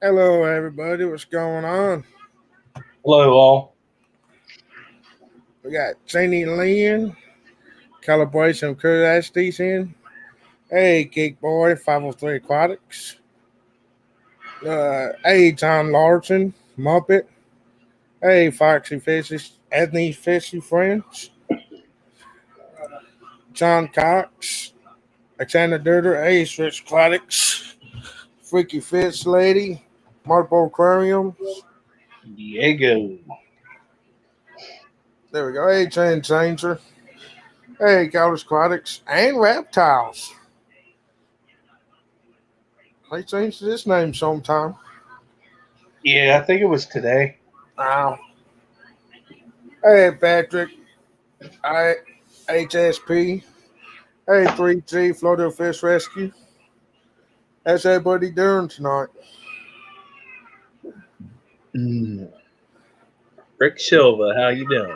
Hello, everybody. What's going on? Hello, all. We got Janie Lynn, Calibration of Curiosities in. Hey, Geek Boy, 503 Aquatics. Hey, John Larson, Muppet. Hey, Foxy Fishy, Ethne Fishy Friends. John Cox, Alexander Durder. Hey, Switch Aquatics. Freaky Fish Lady, Marble Aquarium. Diego. There we go. Hey, Chain Changer. Hey, Cowlers Aquatics. And Reptiles. They changed this name sometime. Yeah, I think it was today. Wow. Hey, Patrick. I HSP. Hey, 3G Florida Fish Rescue. How's everybody doing tonight? Rick Silva, how you doing?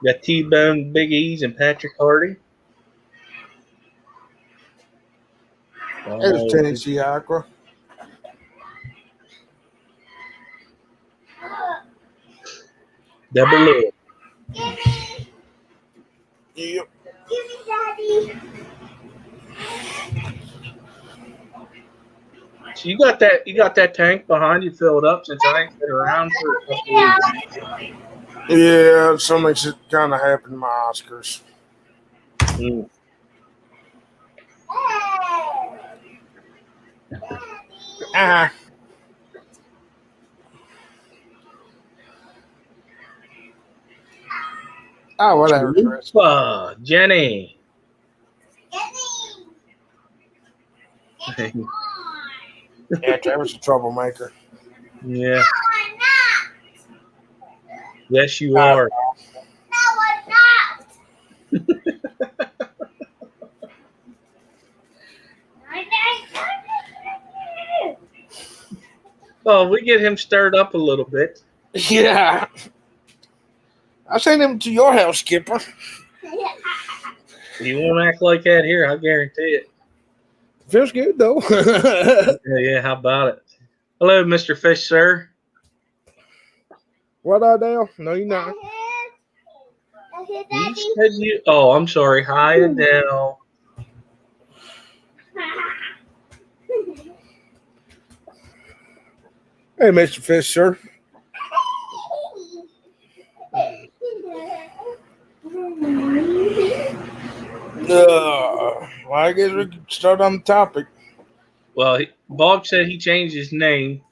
Got T-Bone, Big E's, and Patrick Hardy. There's Tennessee Aqua. Deborah Lewis. Yep. Daddy. So you got that tank behind you filled up since I ain't been around for a couple weeks. Yeah, something kind of happened to my Oscars. Ah. Oh, whatever. Jenny. Yeah, Trevor's a troublemaker. Yeah. Yes, you are. No, I'm not. Oh, we get him stirred up a little bit. Yeah. I sent him to your house, Skipper. He won't act like that here, I guarantee it. Feels good, though. Yeah, how about it? Hello, Mr. Fish, sir. What, Adele? No, you're not. He said you. Oh, I'm sorry. Hi, Adele. Hey, Mr. Fish, sir. Well, I guess we can start on the topic. Well, Bob said he changed his name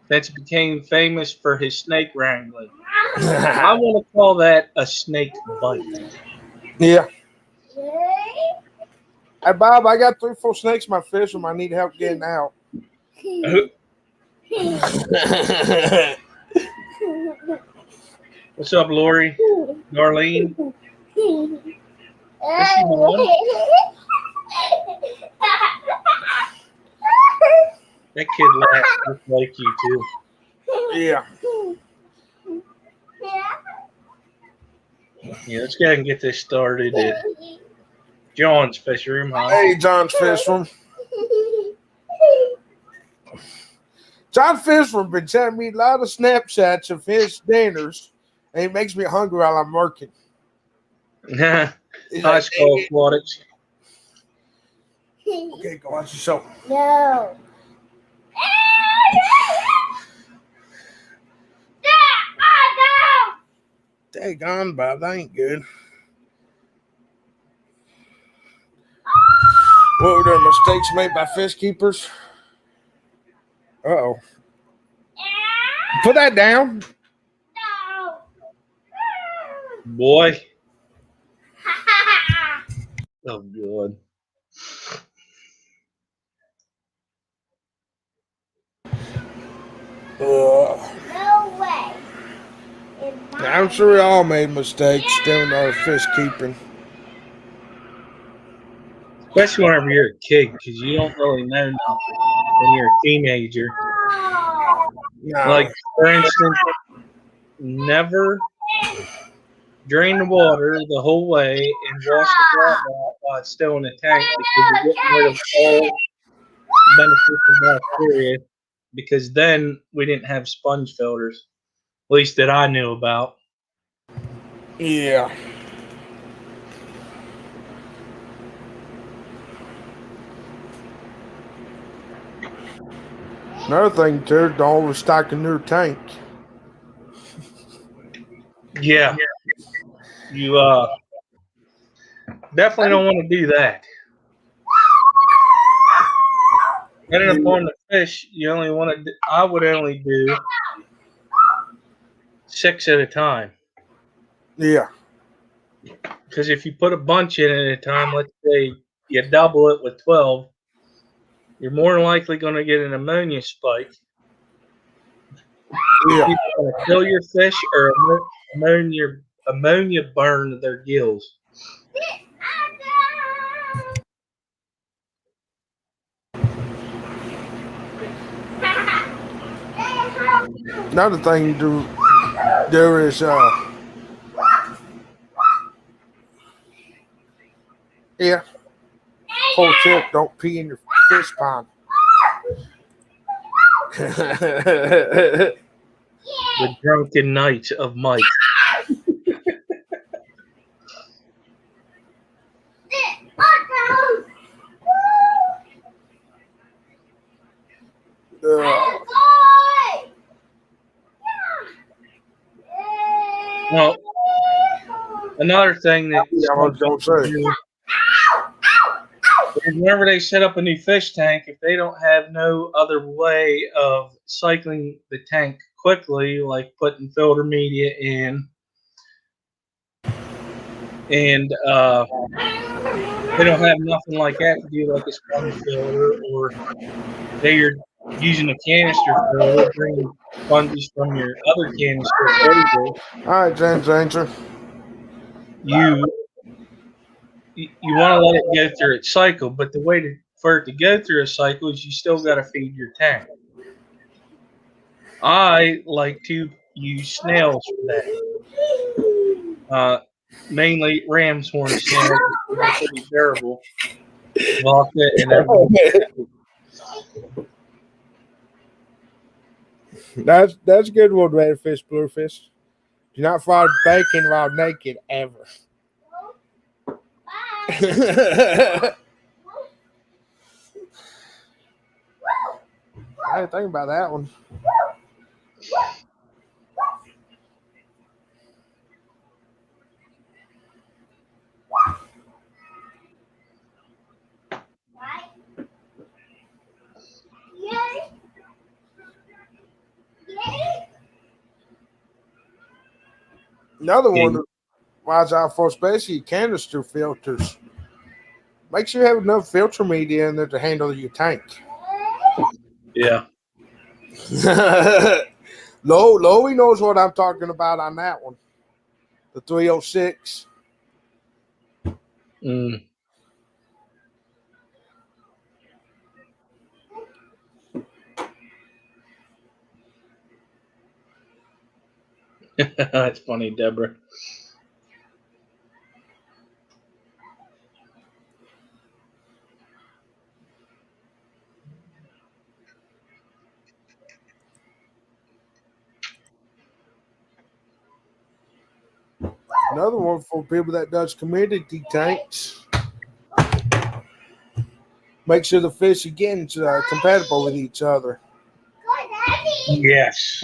since he became famous for his snake wrangling. I want to call that a snake bite. Yeah. Hey, Bob, I got 3 full snakes in my fish room. I need help getting out. What's up, Lori? Darlene? Is she on? That kid laughs just like you, too. Yeah. Yeah, let's go ahead and get this started at John's Fish Room. Huh? Hey, John's Fish Room. John Fish Room been sending me a lot of snapshots of his dinners, and it makes me hungry while I'm working. High School Aquatics. Okay, go watch the show. No. Daggone, Bob, that ain't good. What were there mistakes made by fish keepers? Uh-oh. Put that down. Boy. Oh, God. No way. I'm sure we all made mistakes doing our fish keeping. Especially whenever you're a kid, because you don't really know nothing when you're a teenager. No. Like, for instance, never drain the water the whole way and wash the water out while it's still in the tank because you're getting rid of all beneficial bacteria because then we didn't have sponge filters, at least that I knew about. Yeah. Another thing, too, don't overstock in your tank. Yeah, you definitely don't want to do that. Depending upon the fish, you only want to. I would only do 6 at a time. Yeah. Because if you put a bunch in at a time, let's say you double it with 12, you're more than likely going to get an ammonia spike. Yeah. Either going to kill your fish or ammonia burn their gills. Another thing to do is yeah. Whole tip, don't pee in your fish pond. The drunken night of Mike. Well, another thing that Yeah, I was gonna say. is whenever they set up a new fish tank, if they don't have no other way of cycling the tank quickly, like putting filter media in, and they don't have nothing like that to do, like a sponge filter, or they're using a canister filter, bringing sponges from your other canister over, All right, James Angel. you want to let it go through its cycle, but the way for it to go through a cycle is you still got to feed your tank. I like to use snails for that. Mainly ram's horn snails. They're pretty durable. Vodka and everything. That's a good one, redfish, bluefish. Do not fry bacon while naked ever. I didn't think about that one. Another one to watch out for, especially canister filters. Make sure you have enough filter media in there to handle your tank. Yeah. Lowy knows what I'm talking about on that one. The 306. Mm. That's funny, Deborah. Another one for people that does community tanks. Make sure the fish again are compatible with each other. Yes.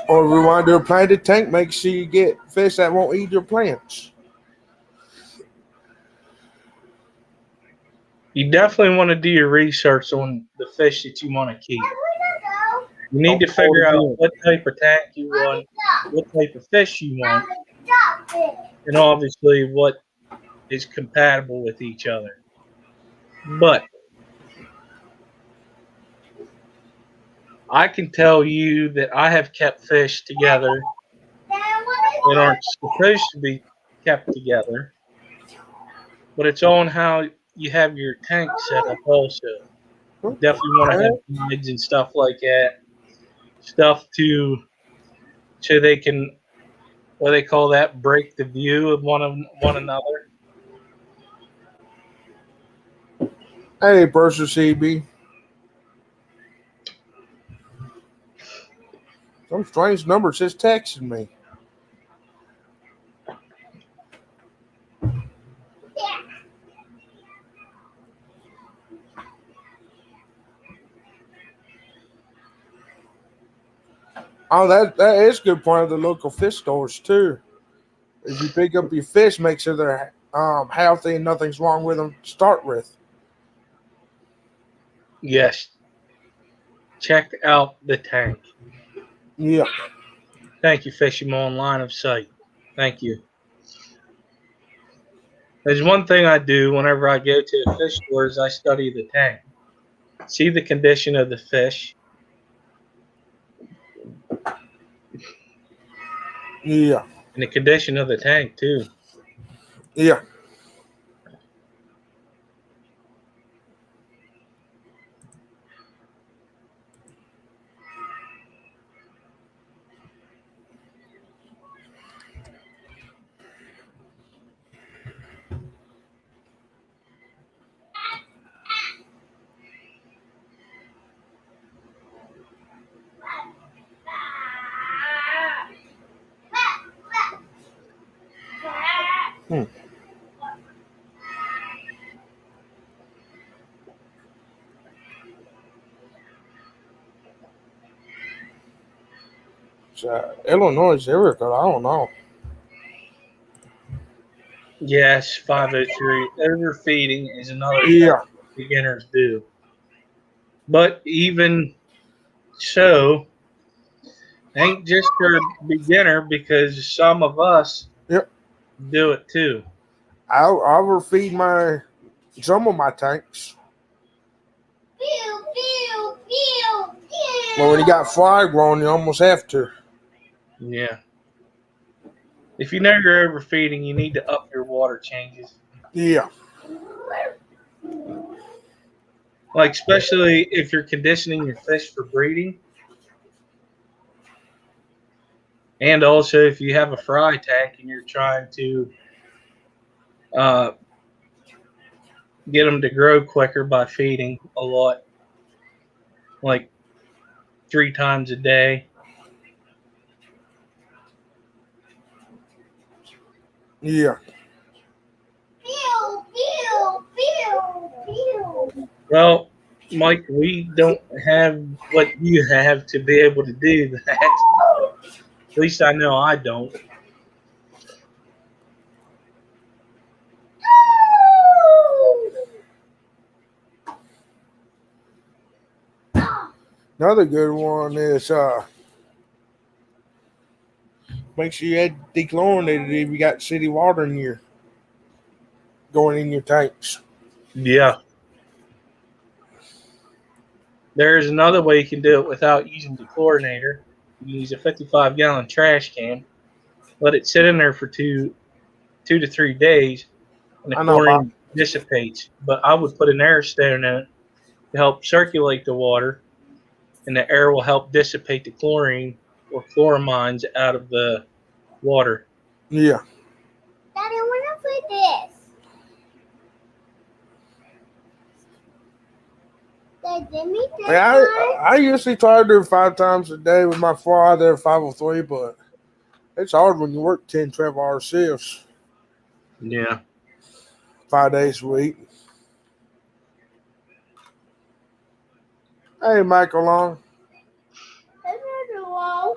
Or if you want to do a planted tank, make sure you get fish that won't eat your plants. You definitely want to do your research on the fish that you want to keep. You need to figure out what type of tank you want, what type of fish you want, and obviously what is compatible with each other. But I can tell you that I have kept fish together that aren't supposed to be kept together, but it's on how you have your tank set up also. You definitely want to have guides and stuff like that. Stuff so they can, what they call that, break the view of one another. Hey, Brother CB. Some strange number just texting me. Oh, that is a good point of the local fish stores too. If you pick up your fish, make sure they're healthy and nothing's wrong with them to start with. Yes. Check out the tank. Yeah, Thank you, Fishing on line of sight. Thank you. There's one thing I do whenever I go to a fish store is I study the tank. See the condition of the fish. yeah, And the condition of the tank too. yeah. Hmm. Illinois is everywhere. I don't know. Yes, 503. Overfeeding is another thing Yeah, beginners do. But even so, ain't just for beginner because some of us yep. do it too. I overfeed my some of my tanks. Pew, pew, pew, But when you pew. got fly growing, you almost have to. Yeah. If you know you're overfeeding, you need to up your water changes. Yeah, Like especially if you're conditioning your fish for breeding. And also if you have a fry tank and you're trying to uh, get them to grow quicker by feeding a lot, like 3 times a day. yeah. Pew, pew, pew, pew. Well, Mike, we don't have what you have to be able to do that. At least I know I don't. Another good one is make sure you add dechlorinated if you got city water in your going in your tanks. Yeah. There's another way you can do it without using the chlorinator. You use a 55-gallon trash can, let it sit in there for 2 to 3 days, and the I know about chlorine dissipates. But I would put an air stone in it to help circulate the water, and the air will help dissipate the chlorine or chloramines out of the water. yeah. Daddy, I want to play this. Dad, give me this Yeah, one. I usually try to do it 5 times a day with my fly there 503, but it's hard when you work 10, 12 hour shifts Yeah. 5 days a week. Hey, Michael Long. This is the wall.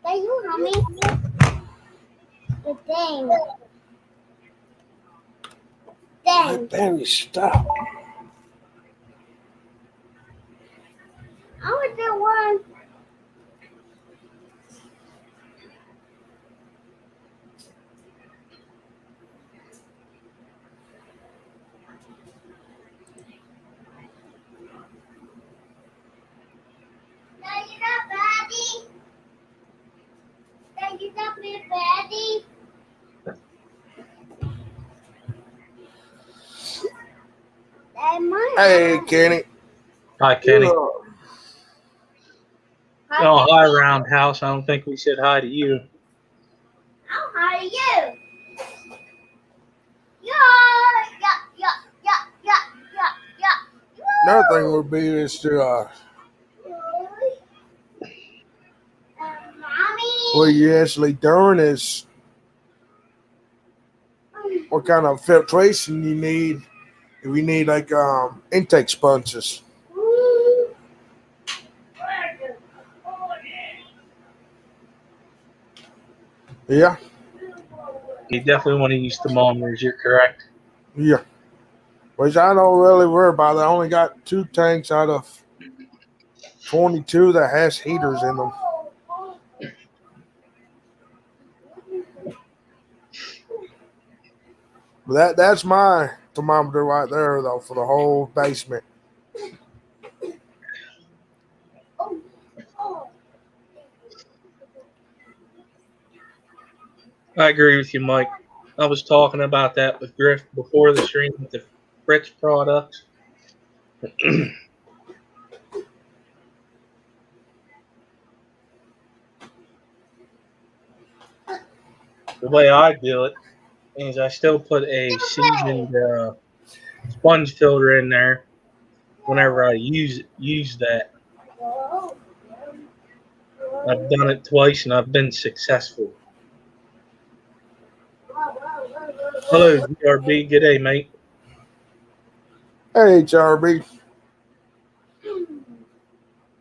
Dad, you help me? The thing. Thing. Daddy, stop. I want the one. Dad, you not baddie. Dad, you not be baddie. Dad, my Hey, Kenny. Hi, Kenny. Ugh. Oh, hi, Roundhouse. I don't think we said hi to you. How are you? Another thing would be is to Mommy. what you actually doing is what kind of filtration you need. If you need like intake sponges. Yeah, You definitely want to use thermometers. You're correct. yeah. Which I don't really worry about. I only got 2 tanks out of 22 that has heaters in them. But that's my thermometer right there though for the whole basement. I agree with you, Mike. I was talking about that with Griff before the stream with the Fritz products. The way I do it is I still put a seasoned sponge filter in there whenever I use that. I've done it twice and I've been successful. Hello, GRB. Good day, mate. Hey, HRB.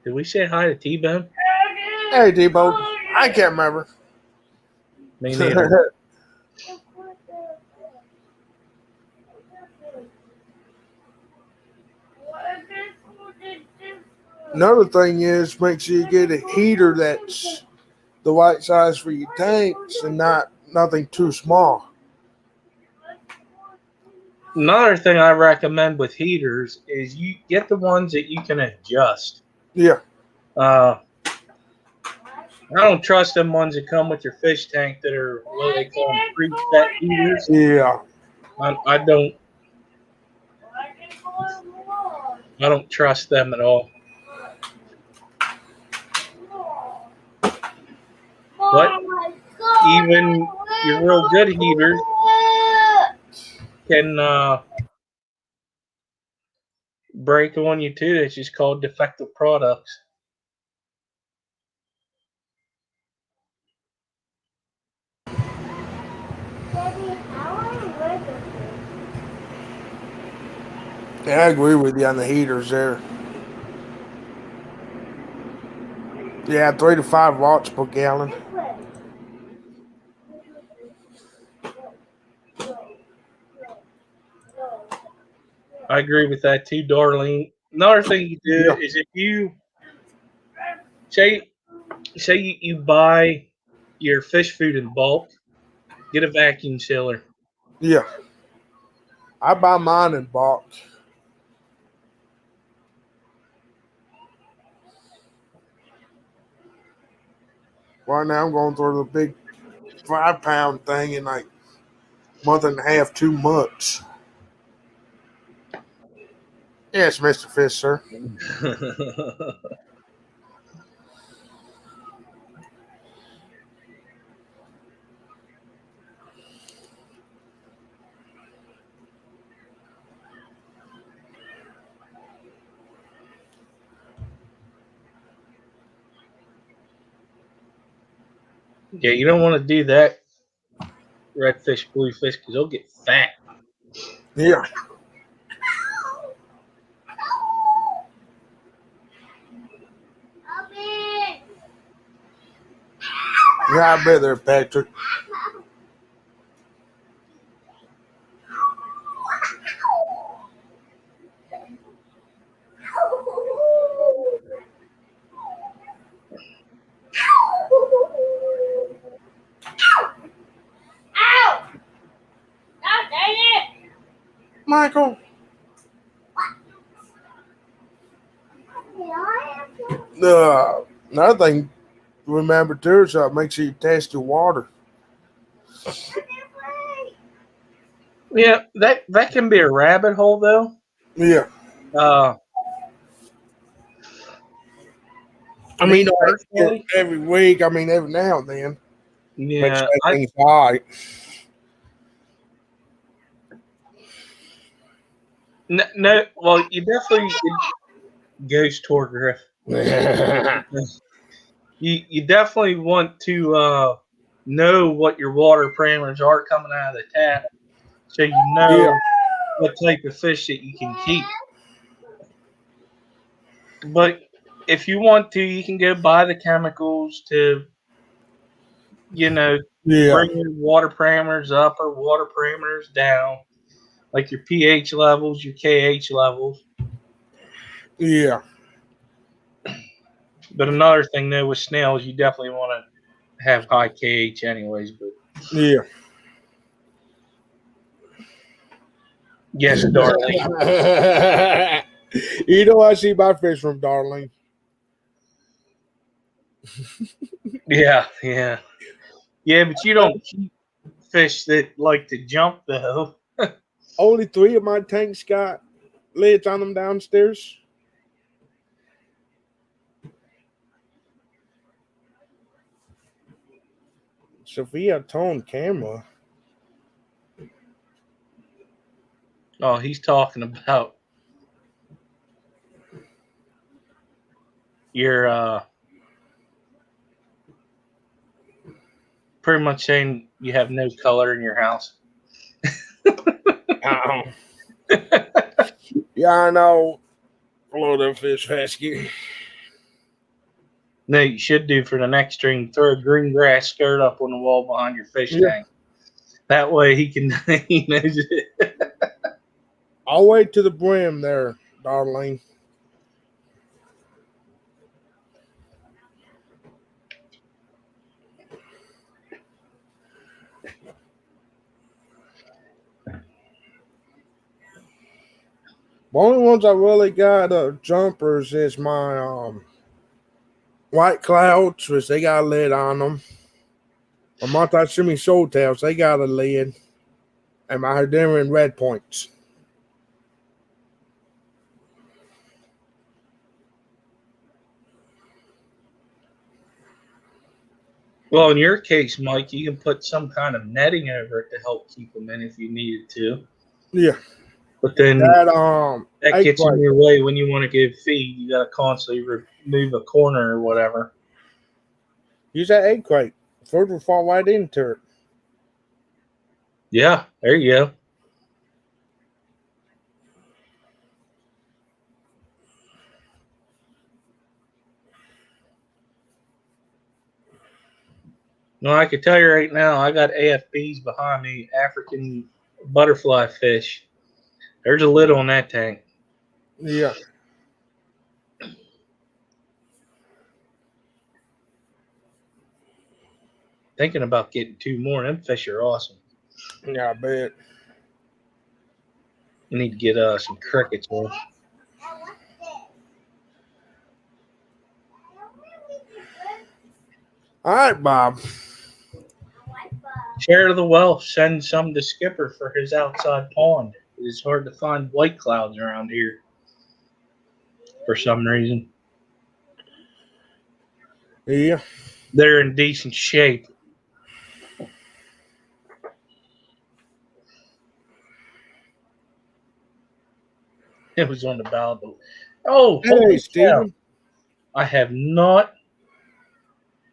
Did we say hi to T-Bone? Hey, Debo. I can't remember. Me neither. Another thing is make sure you get a heater that's the right size for your tanks and nothing too small. Another thing I recommend with heaters is you get the ones that you can adjust. Yeah, I don't trust them ones that come with your fish tank that are what they call them preset heaters. yeah. I don't trust them at all. But even your real good heaters can break on you too. It's just called defective products. Yeah, I agree with you on the heaters there. Yeah, 3 to 5 watts per gallon. I agree with that too, Darlene. Another thing you do Yeah, is if you say you buy your fish food in bulk, get a vacuum sealer. yeah. I buy mine in bulk. Right now, I'm going through the big 5 pound thing in like a month and a half, 2 months. Yes, Mr. Fish, sir. Yeah, you don't want to do that, redfish, bluefish, because they'll get fat. Yeah. Yeah, I bet there, Patrick. Michael. Another thing, remember too, is make sure you test your water. Yeah, that can be a rabbit hole though. Yeah. Uh, I me mean, personally, every week. I mean, every now and then. Make yeah, sure everything's all right. No, well, you definitely goes toward Griff. You definitely want to know what your water parameters are coming out of the tap, so you Yeah. know what type of fish that you can keep. But if you want to, you can go buy the chemicals to, you know, Yeah. bring your water parameters up or water parameters down, like your pH levels, your KH levels. Yeah. But another thing though with snails, you definitely want to have high KH anyways. But Yeah. yes, darling. You know, I see my fish from Darling. Yeah, yeah, yeah. But you don't keep fish that like to jump though. Only 3 of my tanks got lids on them downstairs. Sophia Tone camera. Oh, he's talking about your pretty much saying you have no color in your house. Uh-oh. Yeah, I know. Florida fish rescue. No, you should do for the next string. Throw a green grass skirt up on the wall behind your fish Yeah. tank. That way he can he knows it. I'll wait to the brim there, Darling. The only ones I really got jumpers is my white clouds, which they got a lid on them. My multi-shimmy soul tails, they got a lid. And my Herderian red points. Well, in your case, Mike, you can put some kind of netting over it to help keep them in if you needed to. Yeah. But then That gets in your way when you want to give feed. You got to constantly remove a corner or whatever. Use that egg crate. Food will fall right into it. Yeah, there you go. No, I can tell you right now, I got AFBs behind me, African butterfly fish. There's a lid on that tank. Yeah. Thinking about getting 2 more. Them fish are awesome. Yeah, I bet. You need to get some crickets on. All right, Bob. Share the wealth. Send some to Skipper for his outside pond. It's hard to find white clouds around here for some reason. Yeah. They're in decent shape. It was on the ballot. Oh, Hey, holy cow. Steven. I have not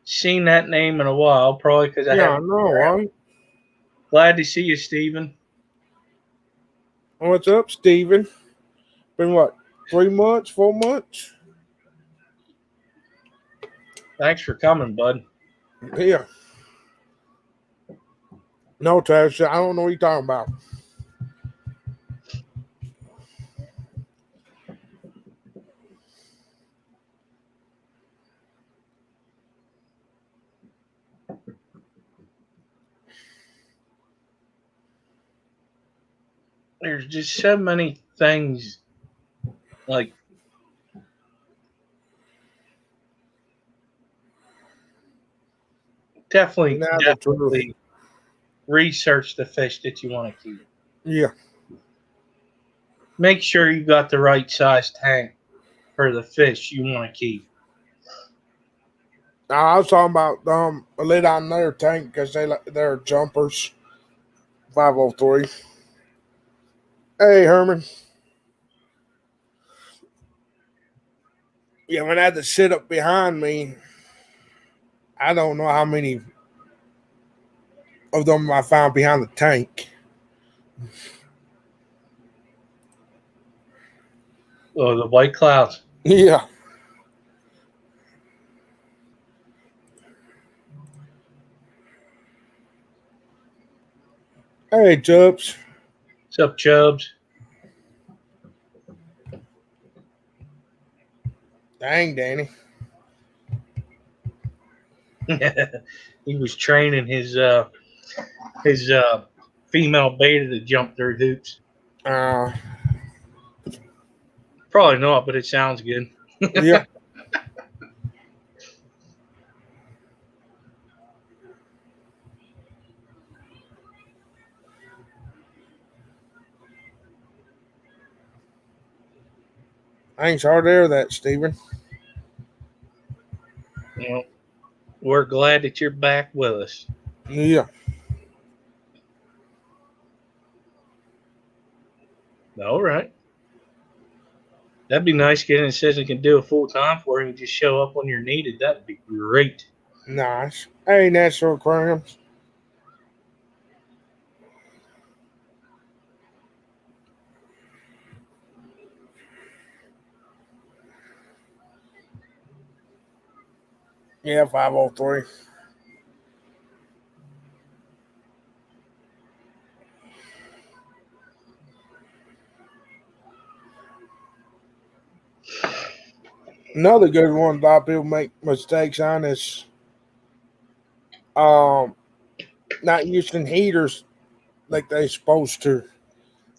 seen that name in a while, probably because I Yeah, I haven't. know, right? Glad to see you, Steven. What's up, Steven? Been what, 3 months, 4 months? Thanks for coming, bud. Yeah. No, Travis, I don't know what you're talking about. There's just so many things, like definitely research the fish that you want to keep. Yeah. Make sure you got the right size tank for the fish you want to keep. I was talking about a lid on their tank because they're jumpers. 503. Hey, Herman. Yeah, when I had to sit up behind me, I don't know how many of them I found behind the tank. Oh, the white clouds. Yeah. Hey, Chubbs. What's up, Chubbs? Dang, Danny. He was training his female beta to jump through hoops. Uh, Probably not, but it sounds good. yeah. Thanks, hard to hear that, Stephen. Well, we're glad that you're back with us. Yeah. All right. That'd be nice getting it says it can do it full time for you and just show up when you're needed. That'd be great. Nice. Hey, Natural Aquariums. Yeah, 503. Another good one a lot of people make mistakes on is um not using heaters like they supposed to,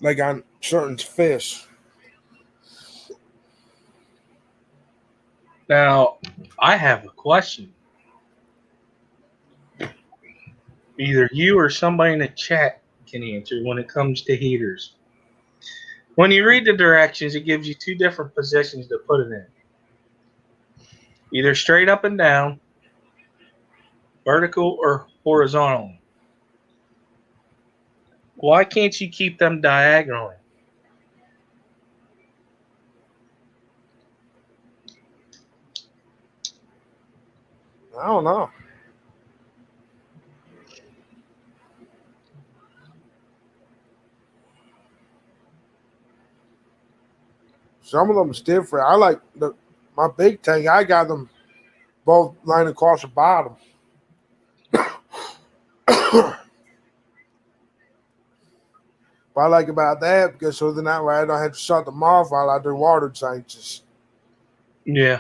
like on certain fish. Now, I have a question. Either you or somebody in the chat can answer when it comes to heaters. When you read the directions, it gives you two different positions to put it in. Either straight up and down, vertical, or horizontal. Why can't you keep them diagonally? I don't know. Some of them is different. I like my big tank. I got them both line across the bottom. What I like about that because so then that way I don't have to shut them off while I do water changes. Yeah.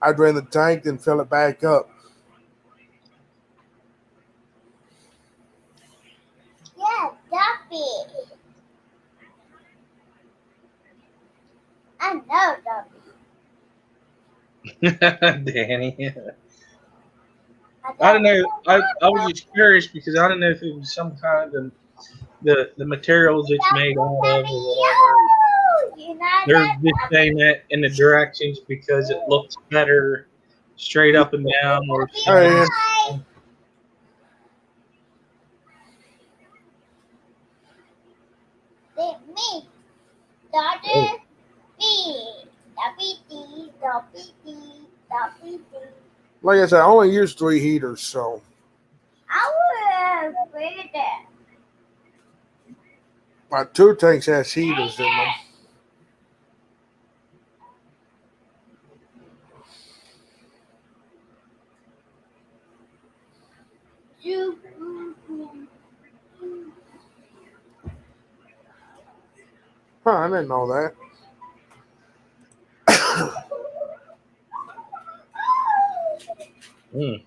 I drain the tank, then fill it back up. Yeah, Duffy. I know Duffy. Danny. I I don't don't know. I was know just curious because I don't know if it was some kind of the materials it's made out of or whatever. Duffy. You know They're that just saying that in the directions because it looks better straight up and down or Duffy side. Hey, boy. It's me, Oh, daughter B. Duffy D. Duffy D. Duffy D. like I said, I only use 3 heaters, so I will read it. my 2 tanks has heaters in them. You. Huh, I didn't know that. mm.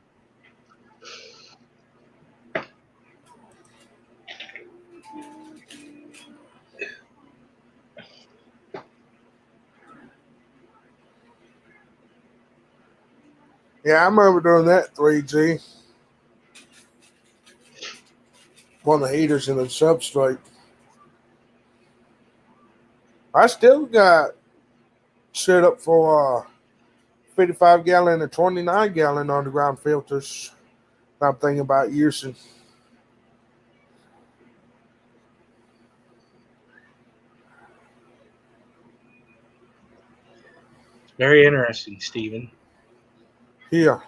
Yeah, I remember doing that 3G. One of the heaters in the substrate. I still got set up for 55 gallon and 29 gallon underground filters. I'm thinking about using. Very interesting, Stephen. Yeah.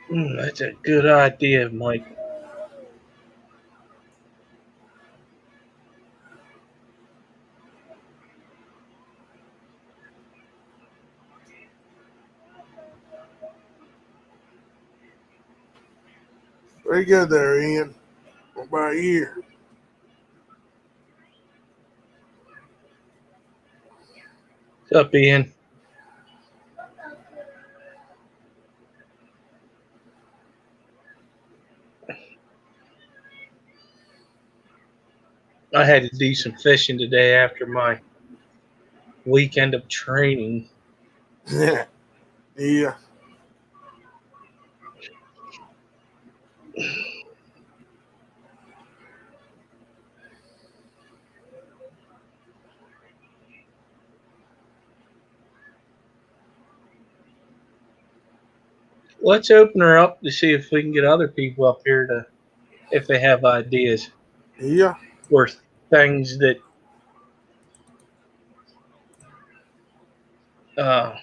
That's a good idea, Mike. Very good there, Ian. What about you? What's up, Ian? I had to do some fishing today after my weekend of training. Yeah. Let's open her up to see if we can get other people up here to, if they have ideas Yeah. or things that uh,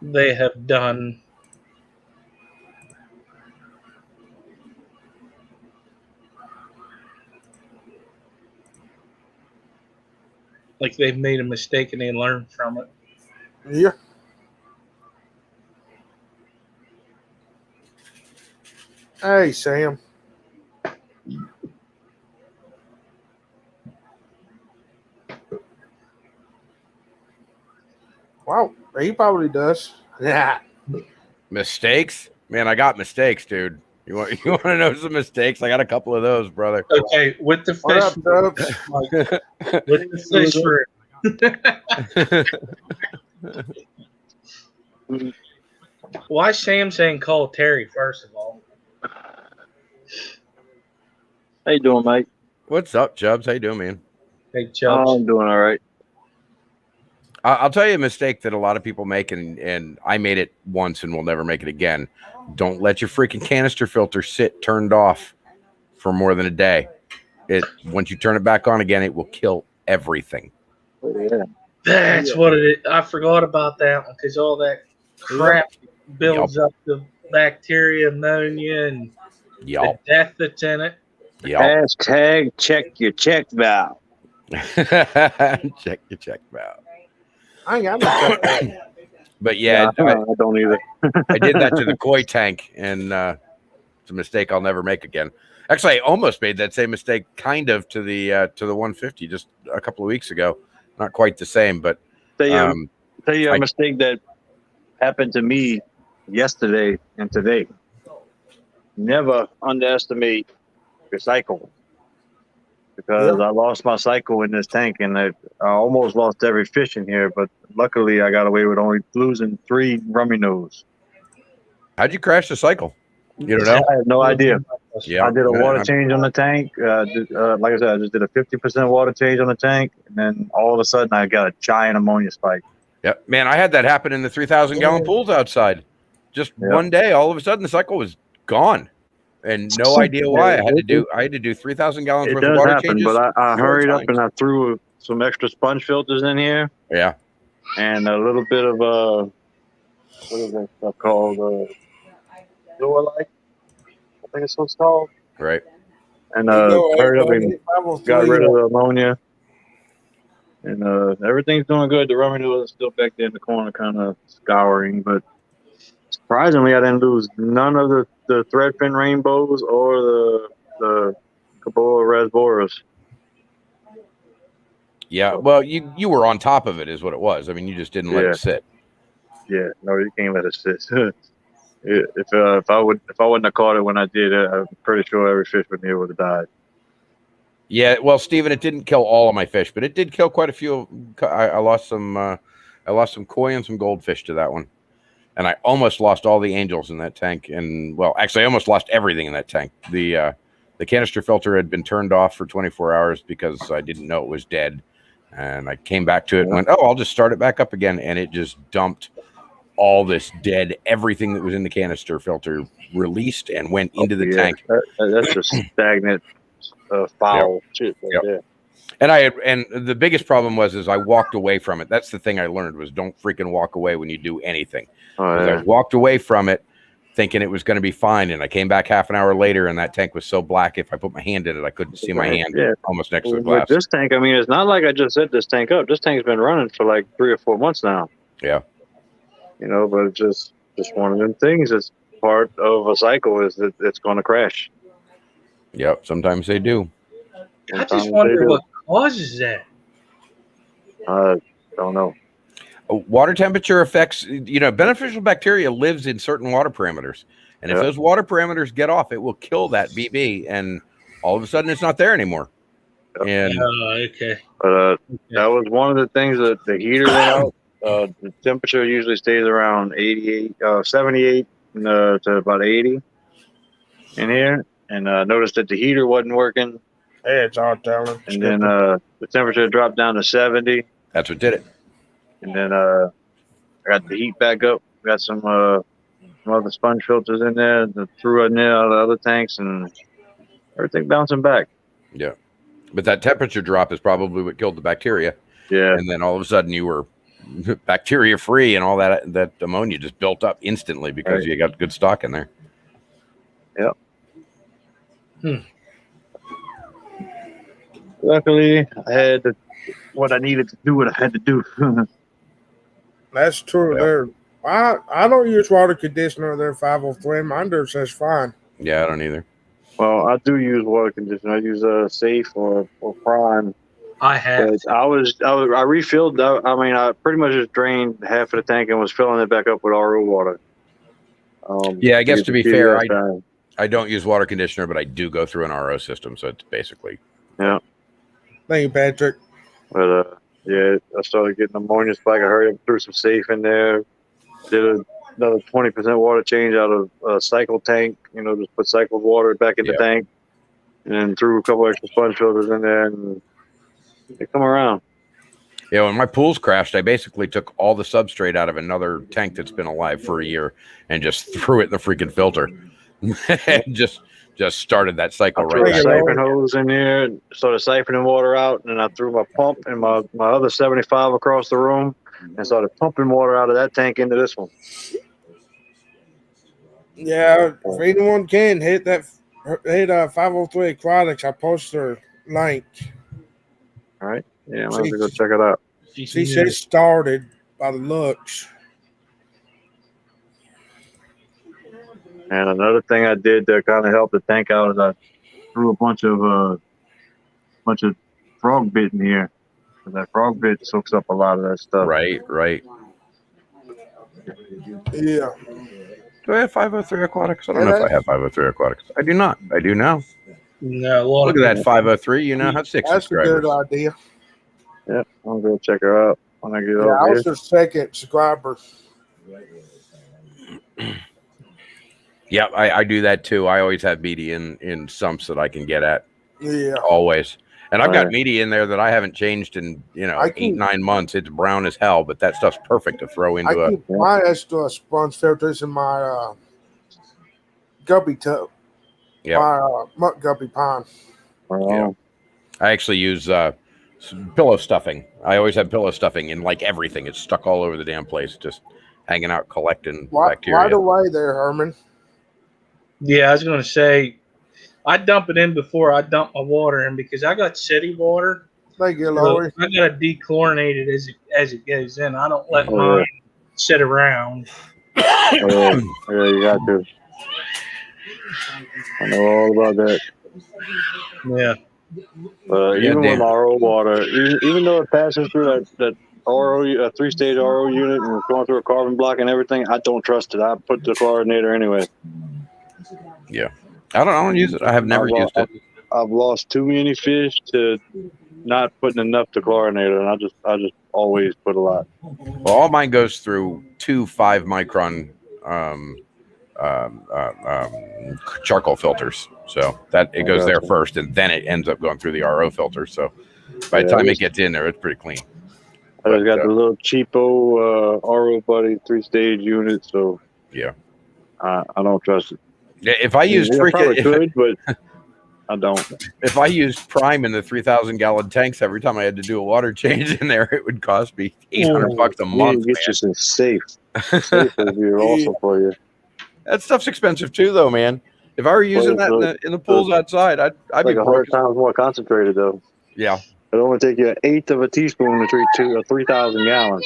they have done. Like they've made a mistake and they learned from it. Yeah. Hey, Sam. Wow, he probably does. Yeah. Mistakes? Man, I got mistakes, dude. You want to know some mistakes? I got a couple of those, brother. Okay, with the What up, fish, Dubs? Mike, with the fish room. Why Sam saying call Terry first of all? How you doing, mate? What's up, Chubbs? How you doing, man? Hey Chubbs. I'm doing all right. I'll tell you a mistake that a lot of people make, and I made it once and will never make it again. Don't let your freaking canister filter sit turned off for more than a day. Once you turn it back on again, it will kill everything. Yeah. That's what it is. I forgot about that one because all that crap builds up the bacteria, ammonia, and the death that's in it. Hashtag check your check valve. Check your check valve. I ain't got no check valve. But yeah, I don't either. I did that to the koi tank, and it's a mistake I'll never make again. Actually, I almost made that same mistake, kind of, to the 150 just a couple of weeks ago. Not quite the same, but Tell you a mistake that happened to me yesterday and today. Never underestimate your cycle, because I lost my cycle in this tank, and I almost lost every fish in here. But luckily, I got away with only losing 3 rummy nose. How'd you crash the cycle? You don't know? I have no idea. Yeah, I did a water change on the tank. Like I said, I just did a 50% water change on the tank, and then all of a sudden, I got a giant ammonia spike. Yep, man, I had that happen in the 3,000-gallon pools outside. Just one day, all of a sudden, the cycle was gone, and no idea why. I had to do 3,000 gallons worth of water changes. But I hurried up and I threw some extra sponge filters in here. Yeah, and a little bit of what is that stuff called? Fluorite, I think it's what it's called. Right. And hurried up and got rid of the ammonia. And everything's doing good. The rummy nose is still back there in the corner, kind of scouring. But surprisingly, I didn't lose none of the threadfin rainbows or the Caboa rasboras. Yeah, well, you were on top of it, is what it was. I mean, you just didn't let it sit. Yeah, no, you can't let it sit. If I wouldn't have caught it when I did, I'm pretty sure every fish in here would have died. Yeah, well, Stephen, it didn't kill all of my fish, but it did kill quite a few. I lost some. I lost some koi and some goldfish to that one, and I almost lost all the angels in that tank. And well, actually, I almost lost everything in that tank. The The canister filter had been turned off for 24 hours because I didn't know it was dead. And I came back to it and went, oh, I'll just start it back up again. And it just dumped all this dead, everything that was in the canister filter released and went into the tank. That's just stagnant, foul shit right there. And the biggest problem is I walked away from it. That's the thing I learned was don't freaking walk away when you do anything. I walked away from it thinking it was going to be fine. And I came back half an hour later and that tank was so black, if I put my hand in it, I couldn't see my hand almost next to the glass. With this tank, I mean, it's not like I just set this tank up. This tank's been running for like 3 or 4 months now. Yeah. You know, but it's just one of them things that's part of a cycle is that it's going to crash. Yep. Sometimes they do. I just wonder what causes that. Don't know. Water temperature affects, beneficial bacteria lives in certain water parameters. And if those water parameters get off, it will kill that BB. And all of a sudden it's not there anymore. And okay. But that was one of the things that the heater went out. The temperature usually stays around 78 to about 80 in here. And noticed that the heater wasn't working. Hey, it's all telling. And then the temperature dropped down to 70. That's what did it. And then I got the heat back up. Got some other sponge filters in there. Threw in there out of the other tanks and everything bouncing back. Yeah. But that temperature drop is probably what killed the bacteria. Yeah. And then all of a sudden you were bacteria free and all that ammonia just built up instantly because you got good stock in there. Yep. Luckily, I had what I needed to do, what I had to do. That's true. There, I don't use water conditioner. They're 503. Mine does says fine. Yeah, I don't either. Well, I do use water conditioner. I use Safe or Prime. I have. I refilled. I pretty much just drained half of the tank and was filling it back up with RO water. Yeah, I guess to be fair, I don't use water conditioner, but I do go through an RO system, so it's basically. Yeah. Thank you, Patrick. But I started getting ammonia spike. I hurried up, threw some Safe in there. Did another 20% water change out of a cycle tank. Just put cycled water back in the tank, and then threw a couple extra sponge filters in there, and they come around. Yeah, when my pools crashed, I basically took all the substrate out of another tank that's been alive for a year and just threw it in the freaking filter. And just started that cycle right back. I threw back. a siphon hose in there, started siphoning water out, and then I threw my pump and my other 75 across the room and started pumping water out of that tank into this one. Yeah, if anyone can hit 503 Aquatics, I post their link. All right. Yeah, I'm going to go check it out. She said started by the looks. And another thing I did to kind of help the tank out is I threw a bunch of frog bit in here. That frog bit soaks up a lot of that stuff. Right. Yeah. Do I have 503 Aquatics? I don't know if I have 503 Aquatics. I do not. I do now. No, look at that 503. You now have 6 That's subscribers. a good idea. Yeah, I'm going to check her out when I get over I here. was her second subscriber. Yeah, I do that too. I always have media in sumps that I can get at. Yeah. Always. And I've got media in there that I haven't changed in 8-9 months. It's brown as hell, but that stuff's perfect to throw into I keep my extra sponge filters in my guppy tub. Yeah. My muck guppy pond. Yeah. I actually use pillow stuffing. I always have pillow stuffing in like everything. It's stuck all over the damn place, just hanging out, collecting bacteria. Right away there, Herman. Yeah, I was going to say, I dump it in before I dump my water in because I got city water. Thank you, Lori. I got to dechlorinate it as it goes in. I don't let mine sit around. Yeah, you got to. I know all about that. Yeah. Even with RO water, even though it passes through that RO, a 3-stage RO unit and going through a carbon block and everything, I don't trust it. I put the chlorinator anyway. Yeah. I don't use it. I have never used it. I've lost too many fish to not putting enough to chlorinator, and I just always put a lot. Well, all mine goes through 2 5-micron charcoal filters. So that it goes there first, and then it ends up going through the RO filter. So by the time it gets in there, it's pretty clean. I just got the little cheapo RO Buddy 3-stage unit, so yeah, I don't trust it. Yeah, if I used probably could, but I don't. If I used Prime in the 3,000 gallon tanks every time I had to do a water change in there, it would cost me $800 a month. You get you some safe. Safe would be awesome for you. That stuff's expensive too, though, man. If I were using that in the pools outside, I'd be like 100 times more concentrated, though. Yeah. It only take you 1/8 of a teaspoon to treat 3,000 gallons.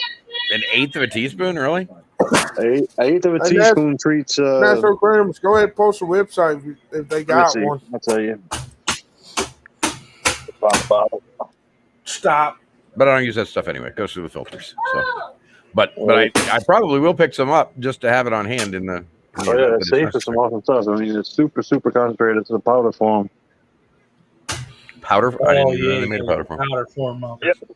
1/8 of a teaspoon, really? 1/8 of a teaspoon treats. Natural Grams, go ahead and post a website if they got one. I'll tell you. Stop. But I don't use that stuff anyway. It goes through the filters. So, but I probably will pick some up just to have it on hand in the. It's safe for some awesome stuff. I mean, it's super concentrated. It's a powder form. Powder? I didn't know they made a powder form. Powder form of it. Yep.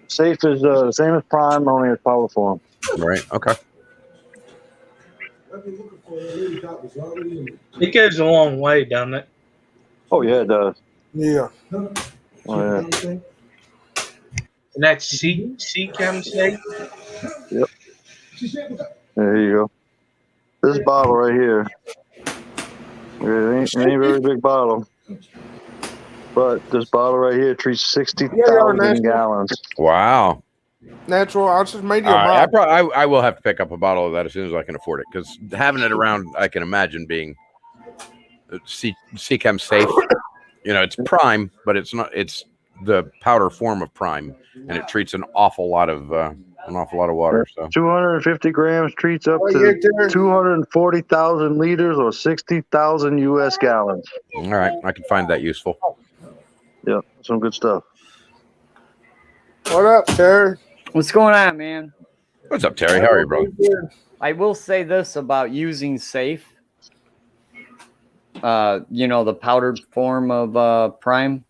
Safe is the same as Prime, only it's powder form. Right. Okay. It goes a long way, doesn't it? Oh yeah, it does. Yeah. Oh, yeah. And that's C-Chem safe? Yep. There you go. This bottle right here, it ain't a very big bottle, but this bottle right here treats 60,000 gallons. Wow. Natural. I'll just make you a bottle. I will have to pick up a bottle of that as soon as I can afford it, because having it around, I can imagine being C-Chem safe. You know, it's Prime, but it's not. It's the powder form of Prime, and it treats an awful lot of water. So 250 grams treats up to 240,000 liters or 60,000 U.S. gallons. All right, I can find that useful. Yep, some good stuff. What up, Terry? What's going on, man? What's up, Terry? How are you, brother? I will say this about using safe. The powdered form of Prime.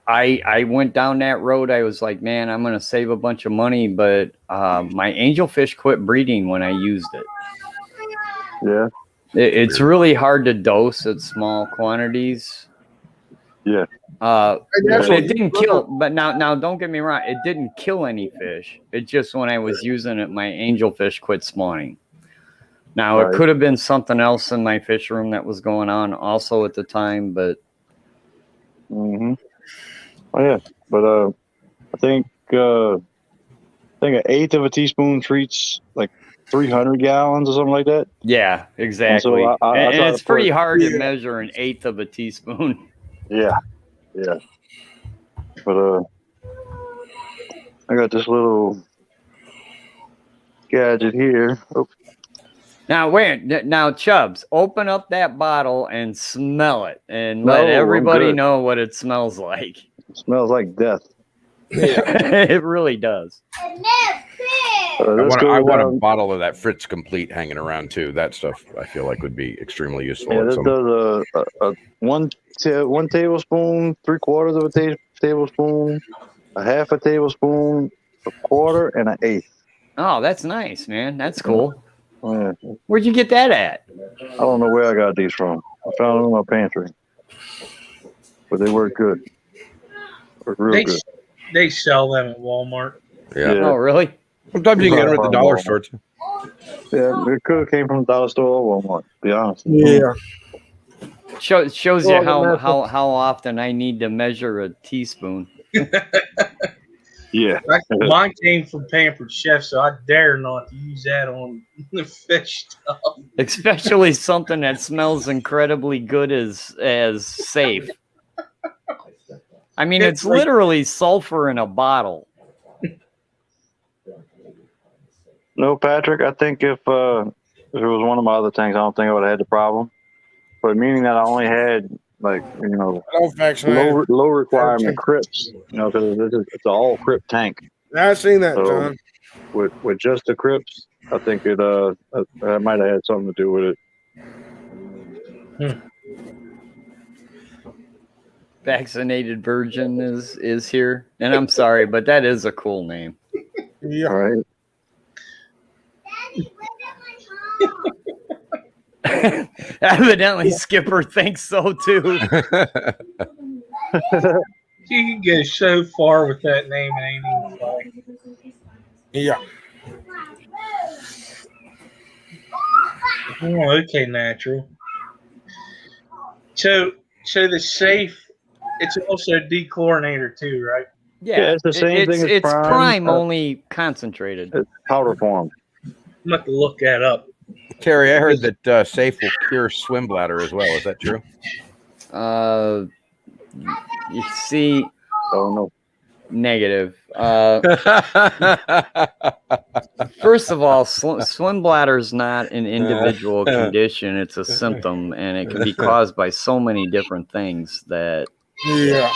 I went down that road. I was like, man, I'm gonna save a bunch of money, but my angelfish quit breeding when I used it. Yeah, it's really hard to dose at small quantities. Yeah. It didn't kill, but now don't get me wrong, it didn't kill any fish. It just, when I was using it, my angelfish quit spawning. Now it could have been something else in my fish room that was going on also at the time, but. Mm-hmm. Oh yeah, but I think 1/8 of a teaspoon treats like 300 gallons or something like that. Yeah, exactly. And, so and it's pretty hard to measure 1/8 of a teaspoon. Yeah. But I got this little gadget here. Oops. Now, Chubbs, open up that bottle and smell it, and let everybody know what it smells like. It smells like death. It really does. I want a bottle of that Fritz Complete hanging around too. That stuff I feel like would be extremely useful. Yeah, this does a one tablespoon, 3/4 of a tablespoon, a half a tablespoon, 1/4, and 1/8. Oh, that's nice, man. That's cool. Yeah. Where'd you get that at? I don't know where I got these from. I found them in my pantry, but they work good. Work real good. They sell them at Walmart. Yeah. Oh, really? Sometimes you can get them at the dollar store too. Yeah, it could have came from the dollar store or Walmart, to be honest. Yeah. Shows you how often I need to measure a teaspoon. Yeah. Mine came from Pampered Chef, so I dare not use that on the fish stuff. Especially something that smells incredibly good as safe. I mean, it's literally sulfur in a bottle. No, Patrick, I think if it was one of my other tanks, I don't think I would have had the problem. But meaning that I only had, like, low requirement crypts, because it's an all crypt tank. I've seen that, John. With just the crypts, I think it might have had something to do with it. Vaccinated Virgin is here, and I'm sorry, but that is a cool name. Yeah. All right. Evidently, Skipper thinks so too. You can go so far with that name and ain't even funny. Yeah. Oh, okay, natural. So the safe, it's also a dechlorinator too, right? Yeah, it's the same thing as it's prime, prime only concentrated. It's powder form. I'm going to look that up. Terry, I heard that safe will cure swim bladder as well. Is that true? You see, Oh no. negative. First of all, swim bladder is not an individual condition; it's a symptom, and it can be caused by so many different things that. Yeah.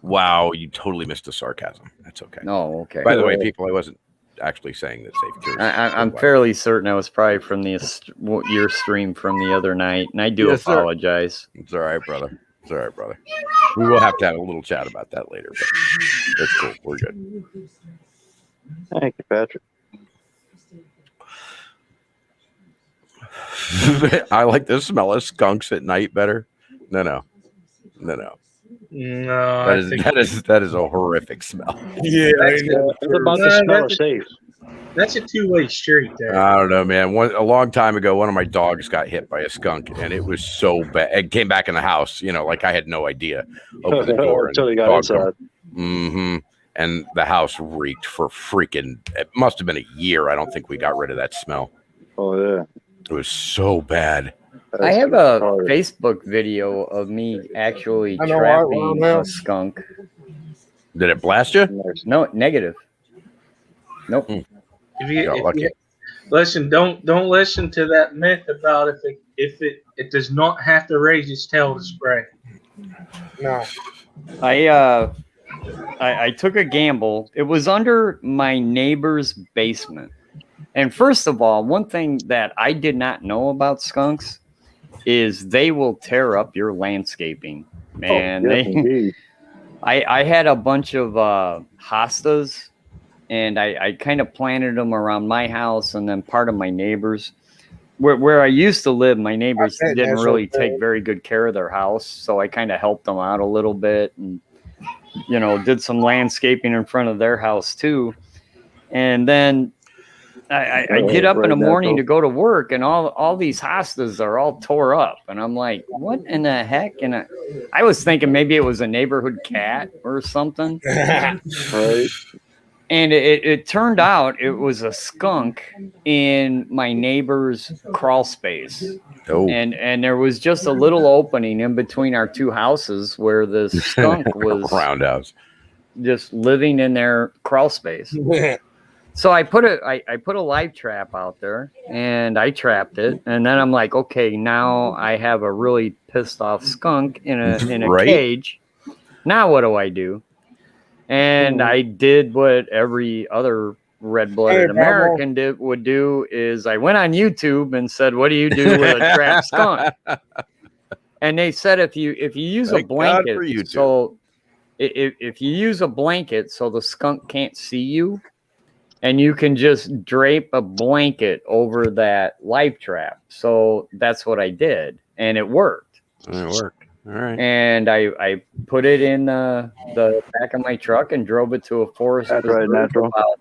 Wow, you totally missed the sarcasm. That's okay. No, okay. By the way, people, I wasn't actually saying that safe cures. I'm fairly certain I was probably from your stream from the other night, and I do apologize. It's all right, brother. It's all right, brother. We will have to have a little chat about that later, but that's cool. We're good. Thank you, Patrick. I like the smell of skunks at night better. No. No, That is a horrific smell. Yeah. It's about the smell of safe. That's a two-way street there. I don't know, man. A long time ago, one of my dogs got hit by a skunk, and it was so bad. It came back in the house, like I had no idea. Opened the door until he got inside. And the house reeked for freaking. It must have been a year. I don't think we got rid of that smell. Oh yeah, it was so bad. I have a Facebook video of me actually trapping a skunk. Did it blast you? No, negative. Nope. Listen, don't listen to that myth about if it does not have to raise its tail to spray. No. I took a gamble. It was under my neighbor's basement. And first of all, one thing that I did not know about skunks is they will tear up your landscaping. Man, I had a bunch of hostas, and I kind of planted them around my house and then part of my neighbor's. Where I used to live, my neighbors didn't really take very good care of their house, so I kind of helped them out a little bit and, did some landscaping in front of their house too. And then I get up in the morning to go to work, and all these hostas are all tore up. And I'm like, what in the heck? And I was thinking maybe it was a neighborhood cat or something. Right. And it turned out it was a skunk in my neighbor's crawl space. Oh. And there was just a little opening in between our two houses where the skunk was roundhouse just living in their crawl space. So I put a live trap out there, and I trapped it. And then I'm like, okay, now I have a really pissed off skunk in a cage. Now what do I do? And I did what every other red-blooded American would do is I went on YouTube and said, what do you do with a trapped skunk? And they said if you use a blanket, so if you use a blanket so the skunk can't see you, and you can just drape a blanket over that live trap. So that's what I did, and it worked. It worked. All right. And I put it in the back of my truck and drove it to a forest about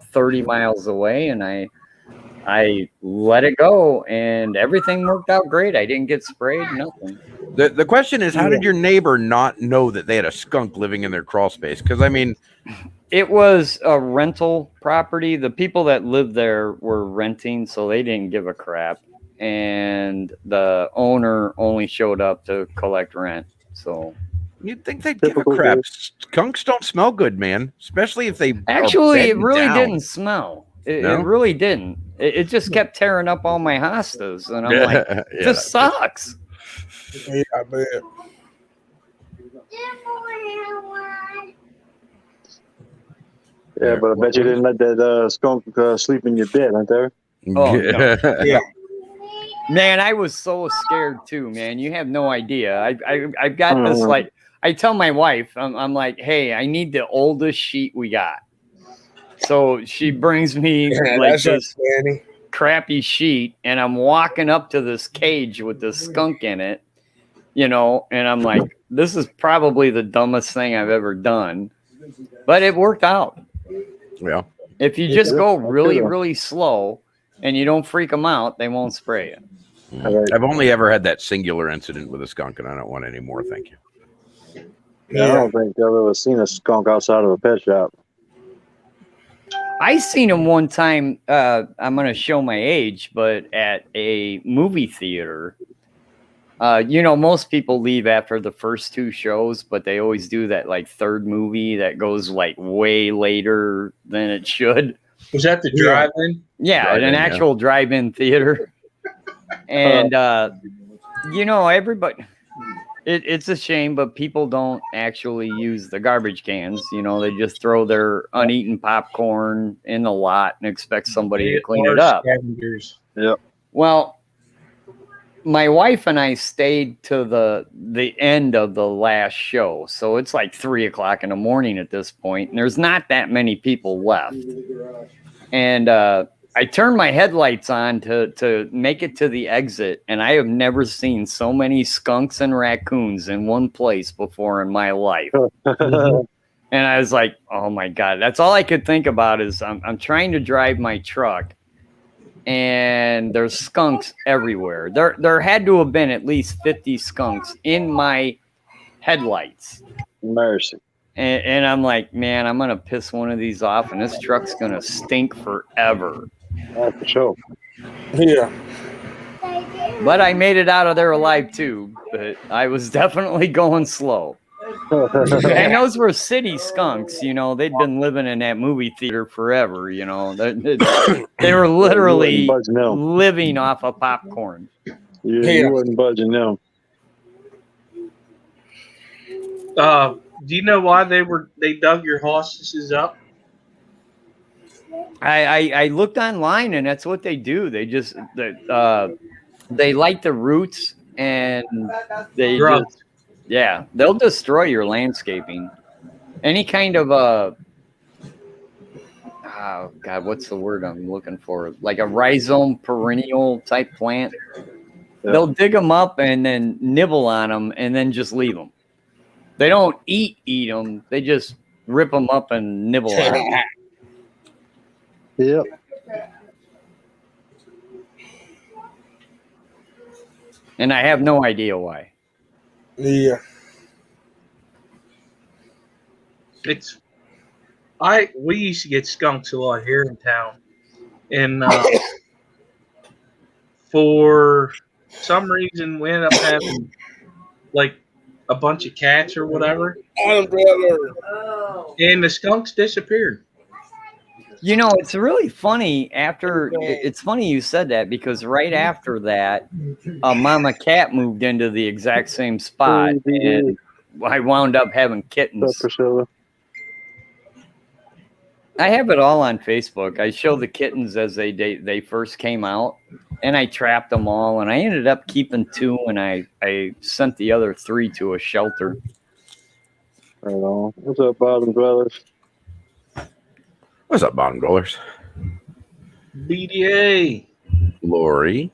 30 miles away, and I let it go, and everything worked out great. I didn't get sprayed, nothing. The question is, how did your neighbor not know that they had a skunk living in their crawl space? Because, I mean, it was a rental property. The people that lived there were renting, so they didn't give a crap. And the owner only showed up to collect rent. So you'd think they'd give a crap. Skunks don't smell good, man. Especially if they actually, it really didn't smell. It really didn't. It just kept tearing up all my hostas, and I'm like, this sucks. Yeah, I bet. Yeah, but I bet you didn't let that skunk sleep in your bed, aren't there? Oh, no. Yeah. Man, I was so scared too, man. You have no idea. I've got this, like, I tell my wife, I'm like, hey, I need the oldest sheet we got. So she brings me like this. crappy sheet, and I'm walking up to this cage with this skunk in it, you know, and I'm like, this is probably the dumbest thing I've ever done, but it worked out. Yeah. If you just go really, really slow and you don't freak them out, they won't spray you. I've only ever had that singular incident with a skunk, and I don't want any more. Thank you. Yeah, I don't think I've ever seen a skunk outside of a pet shop. I seen him one time. I'm going to show my age, but at a movie theater. You know, most people leave after the first 2 shows, but they always do that like third movie that goes like way later than it should. Was that the drive-in? Yeah, Drive-in, an actual drive-in theater. And you know, everybody. It's a shame, but people don't actually use the garbage cans. You know, they just throw their uneaten popcorn in the lot and expect somebody to clean it up. Yep. Well, my wife and I stayed to the end of the last show, so it's like 3:00 in the morning at this point, and there's not that many people left. And I turned my headlights on to make it to the exit, and I have never seen so many skunks and raccoons in one place before in my life. And I was like, oh my God, that's all I could think about is I'm trying to drive my truck, and there's skunks everywhere. There had to have been at least 50 skunks in my headlights. Mercy. And I'm like, man, I'm going to piss one of these off, and this truck's going to stink forever. That's for sure. Yeah. But I made it out of there alive too. But I was definitely going slow. And those were city skunks, you know. They'd been living in that movie theater forever, you know. They were literally living off of popcorn. Yeah, you wasn't budging them. Do you know why they dug your hospices up? I looked online, and that's what they do. They just they light the roots, and they just, yeah, they'll destroy your landscaping. Any kind of oh God, what's the word I'm looking for? Like a rhizome perennial type plant. Yeah. They'll dig them up and then nibble on them and then just leave them. They don't eat them. They just rip them up and nibble on them. Yep. And I have no idea why. Yeah. We used to get skunks a lot here in town, and for some reason we ended up having like a bunch of cats or whatever, and the skunks disappeared. You know, it's really funny it's funny you said that, because right after that, a mama cat moved into the exact same spot, and I wound up having kittens. I have it all on Facebook. I show the kittens as they first came out, and I trapped them all, and I ended up keeping 2, and I sent the other 3 to a shelter. Right on. What's up, Bottom Dwellers? What's up, Bottom Dwellers? BDA. Lori,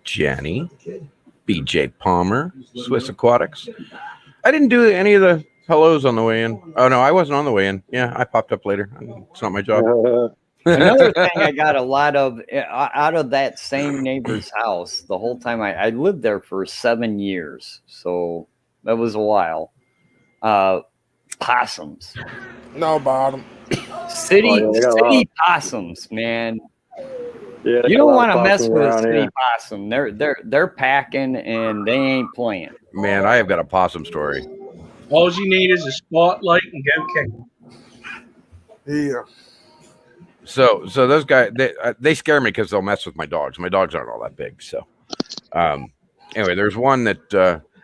Jenny, BJ Palmer, Swiss Aquatics. I didn't do any of the hellos on the way in. Oh, no, I wasn't on the way in. Yeah, I popped up later. It's not my job. Another thing I got a lot of out of that same neighbor's house the whole time. I lived there for 7 years, so that was a while. Possums. No, Bottom. City possums, man. Yeah, you don't want to mess with a city possum. They're packing, and they ain't playing. Man, I have got a possum story. All you need is a spotlight and go kick them. Yeah. So those guys, they scare me because they'll mess with my dogs. My dogs aren't all that big. So anyway, there's one that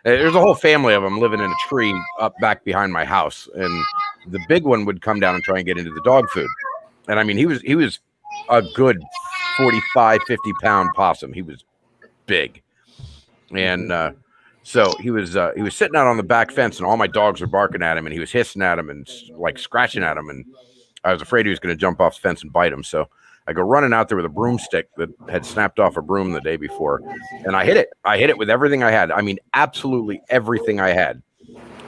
there's a whole family of them living in a tree up back behind my house, and the big one would come down and try and get into the dog food. And I mean, he was a good 45, 50-pound possum. He was big. And so he was sitting out on the back fence, and all my dogs were barking at him, and he was hissing at him and like scratching at him. And I was afraid he was going to jump off the fence and bite him. So I go running out there with a broomstick that had snapped off a broom the day before, and I hit it. I hit it with everything I had. I mean, absolutely everything I had.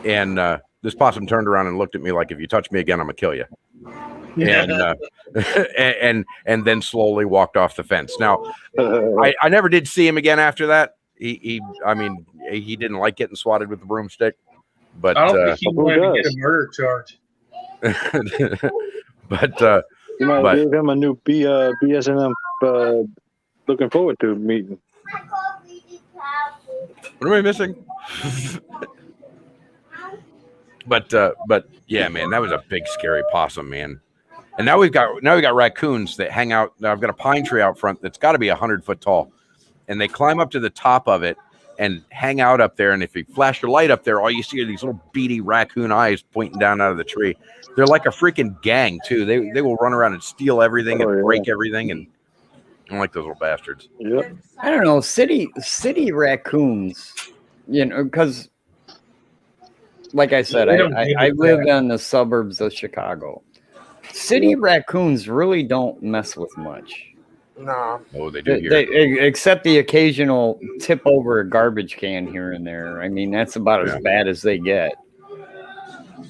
And this possum turned around and looked at me like, "If you touch me again, I'm gonna kill you." And and then slowly walked off the fence. Now, I never did see him again after that. He didn't like getting swatted with the broomstick, but I don't think he wanted to get a murder charge. You might give him a new BSNM looking forward to meeting. What am I missing? But yeah, man, that was a big scary possum, man. And now we got raccoons that hang out. Now I've got a pine tree out front that's got to be 100 foot tall, and they climb up to the top of it and hang out up there. And if you flash your light up there, all you see are these little beady raccoon eyes pointing down out of the tree. They're like a freaking gang too. They will run around and steal everything and break everything, and I don't like those little bastards. Yep. I don't know, city raccoons, because like I said, I live in the suburbs of Chicago. City raccoons really don't mess with much. Nah. Oh, they do here. Except the occasional tip over a garbage can here and there. I mean, that's about as bad as they get.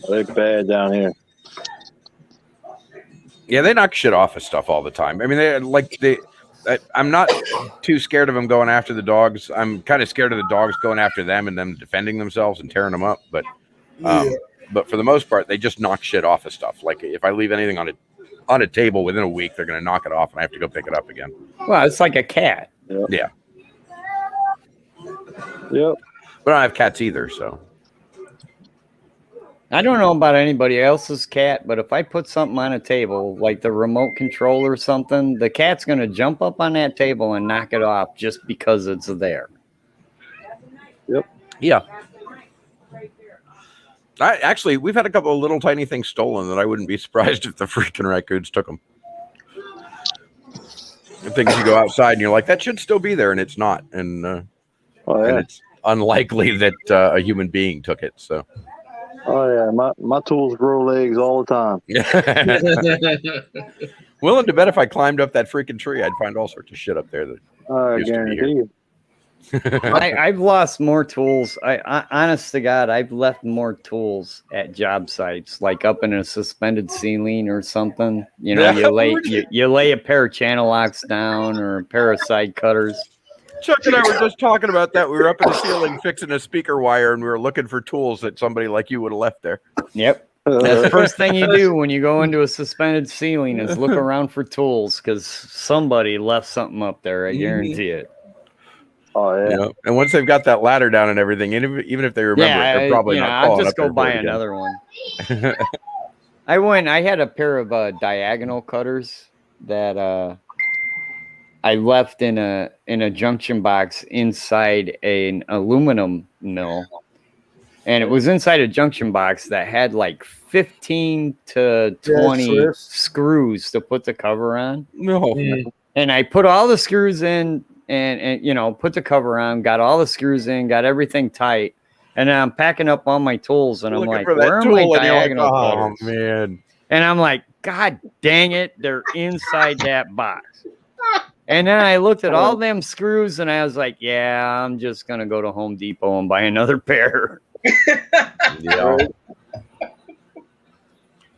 They're bad down here. Yeah, they knock shit off of stuff all the time. I mean, I'm not too scared of them going after the dogs. I'm kind of scared of the dogs going after them and them defending themselves and tearing them up. But for the most part, they just knock shit off of stuff. Like if I leave anything on a table within a week, they're going to knock it off and I have to go pick it up again. Well, it's like a cat. Yep. Yeah. Yep. But I don't have cats either, so. I don't know about anybody else's cat, but if I put something on a table, like the remote control or something, the cat's going to jump up on that table and knock it off just because it's there. Yep. Yeah. We've had a couple of little tiny things stolen that I wouldn't be surprised if the freaking raccoons took them. The things you go outside and you're like, that should still be there, and it's not. And, and it's unlikely that a human being took it, so. Oh yeah, my tools grow legs all the time. Willing to bet if I climbed up that freaking tree, I'd find all sorts of shit up there that I used to be guarantee here. you. I've lost more tools. I honest to God, I've left more tools at job sites, like up in a suspended ceiling or something. You know, you lay a pair of channel locks down or a pair of side cutters. Chuck and I were just talking about that. We were up in the ceiling fixing a speaker wire, and we were looking for tools that somebody like you would have left there. Yep. That's the first thing you do when you go into a suspended ceiling is look around for tools because somebody left something up there. I guarantee it. Oh yeah. You know? And once they've got that ladder down and everything, even if they remember it, they're probably not I'll calling just up go there buy for it again. another one. I had a pair of diagonal cutters that I left in a junction box inside an aluminum mill, and it was inside a junction box that had like 15 to 20 screws to put the cover on. No. And I put all the screws in and put the cover on, got all the screws in, got everything tight, and then I'm packing up all my tools, and I'm like, where are my diagonal cutters? Oh man! And I'm like, God dang it, they're inside that box. And then I looked at all them screws, and I was like, yeah, I'm just gonna go to Home Depot and buy another pair. Yeah.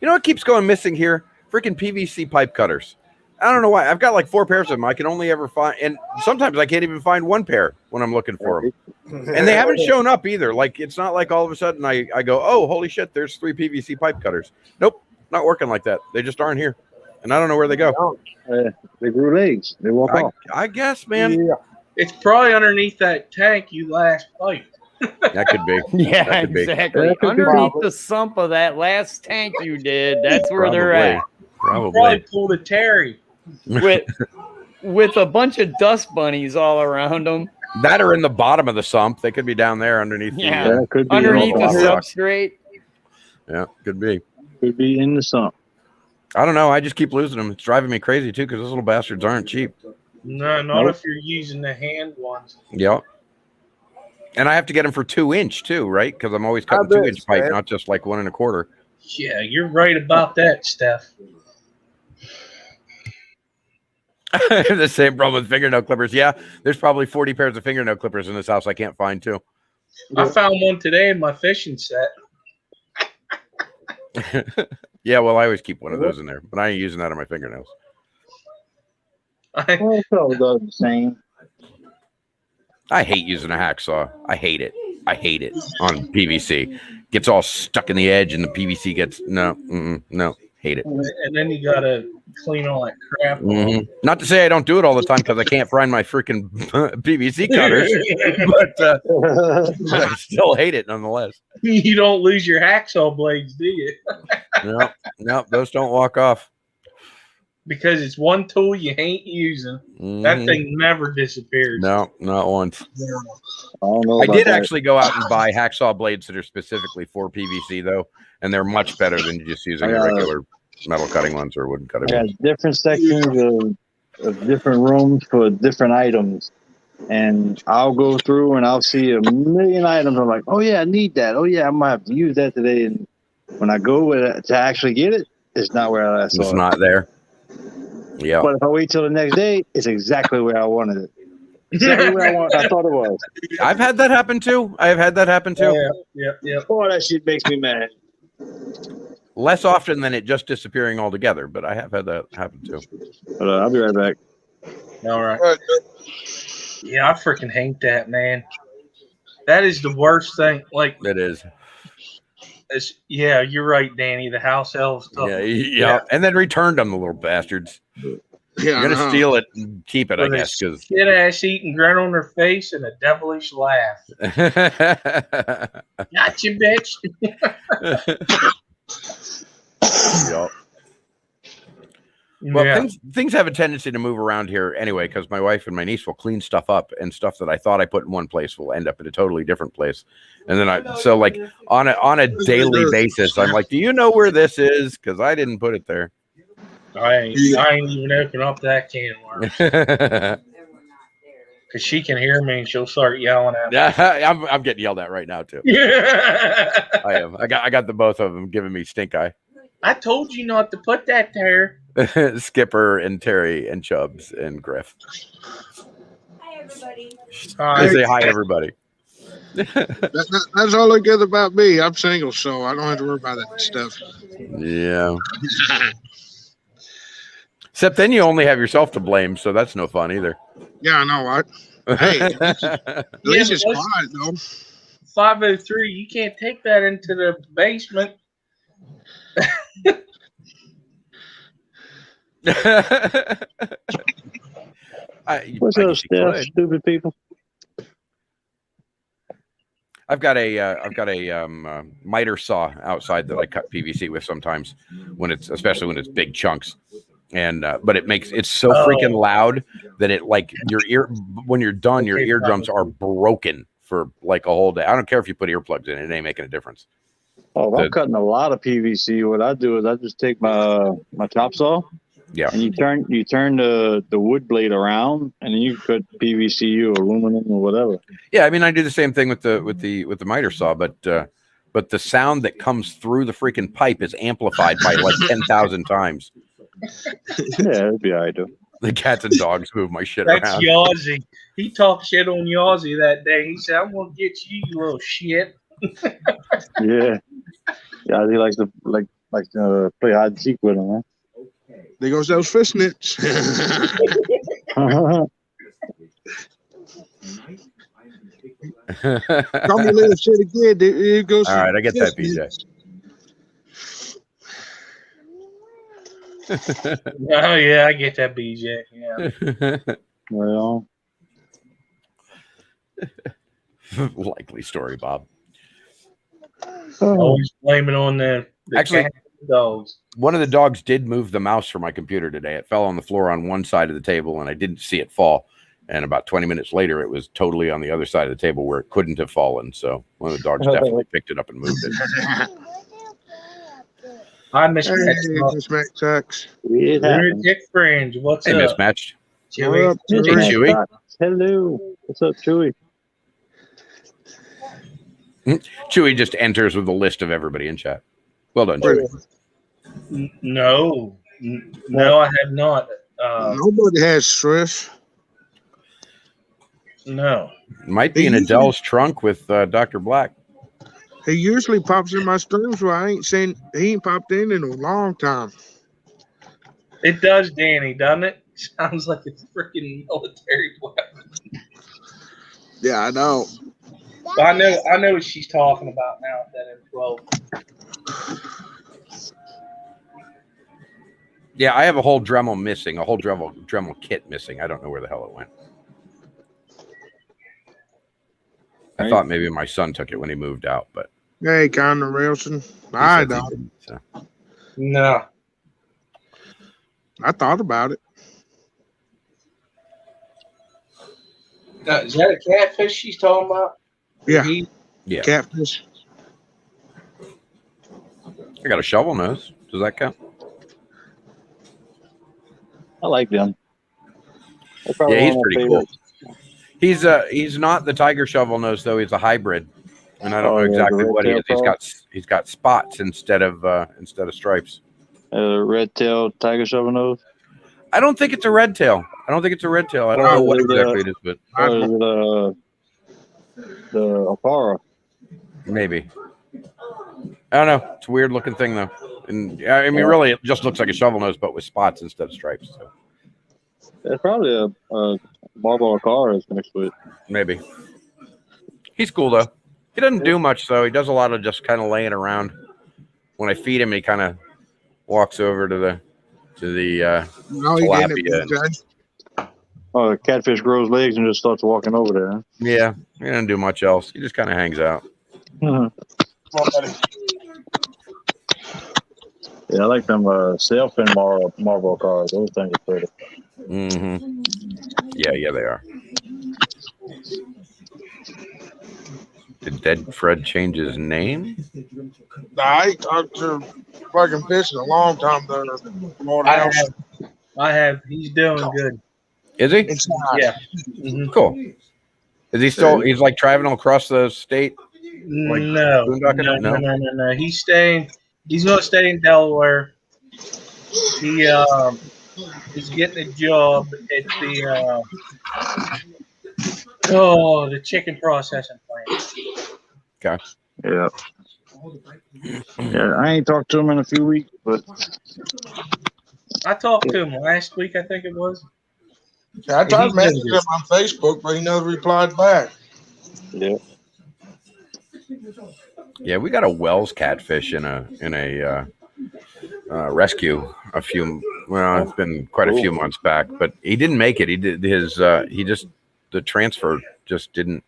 You know what keeps going missing here? Freaking PVC pipe cutters. I don't know why. I've got like 4 pairs of them. I can only ever find, and sometimes I can't even find one pair when I'm looking for them. And they haven't shown up either. Like, it's not like all of a sudden I go, oh, holy shit, there's 3 PVC pipe cutters. Nope, not working like that. They just aren't here. And I don't know where they go. They grew legs. They walk off. I guess, man. Yeah. It's probably underneath that tank you last piped. That could be. Yeah, That could be. exactly. That could be. Underneath the sump of that last tank you did, that's where they're at. Probably Probably. pulled a Terry. With a bunch of dust bunnies all around them. That are in the bottom of the sump. They could be down there underneath. Yeah. Yeah, could be Underneath in the the sump. substrate. Yeah, could be. Could be in the sump. I don't know. I just keep losing them. It's driving me crazy too because those little bastards aren't cheap. No, not if you're using the hand ones. Yep. And I have to get them for 2-inch too, right? Because I'm always cutting bet, 2-inch pipe, man. not just like 1 1/4. Yeah, you're right about that, Steph. The same problem with fingernail clippers. Yeah, there's probably 40 pairs of fingernail clippers in this house I can't find too. I found one today in my fishing set. Yeah, well, I always keep one of those in there, but I ain't using that on my fingernails. Well, it's all the same. I hate using a hacksaw. I hate it. I hate it on PVC. Gets all stuck in the edge, and the PVC gets no. Hate it. And then you gotta clean all that crap. Not to say I don't do it all the time because I can't find my freaking PVC cutters, but I still hate it nonetheless. You don't lose your hacksaw blades, do you? No, those don't walk off. Because it's one tool you ain't using. That thing never disappears. No, not once. I did actually go out and buy hacksaw blades that are specifically for PVC, though, and they're much better than just using regular metal cutting ones or wooden cutting ones. Different sections of different rooms for different items. And I'll go through and I'll see a million items. I'm like, oh, yeah, I need that. Oh, yeah, I might have to use that today. And when I go to actually get it, it's not where I saw it. It's not there. Yeah. But if I wait till the next day, it's exactly where I wanted it. Exactly where I thought it was. I've had that happen too. Yeah. Oh, that shit makes me mad. Less often than it just disappearing altogether, but I have had that happen too. But I'll be right back. All right. Yeah, I freaking hate that, man. That is the worst thing. Like it is. Yeah, you're right, Danny. The house elves stuff. Yeah. And then returned them, the little bastards. Yeah, you're gonna steal it and keep it, I guess. Because shit ass eating grin on their face and a devilish laugh. Gotcha, bitch. Yep. Well, things have a tendency to move around here anyway, because my wife and my niece will clean stuff up, and stuff that I thought I put in one place will end up in a totally different place. And then like on a daily basis, I'm like, do you know where this is? Because I didn't put it there. I ain't even open up that can of worms. Because she can hear me and she'll start yelling at me. Yeah, I'm getting yelled at right now too. Yeah. I am. I got the both of them giving me stink eye. I told you not to put that there. Skipper and Terry and Chubbs and Griff. Hi, everybody. They say hi, everybody. That's all I get about me. I'm single, so I don't have to worry about that stuff. Yeah. Except then you only have yourself to blame, so that's no fun either. Yeah, I know. Hey, at least it's quiet, though. 503, you can't take that into the basement. What's up, Steph? Stupid people. I've got a miter saw outside that I cut PVC with sometimes, especially when it's big chunks, and but it's so freaking loud that it like when you're done, your eardrums are broken for like a whole day. I don't care if you put earplugs in it ain't making a difference. Oh, if I'm cutting a lot of PVC, what I do is I just take my chop saw. Yeah. And you turn the wood blade around, and then you cut PVC or aluminum or whatever. Yeah, I mean, I do the same thing with the miter saw, but the sound that comes through the freaking pipe is amplified by like 10,000 times. Yeah, it'd be all right, though. The cats and dogs move my shit That's around. Yazzie. He talked shit on Yazzie that day. He said, "I'm gonna get you, you little shit." Yeah, he likes to play hide and seek with him, man. There goes those fishnets. Call me a little shit again. There goes. All right, I get that, BJ. Oh yeah, I get that, BJ. Yeah. Well, likely story, Bob. Always blame it on the Actually, cat and dogs. One of the dogs did move the mouse from my computer today. It fell on the floor on one side of the table, and I didn't see it fall. And about 20 minutes later, it was totally on the other side of the table where it couldn't have fallen. So one of the dogs definitely picked it up and moved it. Hi, Miss Mismatch. We're dick friends. What's Hey, up? Mismatched. Chewy. Hey, Chewy. hello. What's up, Chewy? Chewy just enters with a list of everybody in chat. Well done, Chewy. No, I have not. Nobody has stress. No. Might be in Adele's trunk with Dr. Black. He usually pops in my streams where I ain't seen. He ain't popped in a long time. It does, Danny, doesn't it? Sounds like a freaking military weapon. Yeah, I know. But I know what she's talking about now at that M12. Yeah, I have a whole Dremel missing, a whole Dremel kit missing. I don't know where the hell it went. I thought maybe my son took it when he moved out, but Hey, Connor Wilson. I don't. So. No. I thought about it. Is that a catfish she's talking about? Yeah. Yeah. Catfish. I got a shovel nose. Does that count? I like them. Yeah, he's pretty cool. He's not the tiger shovel nose though. He's a hybrid, and I don't know exactly what he is. He's got spots instead of stripes. Red tail tiger shovel nose. I don't think it's a red tail. I don't know what exactly it is, but the Apara. Maybe. I don't know. It's a weird looking thing though, and I mean, really, it just looks like a shovel nose, but with spots instead of stripes. So. It's probably a marble car is mixed with. Maybe. He's cool though. He doesn't do much though. He does a lot of just kind of laying around. When I feed him, he kind of walks over to the tilapia. Oh, the catfish grows legs and just starts walking over there. Huh? Yeah, he doesn't do much else. He just kind of hangs out. Yeah, I like them sailfin marble cars. Those things are pretty. Mm-hmm. Yeah, they are. Did Dead Fred change his name? I ain't talked to fucking fish in a long time though. I have. He's doing good. Is he? Yeah. Mm-hmm. Cool. Is he still? He's like traveling across the state. Like No. He's staying. He's gonna stay in Delaware. He's getting a job at the chicken processing plant. Okay. Yeah. Yeah, I ain't talked to him in a few weeks, but I talked to him last week, I think it was. Yeah, I tried messaging him on Facebook, but he never replied back. Yeah. Yeah, we got a Wells catfish in a rescue a few. Well, it's been quite a few months back, but he didn't make it. He did his. The transfer just didn't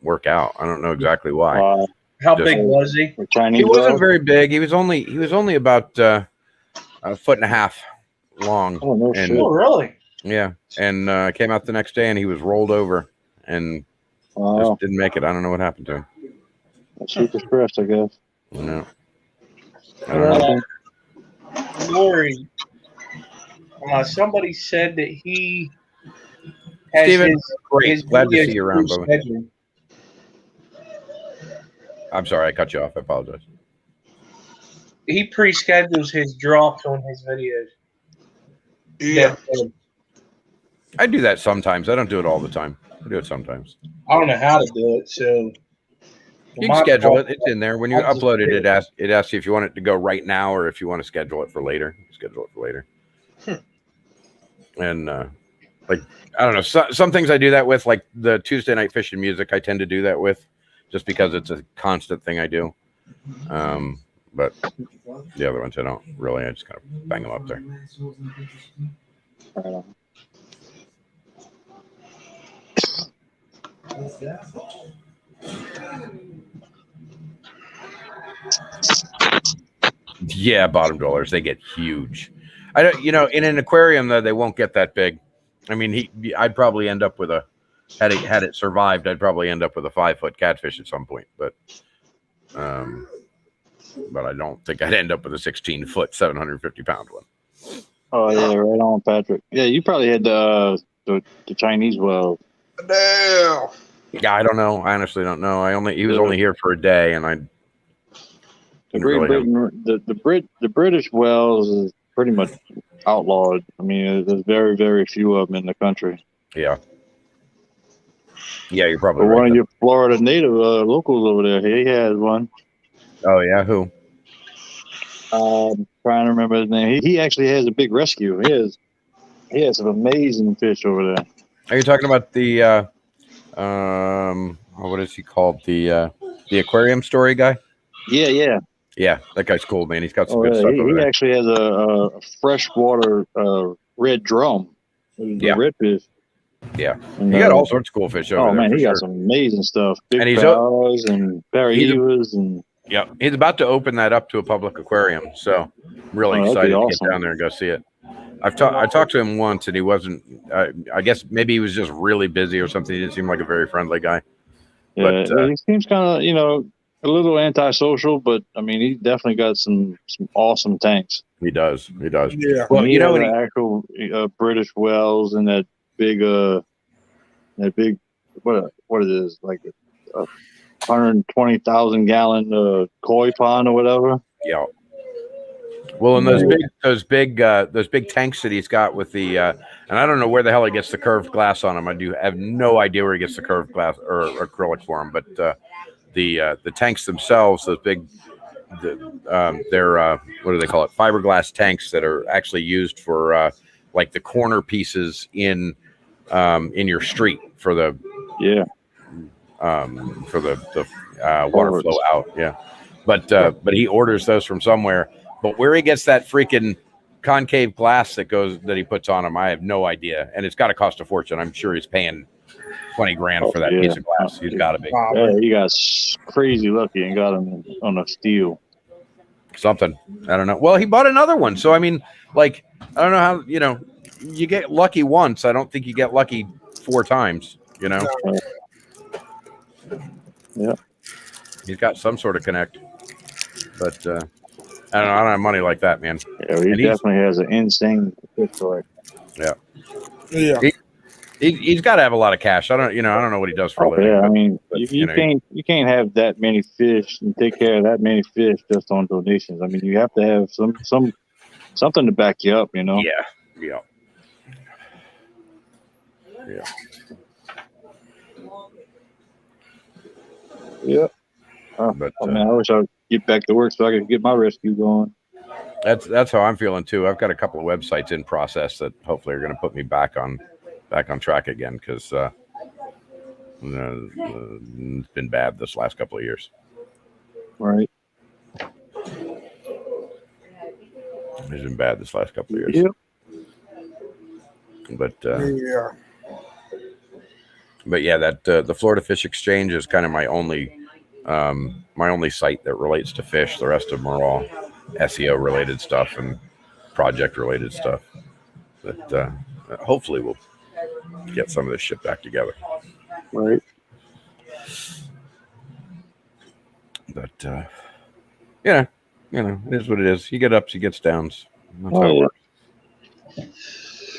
work out. I don't know exactly why. How big was he? He wasn't very big. He was only about a foot and a half long. Oh, no and, shit. Oh, really? Yeah, and came out the next day and he was rolled over and just didn't make it. I don't know what happened to him. Super stressed, I guess. No. I don't know. Lori, somebody said that he has Steven, great. his Glad to videos see you around, brother. scheduled. I'm sorry, I cut you off. I apologize. He pre-schedules his drops on his videos. Yeah. I do that sometimes. I don't do it all the time. I do it sometimes. I don't know how to do it, so You can schedule it. It's in there. When you upload it, it asks you if you want it to go right now or if you want to schedule it for later. Schedule it for later. And like, I don't know. Some things I do that with, like the Tuesday night fishing music. I tend to do that with, just because it's a constant thing I do. But the other ones I don't really. I just kind of bang them up there. Yeah, bottom dwellers, they get huge. I don't, in an aquarium though, they won't get that big. I mean, I'd probably end up with had it survived, I'd probably end up with a 5-foot catfish at some point, but I don't think I'd end up with a 16-foot, 750-pound one. Oh yeah, right on, Patrick. Yeah, you probably had the Chinese well. Damn. Yeah, I don't know. I honestly don't know. He was only here for a day, and I. The British wells is pretty much outlawed. I mean, there's very, very few of them in the country. Yeah. Yeah, you're probably But right. one of your Florida native locals over there, he has one. Oh yeah, who? Trying to remember his name. He actually has a big rescue. He has some amazing fish over there. Are you talking about the what is he called? The aquarium story guy? Yeah. Yeah, that guy's cool, man. He's got some Oh, good yeah. stuff over He there. actually has a freshwater red drum. The Yeah. redfish. Yeah, And, he got all sorts of cool fish over there. man, for he sure. got some amazing stuff. Big And he's powers and Paraivas and yeah, he's about to open that up to a public aquarium, so I'm really that'd excited be to awesome. get down there and go see it. I talked to him once, and he wasn't. I guess maybe he was just really busy or something. He didn't seem like a very friendly guy. Yeah, But he seems kind of a little antisocial, but I mean, he's definitely got some awesome tanks. he does. He does. Yeah. Well, And you know has what? an actual British wells and that big what it is, like a 120,000 gallon koi pond or whatever. Yeah. Well, and those big tanks that he's got with the and I don't know where the hell he gets the curved glass on them. I have no idea where he gets the curved glass or acrylic for them. But the tanks themselves, those big, they're what do they call it? Fiberglass tanks that are actually used for like the corner pieces in your street for the water flow out. Yeah, but he orders those from somewhere. But where he gets that freaking concave glass that he puts on them, I have no idea. And it's got to cost a fortune. I'm sure he's paying $20,000 for that piece of glass. He's got to be. Yeah, you got crazy lucky and got him on a steel. Something. I don't know. Well, he bought another one. So, I mean, like, I don't know how, you get lucky once. I don't think you get lucky 4 times, Yeah. He's got some sort of connect. But, I don't have money like that, man. Yeah, he definitely has an insane fish collection. Yeah. Yeah. He's got to have a lot of cash. I don't know what he does for a living. Yeah, but, I mean, you can't have that many fish and take care of that many fish just on donations. I mean, you have to have something to back you up, Yeah. Yeah. But I mean, I wish I would get back to work so I could get my rescue going. That's how I'm feeling too. I've got a couple of websites in process that hopefully are going to put me back on track again because it's been bad this last couple of years. Right. It's been bad this last couple of years. Yeah. But Yeah. but yeah, that the Florida Fish Exchange is kind of my only site that relates to fish. The rest of them are all SEO related stuff and project related stuff. But hopefully we'll get some of this shit back together. Right. But it is what it is. You get ups, you get downs. That's how it works.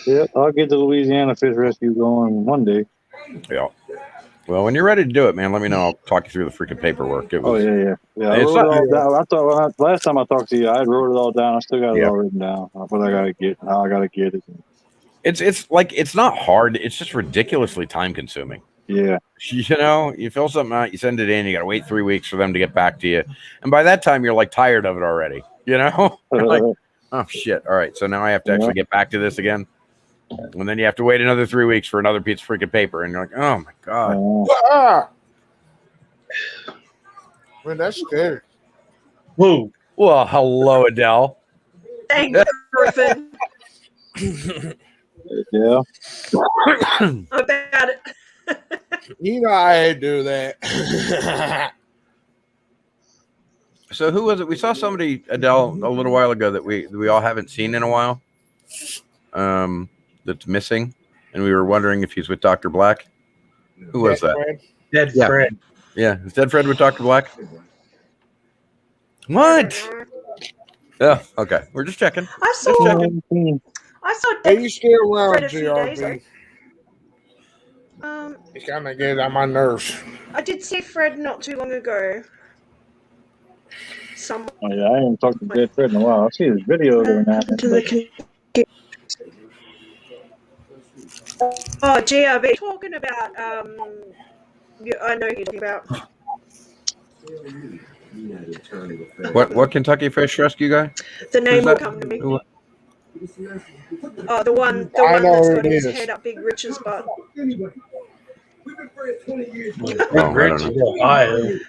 Yeah, I'll get the Louisiana Fish Rescue going one day. Yeah. Well, when you're ready to do it, man, let me know. I'll talk you through the freaking paperwork. It was, yeah. I wrote it all down. I thought last time I talked to you, I wrote it all down. I still got it all written down. What I gotta get, how I gotta get it. It's like it's not hard. It's just ridiculously time consuming. Yeah. You fill something out, you send it in, you got to wait 3 weeks for them to get back to you, and by that time you're like tired of it already. You're like, oh shit! All right, so now I have to actually get back to this again. And then you have to wait another 3 weeks for another piece of freaking paper. And you're like, oh my God. Man, that's scary. Whoa. Well, hello, Adele. Thanks, Griffin. Yeah. About it. You know I hate to do that. So who was it? We saw somebody, Adele, a little while ago that we all haven't seen in a while. That's missing. And we were wondering if he's with Dr. Black. Who was that? Dead Yeah. Fred. Yeah. Is Dead Fred with Dr. Black? What? Oh, okay. We're just checking. I saw Hey, Dead you still around, Fred a few days GRB? ago. It's kind of getting on my nerves. I did see Fred not too long ago. someone Oh, yeah, I haven't talked to Dead Fred in a while. I see his videos every now and to then. the. Oh, GRB talking about. I know who you're talking about. What Kentucky Fish Rescue guy? The name Who's will that? come to me. Who- Oh, the one I know that's who got it his is. head up Big Rich's butt. Big Oh, I Rich don't is Ohio.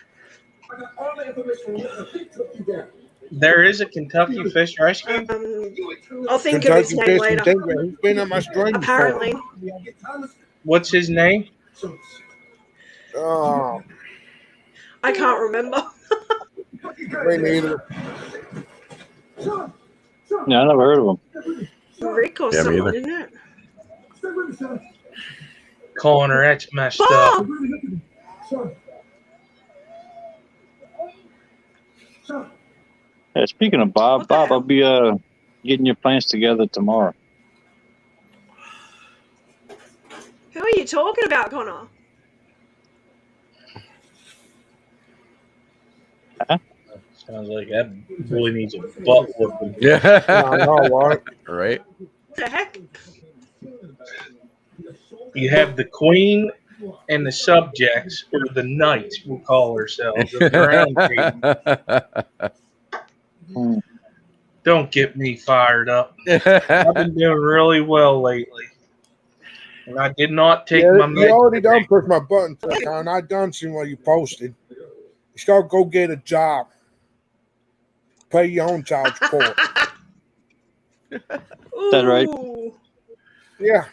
There is a Kentucky Fish Rescue. I'll think of his Kentucky name Fish and later. Takeaway. He's been on my stream Apparently, What's his name? before. I can't remember. Me neither. Yeah, I never heard of him. Rick or Yeah, me someone, either. isn't it? Connor, that's messed up. Bob! Yeah, speaking of Bob, What the Bob, hell? I'll be getting your plans together tomorrow. Who are you talking about, Connor? Sounds like that boy needs a butt whooping. I know, right? Right? What the heck? You have the queen and the subjects, or the knights, we'll call ourselves, of the round table. Hmm. Don't get me fired up. I've been doing really well lately. And I did not take Yeah, my you meds already today. done pushed my button click on. I done seen what you posted. You gotta go get a job. Pay your own child support. that right? Ooh. Yeah.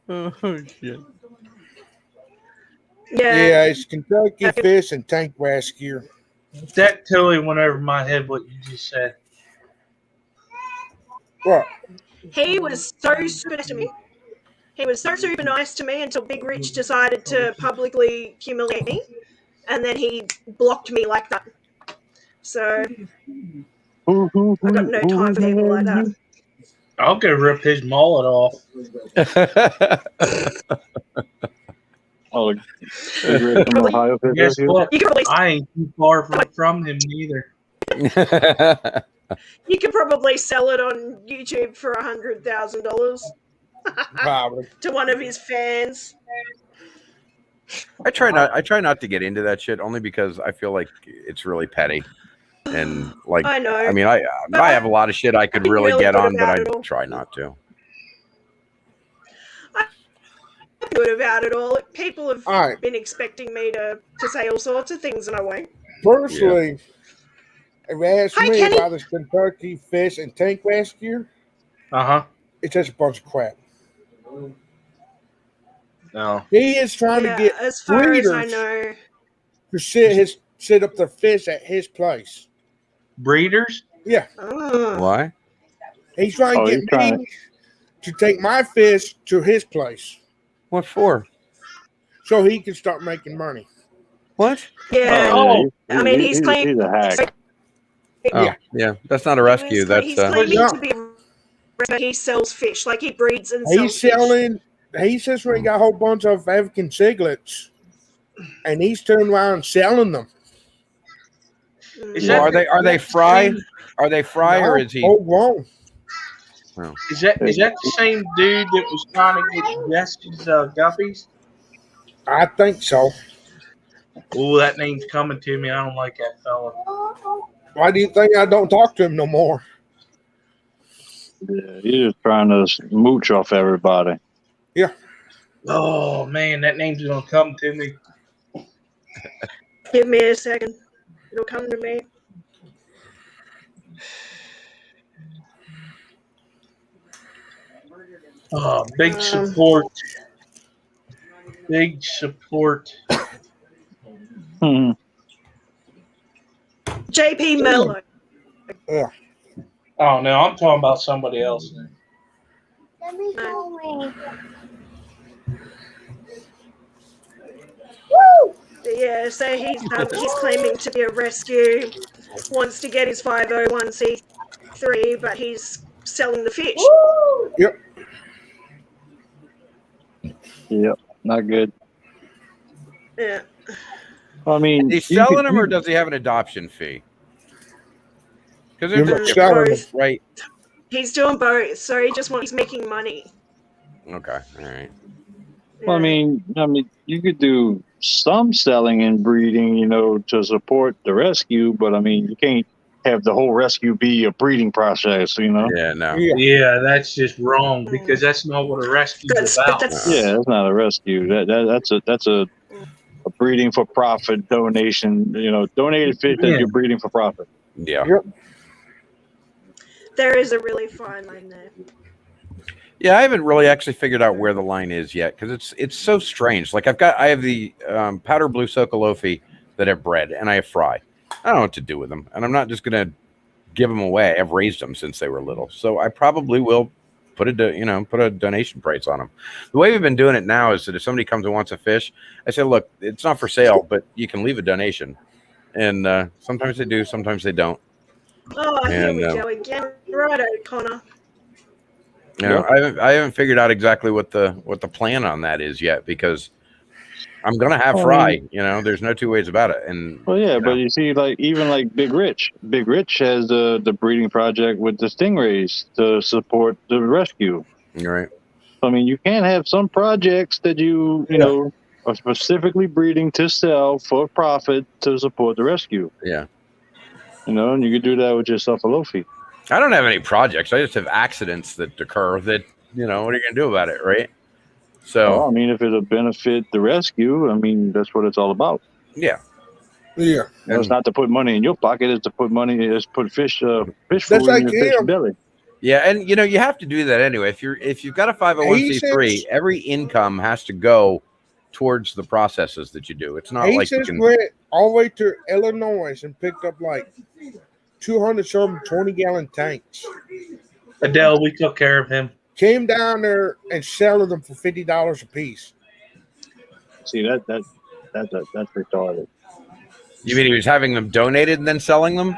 Oh shit. Yeah, it's Kentucky Fish and Tank Rescue. That totally went over my head what you just said. What? He was so super nice to me. He was so super nice to me until Big Rich decided to publicly humiliate me, and then he blocked me like that. So I got no time for people like that. I'll go rip his mullet off. Oh, Big Red from Ohio Fish Guess Rescue? what? You could probably, I ain't too far from him neither. you could probably sell it on YouTube for $100,000 Probably. to one of his fans. I try not to get into that shit only because I feel like it's really petty. And like I know. I mean I have a lot of shit I could I'm really get good on, but about I it all. try not to. I'm good about it all. People have All right. been expecting me to say all sorts of things, and I won't. Personally, if you ask Hi, me Kenny. about this Kentucky Fish and Tank Rescue, Uh-huh. it's just a bunch of crap. No. He is trying Yeah, to get as far as I breeders know. to sit up their fish at his place. Breeders? Yeah. Why? He's trying Oh, to he's get trying me to take my fish to his place What for? so he can start making money. What? Yeah. Oh, yeah. I mean, he's claiming. He's a hack. Oh, yeah. That's not a rescue. That's He's claiming No. to be. But he sells fish, like he breeds and He's sells fish. selling. He says we got a whole bunch of African cichlids, and he's turning around selling them. Is Well, that are they fry? Are they fry or is he? Oh, wrong. Is that the same dude that was trying to get Jesse's guppies? I think so. Oh, that name's coming to me. I don't like that fella. Why do you think I don't talk to him no more? Yeah, he's just trying to mooch off everybody. Yeah. Oh man, that name's gonna come to me. Give me a second. It'll come to me. Oh, big support. Big support. Hmm. JP Mello. Yeah. Oh no, I'm talking about somebody else. Let me go away. Yeah, so he's claiming to be a rescue, wants to get his 501c3, but he's selling the fish. Yep. Yep, not good. Yeah. I mean, Is he selling them or does he have an adoption fee? Because You're they're selling them. both. right. He's doing both, so he's making money. Okay, all right. Well, I mean, you could do some selling and breeding, you know, to support the rescue, but I mean, you can't have the whole rescue be a breeding process, you know? Yeah, no. Yeah. Yeah, that's just wrong because that's not what a rescue's about. Yeah, that's not a rescue. That's a breeding for profit donation. You know, donated fish that Yeah. you're breeding for profit. Yeah. Yep. there is a really fine line there. Yeah, I haven't really actually figured out where the line is yet because it's so strange. Like I have the powder blue Sokolofi that I've bred and I have fry. I don't know what to do with them, and I'm not just gonna give them away. I've raised them since they were little, so I probably will put a donation price on them. The way we've been doing it now is that if somebody comes and wants a fish, I say, look, it's not for sale, but you can leave a donation, and sometimes they do, sometimes they don't. Oh, here And, we go again. Righto, Connor. You know, I haven't figured out exactly what the plan on that is yet because I'm gonna have fry. You know, there's no two ways about it. And Well, yeah, you but know, you see, like even like Big Rich has the breeding project with the stingrays to support the rescue. you're right. I mean, you can have some projects that you know are specifically breeding to sell for profit to support the rescue. Yeah. You know, and you could do that with your Sokolofi. I don't have any projects. I just have accidents that occur that, you know, what are you going to do about it, right? So, Well, I mean, if it'll benefit the rescue, I mean, that's what it's all about. yeah. Yeah. You know, it's not to put money in your pocket; it's to put fish food That's in like your fish him. belly. Yeah, and you know, you have to do that anyway. If you've got a 501c3, every income has to go towards the processes that you do. It's not like you Aces can. went all the way to Illinois and picked up like 200 some 20-gallon tanks. Adele, we took care of him. Came down there and selling them for $50 a piece. See that's retarded. You mean he was having them donated and then selling them?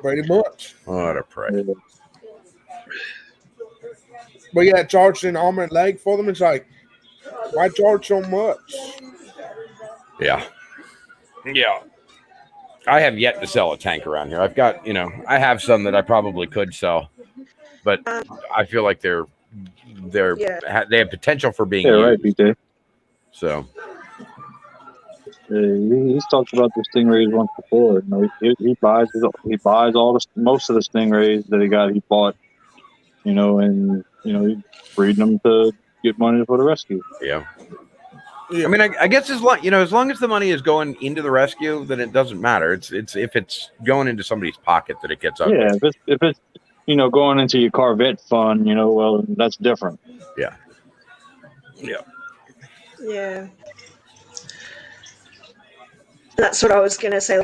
Pretty much. What a prick. But yeah, charged an arm and leg for them. It's like, why charge so much? Yeah. Yeah. I have yet to sell a tank around here. I've got, you know, I have some that I probably could sell, but I feel like they have potential for being used. Right, BJ. So he's talked about the stingrays once before. You know, he buys most of the stingrays that he got. He bought, you know, and you know, he's breeding them to get money for the rescue. yeah. I mean, I guess as long as the money is going into the rescue, then it doesn't matter. It's if it's going into somebody's pocket that it gets ugly. Yeah, if it's you know going into your Corvette fund, you know, well that's different. Yeah. Yeah. Yeah. That's what I was going to say.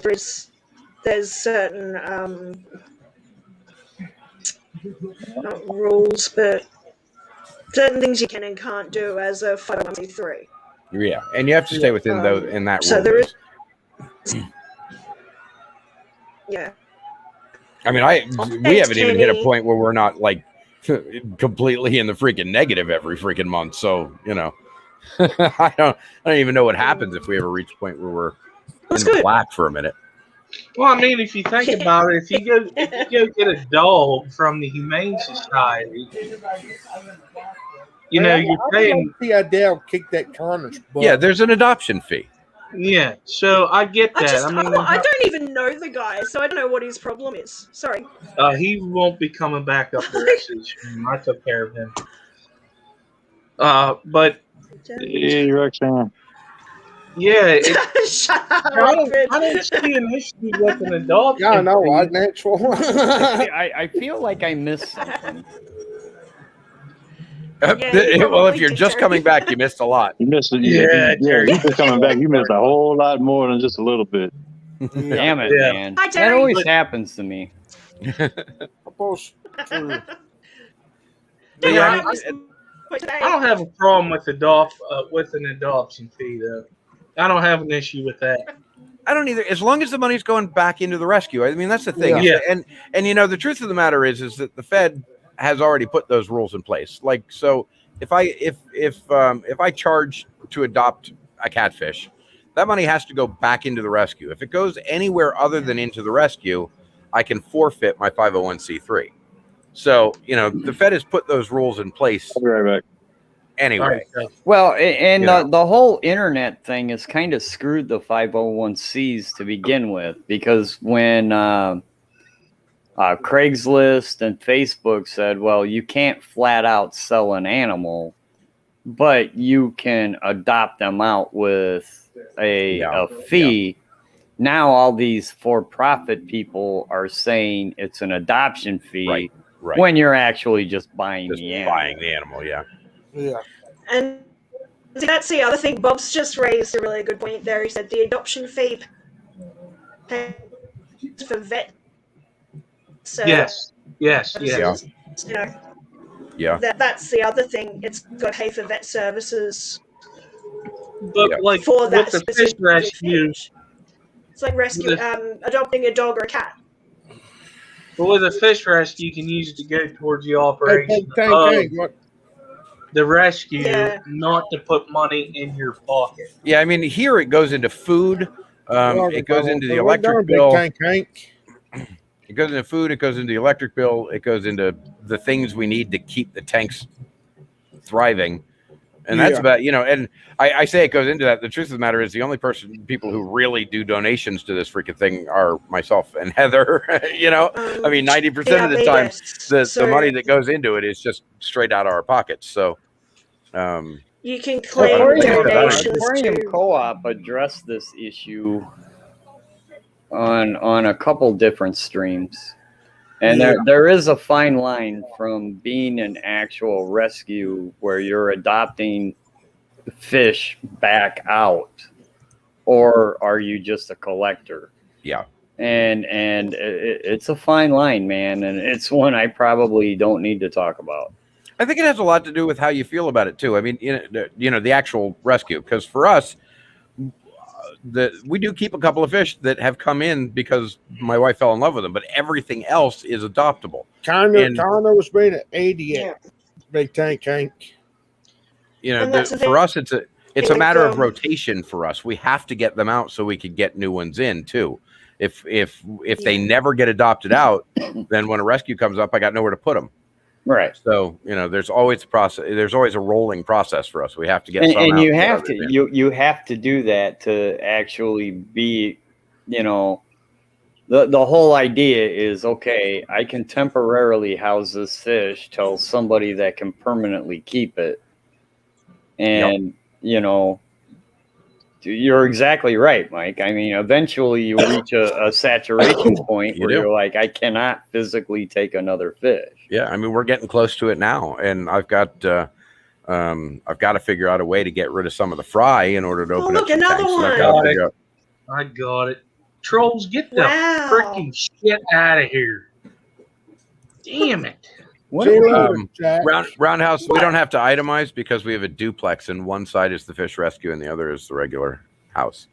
There's certain not rules, but certain things you can and can't do as a 501c3. Yeah, and you have to stay within in that So rule. there is. Yeah. I mean, we haven't even hit a point where we're not like completely in the freaking negative every freaking month. So you know, I don't even know what happens if we ever reach a point where we're in the black for a minute. Well, I mean, if you think about it, if you go get a dog from the Humane Society, you know, you're paying. See Adele kick that Connor's butt. Yeah, there's an adoption fee. Yeah, so I get that. I don't even know the guy, so I don't know what his problem is. Sorry. He won't be coming back up the rest of the stream. I took care of him. But Hey, Roxanne. yeah, Shut up, I don't see an issue with an adoption. Yeah, I know, fee. right? Natural. I feel like I missed something. Well, if you're just coming back, you missed a lot. You missed it. Yeah, You're just coming back. You missed a whole lot more than just a little bit. Damn it, Yeah. man. Hi, That Terry. always happens to me. Supposed to. Yeah, I don't have a problem with an adoption fee though. I don't have an issue with that. I don't either. As long as the money's going back into the rescue. I mean, that's the thing. Yeah. And you know, the truth of the matter is that the Fed has already put those rules in place. Like, so if I charge to adopt a catfish, that money has to go back into the rescue. If it goes anywhere other than into the rescue, I can forfeit my 501c3. So, the Fed has put those rules in place I'll be right back. anyway. Well, and You know. the whole internet thing has kind of screwed the 501cs to begin with, because when Craigslist and Facebook said, well, you can't flat out sell an animal, but you can adopt them out with a fee. Now all these for-profit people are saying it's an adoption fee, Right. when you're actually just buying Just the animal. buying the animal, yeah. Yeah. And that's the other thing. Bob's just raised a really good point there. He said the adoption fee pays for vet services. Yes. Yeah. You know, Yeah. that's the other thing. It's got to pay for vet services But Yeah. like for with that the fish specific rescues, It's like adopting a dog or a cat. but with a fish rescue, you can use it to go towards the Hey, operation Tank, of what? the rescue, Yeah. not to put money in your pocket. Yeah, I mean, here it goes into food. It goes into the electric bill. Tank. It goes into food. It goes into the electric bill. It goes into the things we need to keep the tanks thriving. And that's about, and I say it goes into that. The truth of the matter is the only people who really do donations to this freaking thing are myself and Heather. I mean, 90% of the time, the money that goes into it is just straight out of our pockets. So, you can claim donations. Aquarium Co-op addressed this issue on a couple different streams. And there is a fine line from being an actual rescue where you're adopting fish back out, or are you just a collector? Yeah. And it's a fine line, man, and it's one I probably don't need to talk about. I think it has a lot to do with how you feel about it too. I mean, the actual rescue, because for us, we do keep a couple of fish that have come in because my wife fell in love with them, but everything else is adoptable. Connor was being an idiot. Big Tank. For us, it's a matter of rotation for us. We have to get them out so we could get new ones in too. If they never get adopted out, then when a rescue comes up, I got nowhere to put them. Right. So there's always a process. There's always a rolling process for us. We have to get some and out you have to you have to do that to actually be, the whole idea is, okay, I can temporarily house this fish till somebody that can permanently keep it. And you're exactly right, Mike. I mean, eventually you reach a saturation point where you're like, I cannot physically take another fish. Yeah, I mean, we're getting close to it now, and I've got to figure out a way to get rid of some of the fry in order to open up some another tanks. one. I got it. Trolls, get the freaking shit out of here! Damn it! Roundhouse, we don't have to itemize because we have a duplex, and one side is the fish rescue and the other is the regular house.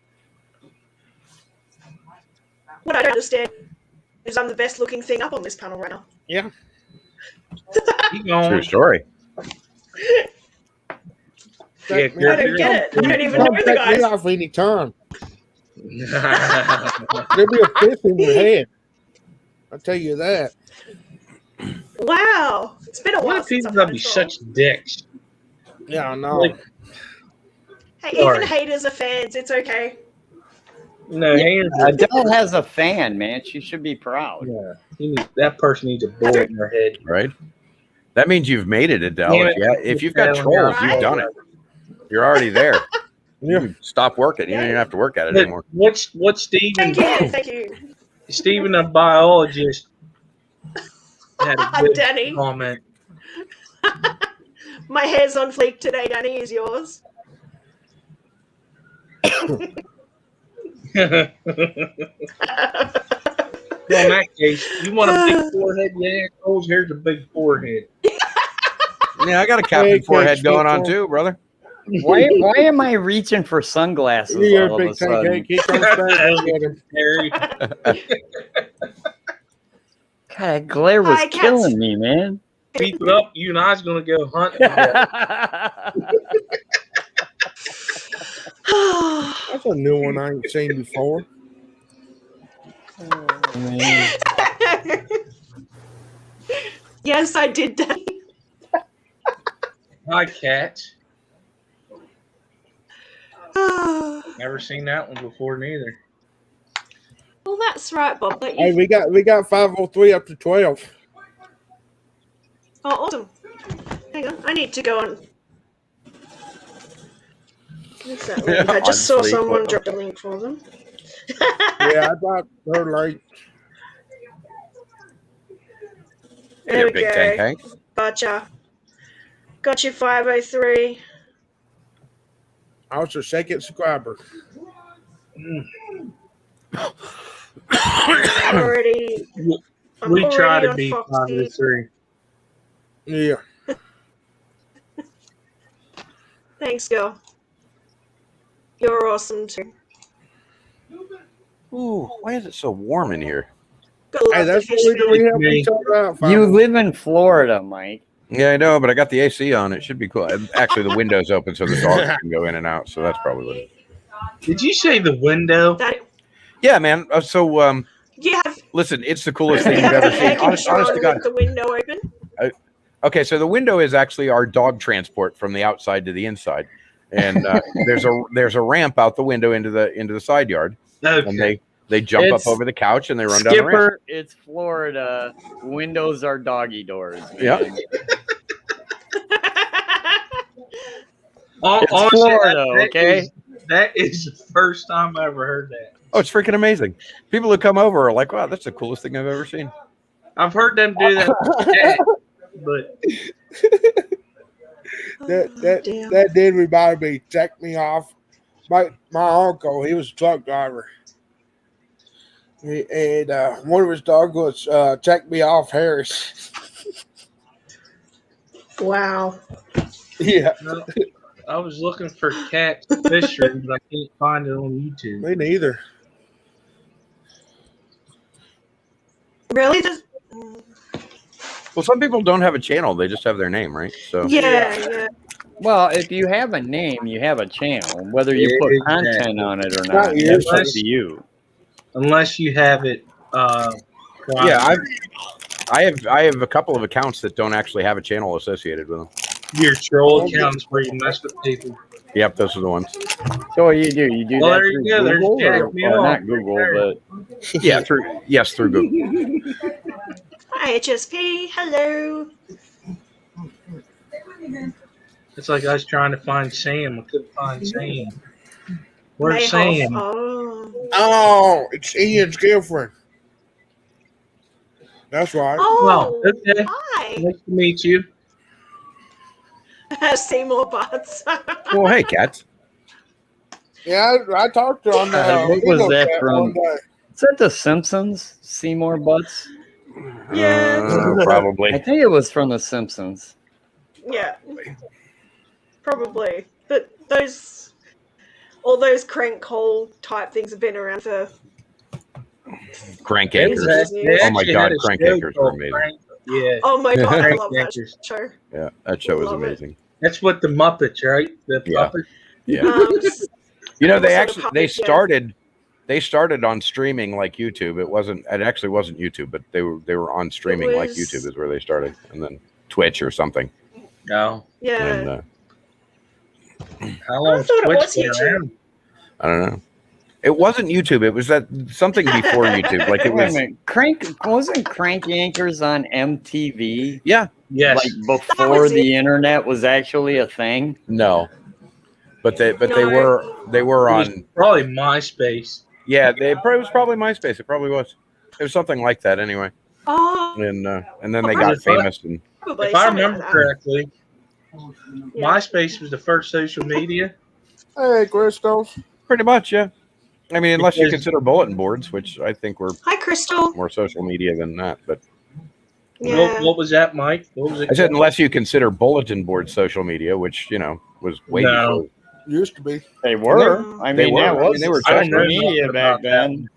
What I don't understand is I'm the best looking thing up on this panel right now. Yeah. True story. I don't get it. I don't even know the guys. Me off any time. There'll be a fish in your head. I'll tell you that. Wow, it's been a while. Why people gotta be such dicks? Yeah, I know. Hey, even haters are fans. It's okay. No, Adele has a fan, man. She should be proud. Yeah, that person needs a bullet in their head. Right. That means you've made it, Adele. If you've got trolls, you've done it. You're already there. You stop working. You don't even have to work at it anymore. What's Steven? Thank you. Steven, a biologist, had a good comment. My hair's on fleek today, Danny. Is yours? Well, in that case, you want a big forehead? Yeah, Cole's here's a big forehead. Yeah, I got a captain forehead going on too, brother. Why am I reaching for sunglasses all of a sudden? God, that glare was killing me, man. Keep it up. You and I's gonna go hunting. That's a new one I ain't seen before. Oh, man. Yes, I did, Daddy. Hi, cats. Oh, Never seen that one before, neither. well, that's right, Bob. But Hey, you. we got 503 up to 12. Oh, awesome. Hang on, I need to go on. What's that link? I just saw Honestly, someone what- drop a link for them. Yeah, I thought they're late. There Hey, we big go. tank. Gotcha. Got you 503. I was a second subscriber. I'm already. I'm We try already to on be Foxy. 503. Yeah. Thanks, girl. You're awesome too. Ooh, why is it so warm in here? Gotta Hey, love the that's fish what we food. help each other out. You 503. live in Florida, Mike. Yeah, I know, but I got the AC on. It should be cool. Actually, the window's open so the dogs can go in and out. So that's probably what it is. Did you say the window? That Yeah, man. you have Listen, it's the coolest thing you you've have ever the seen. air Honest conditioner to on God. with the window open. Okay, so the window is actually our dog transport from the outside to the inside, and there's a ramp out the window into the side yard, and Okay. they jump It's- up over the couch and they run down the ramp. Skipper, it's Florida. Windows are doggy doors, man. Yeah. It's Honestly, Florida, that okay? that is the first time I ever heard that. Oh, it's freaking amazing. People who come over are like, "Wow, that's the coolest thing I've ever seen." I've heard them do that, with cats, but That did remind me. Check me off. My uncle, he was a truck driver. And one of his dogs was check me off Harris. Wow. Yeah, I was looking for cat fishery, but I can't find it on YouTube. me neither. Really? Well, some people don't have a channel; they just have their name, right? So Yeah. Well, if you have a name, you have a channel. Whether you put Exactly. content on it or Not not, you. that's up to you. Unless you have it. yeah, I have a couple of accounts that don't actually have a channel associated with them. Your troll accounts where you mess with people. Yep, those are the ones. So what do? You do Well, that there you through go. There's Google, Jack me or off. not Google, but Yeah, through Google. Hi, HSP. Hello. It's like I was trying to find Sam. I couldn't find Sam. Where's Mayhoff. Sam? Oh. Oh, it's Ian's girlfriend. That's right. Oh. Oh, okay. Hi. Nice to meet you. Seymour Butts. Well, hey, cats. Yeah, I talked to her on What was Eagle that Chat from? one day. is that The Simpsons? Seymour Butts? Yeah. Probably. I think it was from The Simpsons. Yeah. Probably. But all those crank hole type things have been around for Crank They anchors. actually Oh my had God, a crank show anchors were called amazing. Crank- Yeah, Oh my god, I Crank love that Anchors. show. Yeah, that show was Love it. amazing. That's what the Muppets, right? The Yeah. puppets. Yeah. You know, Also the they puppet, yeah. started on streaming like YouTube. It actually wasn't YouTube, but they were on streaming like was- YouTube is where they started, and then Twitch or something. No. Yeah. And How long I thought it Twitch was been YouTube. around? I don't know. It wasn't YouTube. It was that something before YouTube. Like it Wait a was. minute. Wasn't Crank Yankers on MTV? Yeah. Yes. Like before was the internet was actually a thing? No. But they No. were it was on. probably MySpace. Yeah. It was probably MySpace. It probably was. It was something like that anyway. Oh, And then they got famous and. probably. If I something remember like that. correctly, Yeah. MySpace was the first social media. Hey, Christos. Pretty much, yeah. I mean, unless you Because- consider bulletin boards, which I think were Hi, Crystal. more social media than that. But Yeah. What was that, Mike? What was it? I said, called? unless you consider bulletin board social media, which was way No. before. Used to be. They were. I They mean, were. that I mean, was they were social social media media back about then.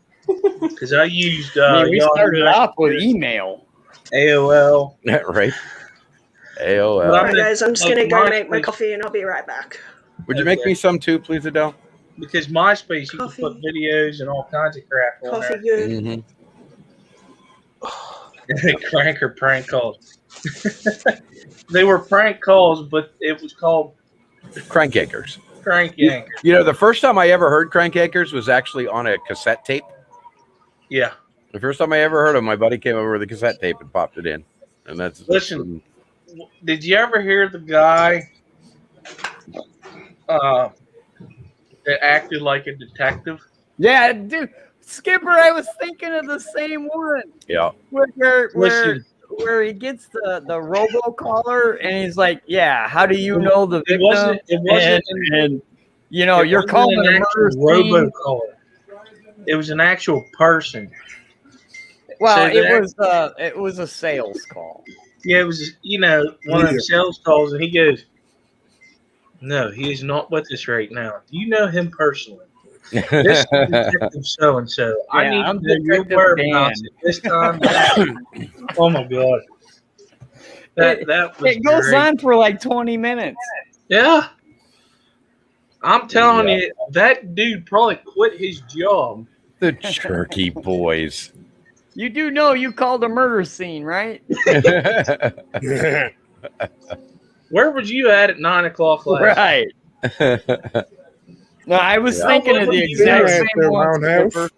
Because I used I mean, we Yahoo started off with Messenger, email. AOL. Right? But AOL. Alright, guys, I'm just Like gonna go make my MySpace- coffee and I'll be right back. Would you make Okay. me some too, please, Adele? Because MySpace, you Coffee. could put videos and all kinds of crap on Coffee there. good. Mm-hmm. Crank or prank calls. They were prank calls, but it was called Crank Acres. Crank Yankers. You know, the first time I ever heard Crank Acres was actually on a cassette tape. Yeah. The first time I ever heard him, my buddy came over with a cassette tape and popped it in. And that's Listen, did you ever hear the guy that acted like a detective? Yeah, dude. Skipper, I was thinking of the same one. Yeah. Where he gets the robocaller and he's like, yeah, how do you know the victim? It wasn't and you know, you're calling an a murder scene. robocaller. It was an actual person. Well, So it was a sales call. Yeah, it was, one of them sales calls, and he goes, "No, he is not with us right now. Do you know him personally? This is Detective So-and-so. I need to know your whereabouts at this time." Oh, my God. That was It goes great. on for like 20 minutes. Yeah. I'm telling you, that dude probably quit his job. The Jerky Boys. You do know you called a murder scene, right? Where was you at 9 o'clock last night? Right. No, I was thinking of the exact same one. Skipper.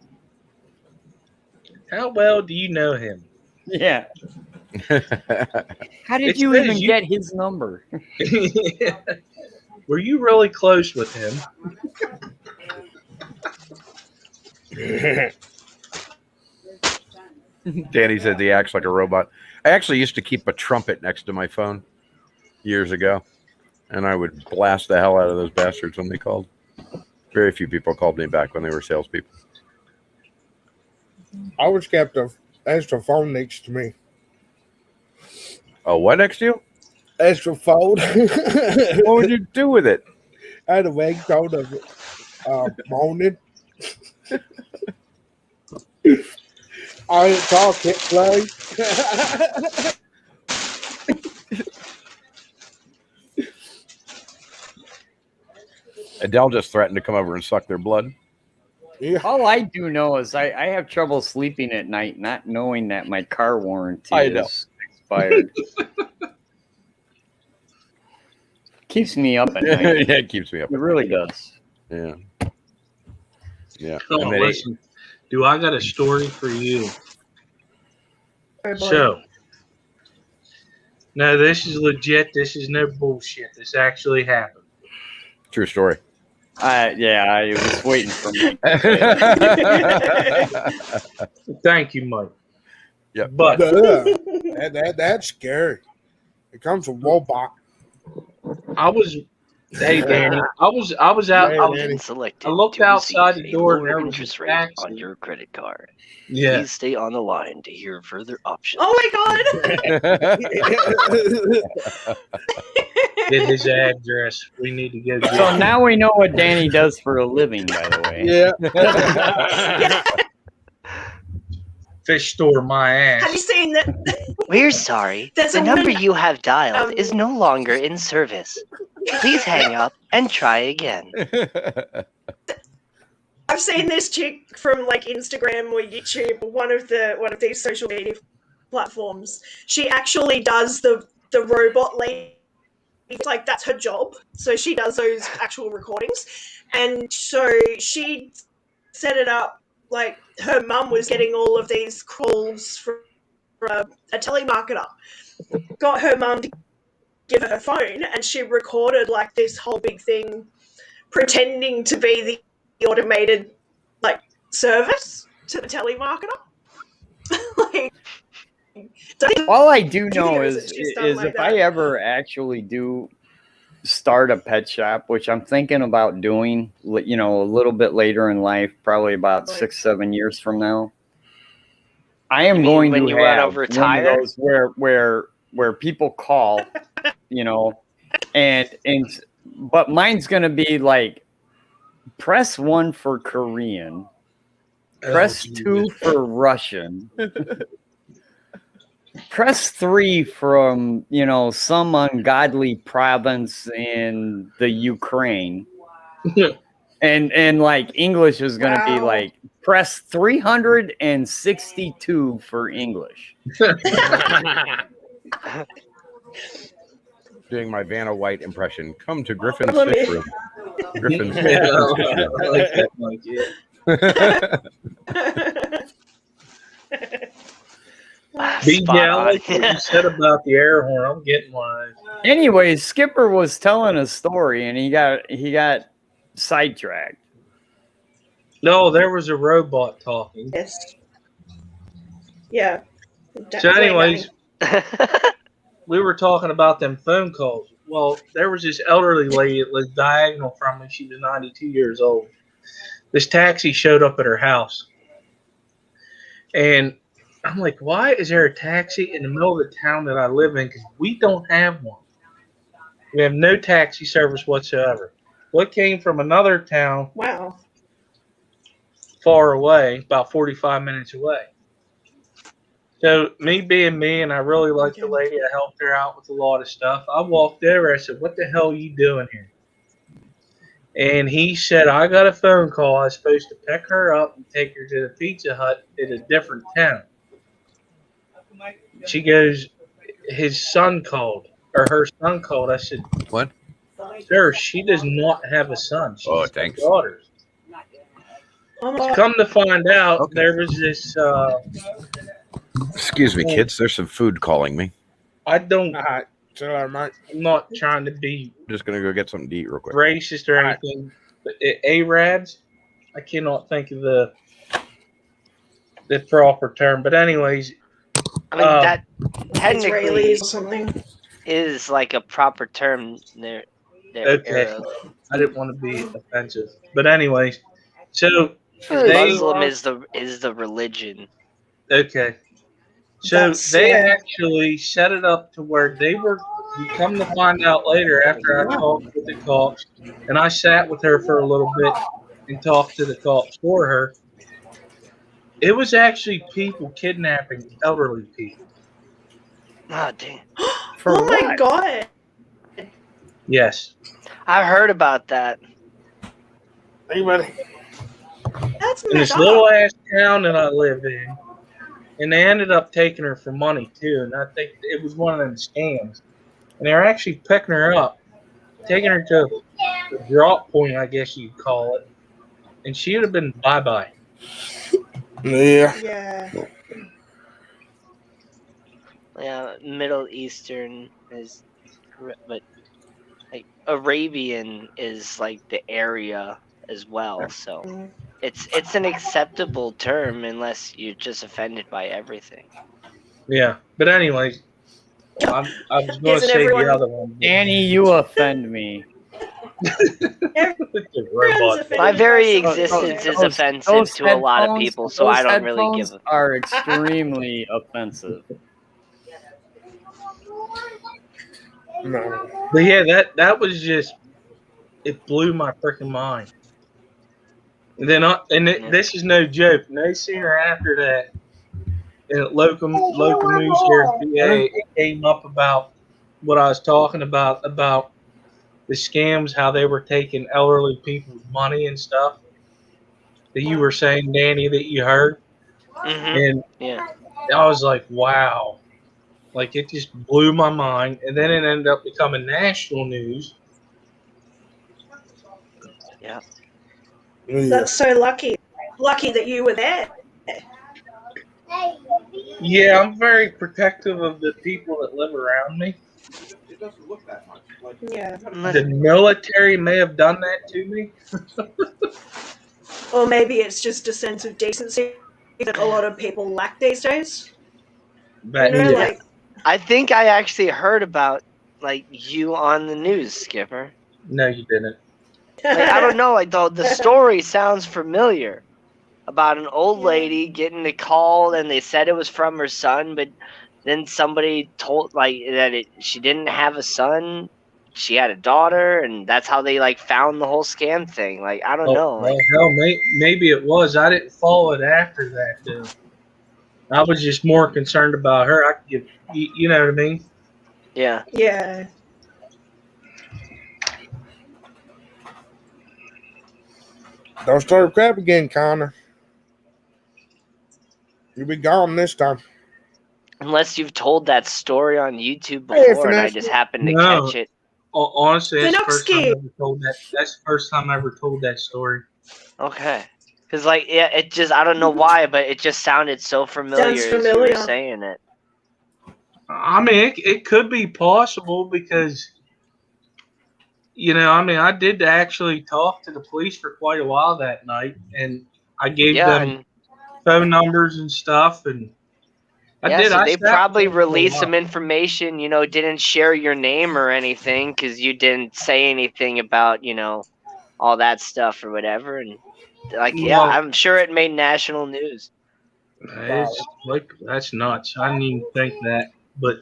How well do you know him? Yeah. How did It's you because even get his number? Were you really close with him? Danny said he acts like a robot. I actually used to keep a trumpet next to my phone years ago, and I would blast the hell out of those bastards when they called. Very few people called me back when they were salespeople. I always kept an extra phone next to me. Oh, what next to you? Extra phone. What would you do with it? I had a ringtone of it. Moaning. I didn't talk, hit play. Adele just threatened to come over and suck their blood. Yeah. All I do know is I have trouble sleeping at night, not knowing that my car warranty is expired. Keeps me up at night. Yeah, it keeps me up. It really does. Yeah. Yeah. Oh, I mean, listen, do I got a story for you? So, no, this is legit. This is no bullshit. This actually happened. true story. Yeah, I was waiting for me. Thank you, Mike. Yep. But That's scary. It comes from robot. hey Danny, I was out. Yeah, I was, Danny. Selected I looked to outside receive the a door and lower there was interest a rate taxi. on your credit card. Yeah. Please stay on the line to hear further options. Oh my god! Get his address. We need to go. So now we know what Danny does for a living, by the way. Yeah. Fish store my Have you ass. seen that? We're sorry. There's The a number woman- you have dialed is no longer in service. Please hang up and try again. I've seen this chick from like Instagram or YouTube, or one of these social media platforms. She actually does the robot lady. It's like that's her job. So she does those actual recordings, and so she set it up like her mum was getting all of these calls from a telemarketer. Got her mum to give her phone, and she recorded like this whole big thing, pretending to be the automated like service to the telemarketer. Like, All I do know think is it's just done like if that? I ever actually do start a pet shop, which I'm thinking about doing, a little bit later in life, probably about 6-7 years from now. I am You mean going when to you have wanna retire? one of those where people call, but mine's gonna be like press 1 for Korean, press 2 for Russian. Press 3 from, some ungodly province in the Ukraine. And like English is going to be Wow. like press 362 for English. Doing my Vanna White impression. Come to Griffin's Let me- fish room. Griffin's Yeah, fish I like that, Mike, yeah. BJ, Spot I on. like what you said about the air horn. I'm getting one. Anyways, Skipper was telling a story and he got sidetracked. No, there was a robot talking. Yes. Yeah. So, anyways, Danny. we were talking about them phone calls. Well, there was this elderly lady that was diagonal from me. She was 92 years old. This taxi showed up at her house. And I'm like, why is there a taxi in the middle of the town that I live in? Because we don't have one. We have no taxi service whatsoever. What came from another town Wow. far away, about 45 minutes away. So me being me, and I really liked the lady, I helped her out with a lot of stuff. I walked over, I said, what the hell are you doing here? And he said, I got a phone call. I was supposed to pick her up and take her to the Pizza Hut in a different town. She goes, his son called, or her son called. I said, What? sir, she does not have a son. She's Oh, thanks. daughters. Oh my God. Come to find out, Okay. there was this, Excuse me, kids. There's some food calling me. I don't, All right. So, Mike. I'm not trying to be Just gonna go get something to eat real quick. racist or anything, but Arabs, I cannot think of the proper term. But anyways, I mean, that Israelis technically or something. is like a proper term. They're Okay. Arab. I didn't want to be offensive, but anyways, so Muslim is the religion. okay, so That's- they yeah. actually set it up to where they were. You come to find out later after I talked with the cops, and I sat with her for a little bit and talked to the cops for her. It was actually people kidnapping elderly people. Oh, damn. Oh my God. Yes. I heard about that. Anybody? That's In this messed little up. ass town that I live in, and they ended up taking her for money too. And I think it was one of them scams. And they were actually picking her up, taking her to the drop point, I guess you'd call it, and she would have been bye bye. Yeah. Yeah. Yeah, Middle Eastern is, but like Arabian is like the area as well. So Mm. it's an acceptable term unless you're just offended by everything. Yeah, but anyways, I was going to Isn't say everyone- the other one. but- Danny, you offend me. The robot. offended My very by something. existence is Those- offensive those to a lot of headphones- people, so I those don't really give headphones a. are extremely offensive. No. But yeah, that was just, it blew my freaking mind. And then this is no joke. No sooner after that, in local news here in PA, it came up about what I was talking about the scams, how they were taking elderly people's money and stuff that you were saying, Danny, that you heard. Mm-hmm. And Yeah. I was like, wow. Like, it just blew my mind. And then it ended up becoming national news. Yeah. Yeah. That's so lucky. Lucky that you were there. Yeah, I'm very protective of the people that live around me. Yeah. The military may have done that to me. Or maybe it's just a sense of decency that a lot of people lack these days. But You know, yeah. like I think I actually heard about like you on the news, Skipper. No, you didn't. Like, I don't know, like the story sounds familiar about an old lady getting a call and they said it was from her son, but then somebody told like that she didn't have a son, she had a daughter, and that's how they like found the whole scam thing. Like I don't know, Well, like hell, maybe it was. I didn't follow it after that, though. I was just more concerned about her. I could give, you know what I mean? yeah. yeah. Don't start crap again, Connor. You'll be gone this time. Unless you've told that story on YouTube Hey, before, and I Finesse. just happened to No. catch it. Honestly, that's the first time I Finoxky. ever told that. That's the first time I ever told that story. Okay. Because, like, yeah, it just, I don't know why, but it just sounded so familiar, Sounds as you were familiar. saying it. I mean, it could be possible because, I did actually talk to the police for quite a while that night, and I gave Yeah, them and phone numbers and stuff, and I yeah, did. so I they sat with probably them for a released while. some information, didn't share your name or anything because you didn't say anything about, all that stuff or whatever. And, like, yeah, Well, I'm sure it made national news. it's like that's nuts. I didn't even think that, but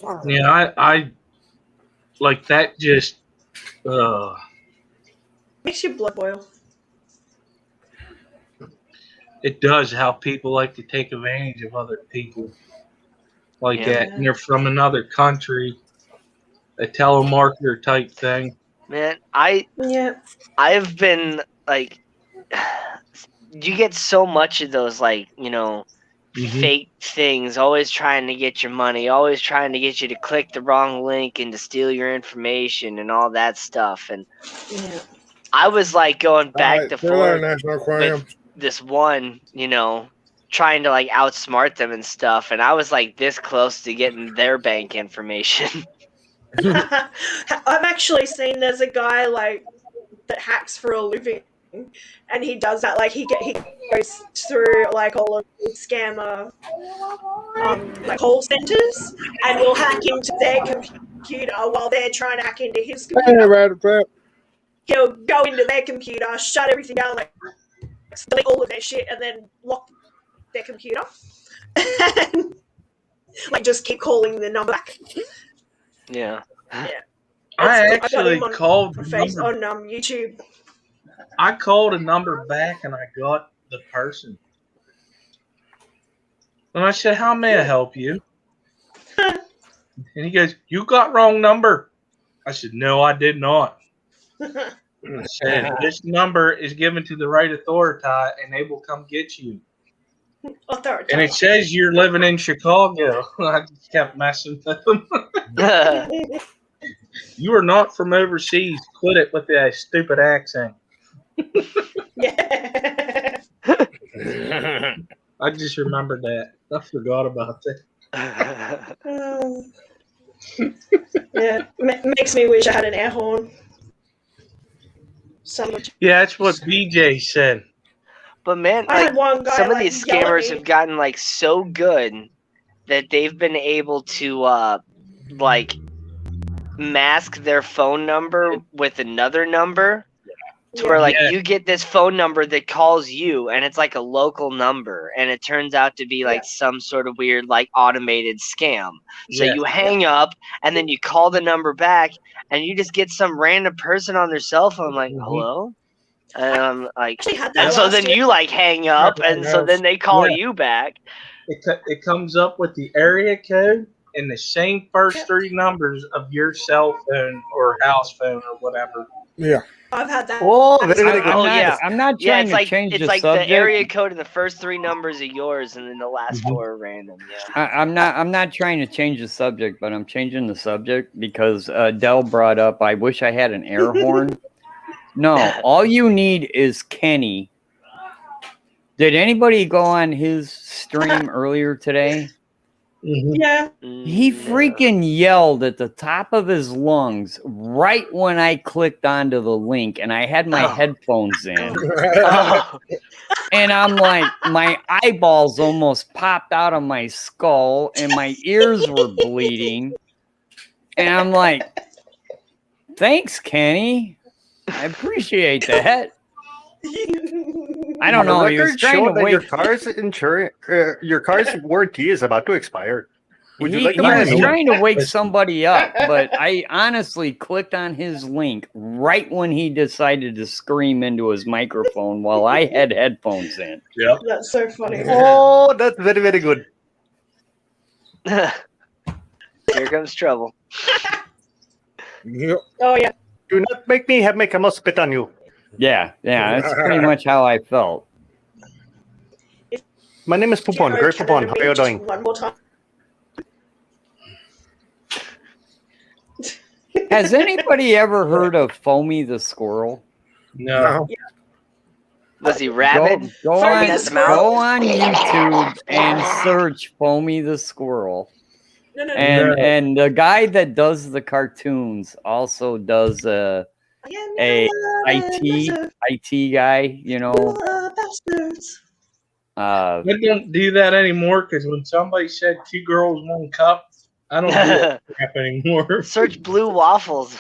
I like that. Just Makes your blood boil. it does how people like to take advantage of other people like Yeah. that, and they're from another country, a telemarketer type thing. Man, Yeah. I've been, like, you get so much of those, like, fake things, always trying to get your money, always trying to get you to click the wrong link and to steal your information and all that stuff. And Yeah. I was, like, going back to forth National Aquarium. with this one, trying to, like, outsmart them and stuff. And I was, like, this close to getting their bank information. I've actually seen there's a guy like that hacks for a living, and he does that. Like he goes through like all of these scammer like call centers, and will hack into their computer while they're trying to hack into his Hey, computer. Rattlesnap. He'll go into their computer, shut everything down, like delete all of their shit, and then lock their computer, and like just keep calling the number back. Yeah. I got actually him on called the face number. on YouTube. I called a number back and I got the person. And I said, "How may I help you?" And he goes, "You got wrong number." I said, "No, I did not." I said, "This number is given to the right authority and they will come get you." And it says you're living in Chicago. I just kept messing with them. You are not from overseas. Quit it with that stupid accent. Yeah. I just remembered that. I forgot about that. Yeah, makes me wish I had an air horn. Yeah, that's what BJ said. But man, I like, had one guy some of like these yell at scammers me. have gotten, like, so good that they've been able to like, mask their phone number with another number to where, like, Yeah. you get this phone number that calls you and it's like a local number and it turns out to be like some sort of weird, like, automated scam. So Yeah. you hang up and then you call the number back and you just get some random person on their cell phone like, "Hello?" And I'm like, Actually had that and so last then year. you, like, hang up and so then they call Yeah. you back. It comes up with the area code and the same first three numbers of your cell phone or house phone or whatever. Yeah. I've had that. Oh, That's very, very fine. good. yeah. I'm not Yeah, trying it's to like change it's the like subject. the area code and the first three numbers are yours, and then the last four are random. Yeah. I'm not trying to change the subject, but I'm changing the subject because Dell brought up, I wish I had an air horn. No, all you need is Kenny. Did anybody go on his stream earlier today? Yeah. He freaking yelled at the top of his lungs right when I clicked onto the link and I had my headphones in. Oh. And I'm like, my eyeballs almost popped out of my skull and my ears were bleeding. And I'm like, thanks, Kenny. I appreciate that. I don't know. He was Records trying show to that wait. your car's warranty is about to expire. Would you like to He buy a was new one? trying to wake somebody up, but I honestly clicked on his link right when he decided to scream into his microphone while I had headphones in. Yep. That's so funny. Oh, that's very, very good. Here comes trouble. Yep. Oh yeah. Do not make me have my camel spit on you. Yeah, that's pretty much how I felt. My name is Poupon. Great Poupon. How are you doing? One more time. Has anybody ever heard of Foamy the squirrel? No. Was he rabid? Go Foamy on, the squirrel? go on YouTube and search Foamy the squirrel. No. And the guy that does the cartoons also does a IT guy, you know. I don't do that anymore because when somebody said 2 girls, 1 cup, I don't do that crap anymore. Search blue waffles.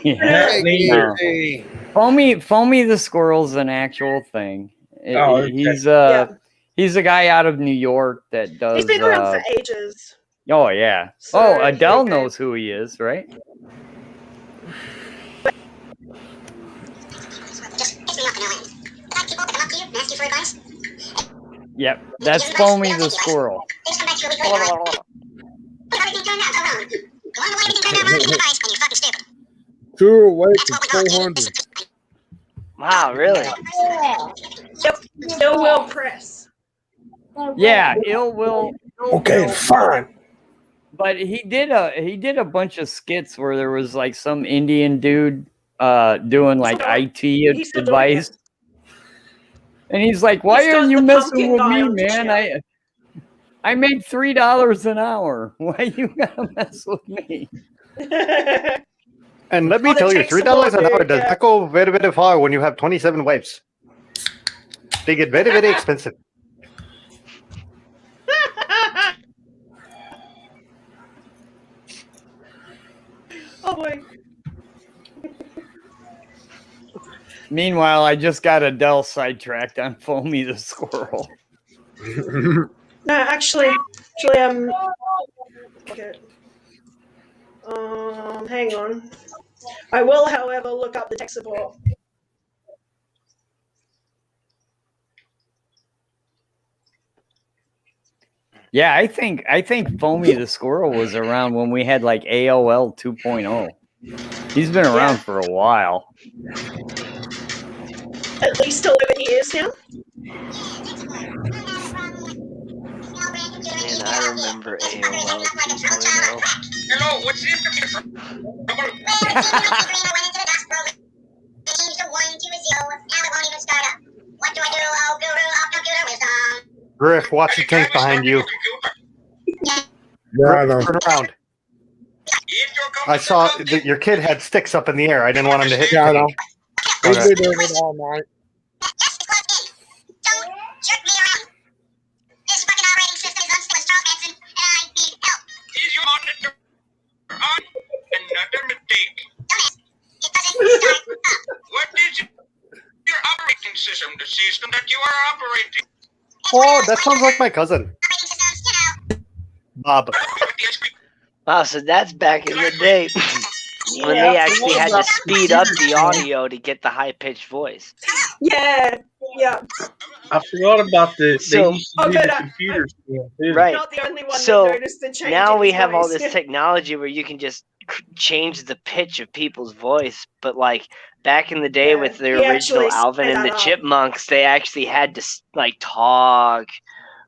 Yeah. Neither. Hey, Foamy the squirrel's an actual thing. Oh, okay. He's a guy out of New York that does. He's been around for ages. Oh yeah. So, Adele knows who he is, right? Yep, that's Foamy the squirrel. Two away from 400. Wow, really? Yep. Ill Will Press. Yeah, Ill Will. Okay, fine. But he did a bunch of skits where there was like some Indian dude doing like IT advice. And he's like, "Why are you messing with me, man? I made $3 an hour. Why you gotta mess with me?" And let me tell you, $3 an hour does not go very, very far when you have 27 wives. They get very, very expensive. Oh boy. Meanwhile, I just got Adele sidetracked on Foamy the squirrel. No, actually, okay. Hang on. I will, however, look up the tech support. Yeah, I think Foamy the squirrel was around when we had like AOL 2.0. He's been around for a while. At least 11 years now. Man, I remember AOL 2.0. Hello, what's the Griff, watch the tank behind you. Yeah, Griff, turn around. I saw that your kid had sticks up in the air. I didn't want him to hit Yeah, I know. Okay. He's been doing it all night. Is your monitor on? Another mistake. What is your operating system? The system that you are operating. Oh, that sounds like my cousin. Bob. Wow, so that's back in the day when they actually had to speed up the audio to get the high-pitched voice. Yeah. I forgot about the So- they used to do the computers. Too. Right. Not the only one So, that noticed the change. Now in we his have all voice. this technology where you can just change the pitch of people's voice, but like back in the day with the he original actually Alvin sped and the that up. Chipmunks, they actually had to like talk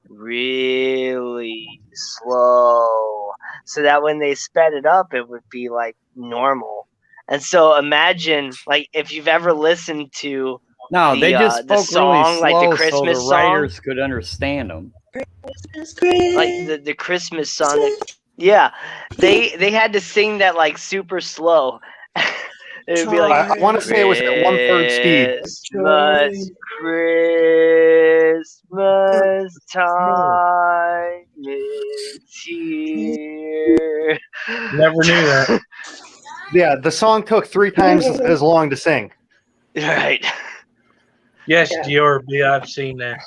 really slow so that when they sped it up, it would be like normal. And so imagine like if you've ever listened to No, they just the spoke song, really slow like the so Christmas the song, writers could understand them. like the Christmas song. Yeah, they had to sing that like super slow. It would be like I want to say it was at 1/3 speed. Christmas time is here. Never knew that. Yeah, the song took 3 times as long to sing. Right. Yes, GRB, I've seen that.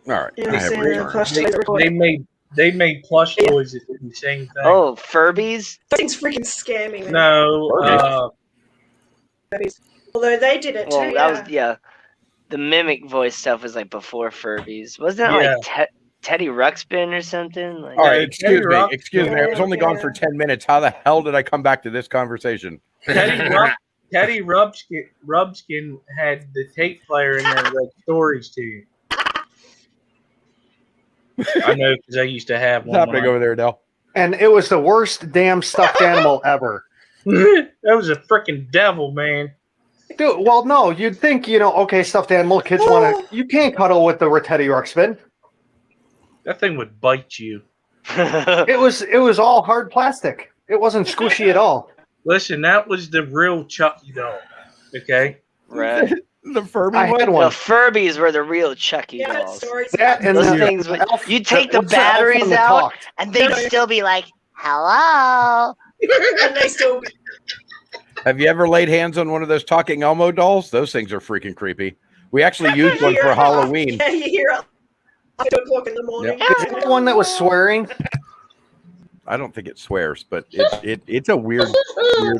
All right. Yeah, I have seen returned. plush toys recording. They made plush toys that did the same thing. Oh, Furbies? Things freaking scare me, man. No, Although they did it Well, too. that was the mimic voice stuff was like before Furbies. Wasn't that like Teddy Ruxpin or something? Like, All right, excuse me. Rock- Excuse me. I was only gone for 10 minutes. How the hell did I come back to this conversation? Teddy Rubskin had the tape player in there and read stories to you. I know because I used to have What's one. happening over there, Dell? And it was the worst damn stuffed animal ever. That was a freaking devil, man. Dude, well, no, you'd think, okay, stuffed animal, kids want to... You can't cuddle with the Teddy Ruxpin. That thing would bite you. It was all hard plastic. It wasn't squishy at all. Listen, that was the real Chucky doll. Okay? Right. The Furby I one? had The one. Furbies were the real Chucky Yeah, dolls. stories. That and Those the things, elf- you take the what's elf batteries one that out, talked? and they'd still be like, "Hello." And they still. Have you ever laid hands on one of those talking Elmo dolls? Those things are freaking creepy. We actually used one for Halloween. Yeah, you hear it like 2 o'clock in the morning. Is it the one that was swearing? I don't think it swears, but it's a weird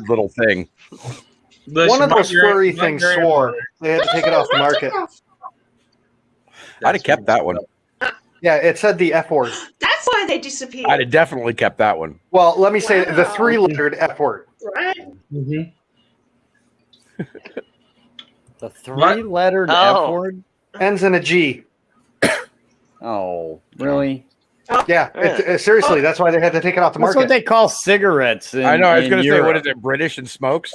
little thing. Listen, One of my those furry my things grandmother- swore. They had to take it off the market. I'd have kept that one. Yeah, it said the F word. That's why they disappeared. I'd have definitely kept that one. Well, let me say the Wow. 3-lettered F word. Right? Mhm. The 3-lettered Oh. F word? Ends in a G. Oh, really? Yeah, seriously, that's why they had to take it off the That's market. what they call cigarets. I know. I was in going to say, Europe. what is it? British and smokes?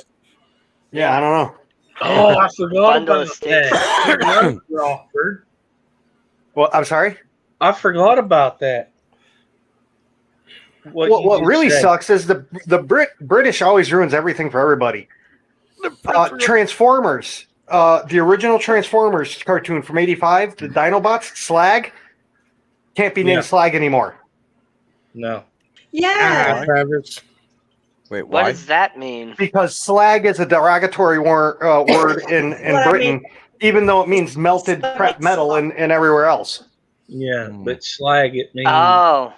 Yeah, I don't know. Oh, I forgot Bundle about of sticks. that. Crawford. Well, I'm sorry. I forgot about that. What you What just really said. sucks is the British always ruins everything for everybody. Transformers, the original Transformers cartoon from '85, the Dinobots, Slag, can't be named Yeah. Slag anymore. No. Yeah. Travis. Wait, What why? does that mean? Because slag is a derogatory word in Well, I Britain, mean- even though it means melted prep metal and everywhere else. Yeah, but slag it means Oh,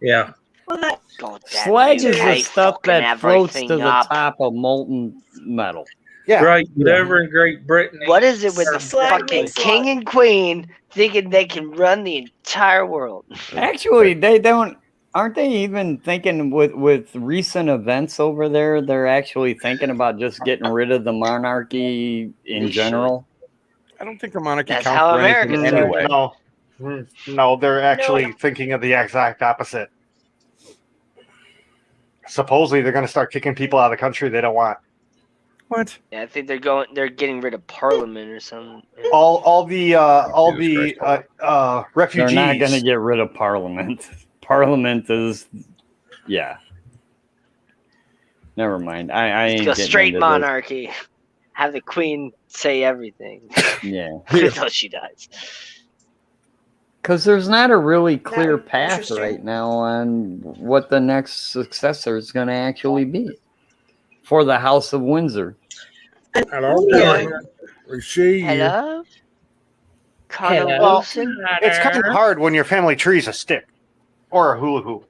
yeah. Well, that, God damn Slag you, is the they stuff fucking that floats to everything the up. top of molten metal. Yeah, Right, but over in Great Britain. What is it with the Slag fucking means king slag. and queen thinking they can run the entire world? Actually, they don't. Aren't they even thinking with recent events over there? They're actually thinking about just getting rid of the monarchy in They general. I don't think the monarchy That's counts how for anything Americans are. anyway. No, they're actually thinking of the exact opposite. Supposedly, they're going to start kicking people out of the country they don't want. What? Yeah, I think they're getting rid of Parliament or something. All the refugees. They're not going to get rid of Parliament. Parliament is, yeah. Never mind. I ain't Go getting straight into monarchy. Have the queen say everything this. Yeah, until she dies. because there's not a really clear would be path interesting. right now on what the next successor is going to actually be for the House of Windsor. Hello, Yeah. Dad. We see you. Hello? Colonel Hello. Wilson? It's kind of hard when your family tree's a stick or a hula hoop.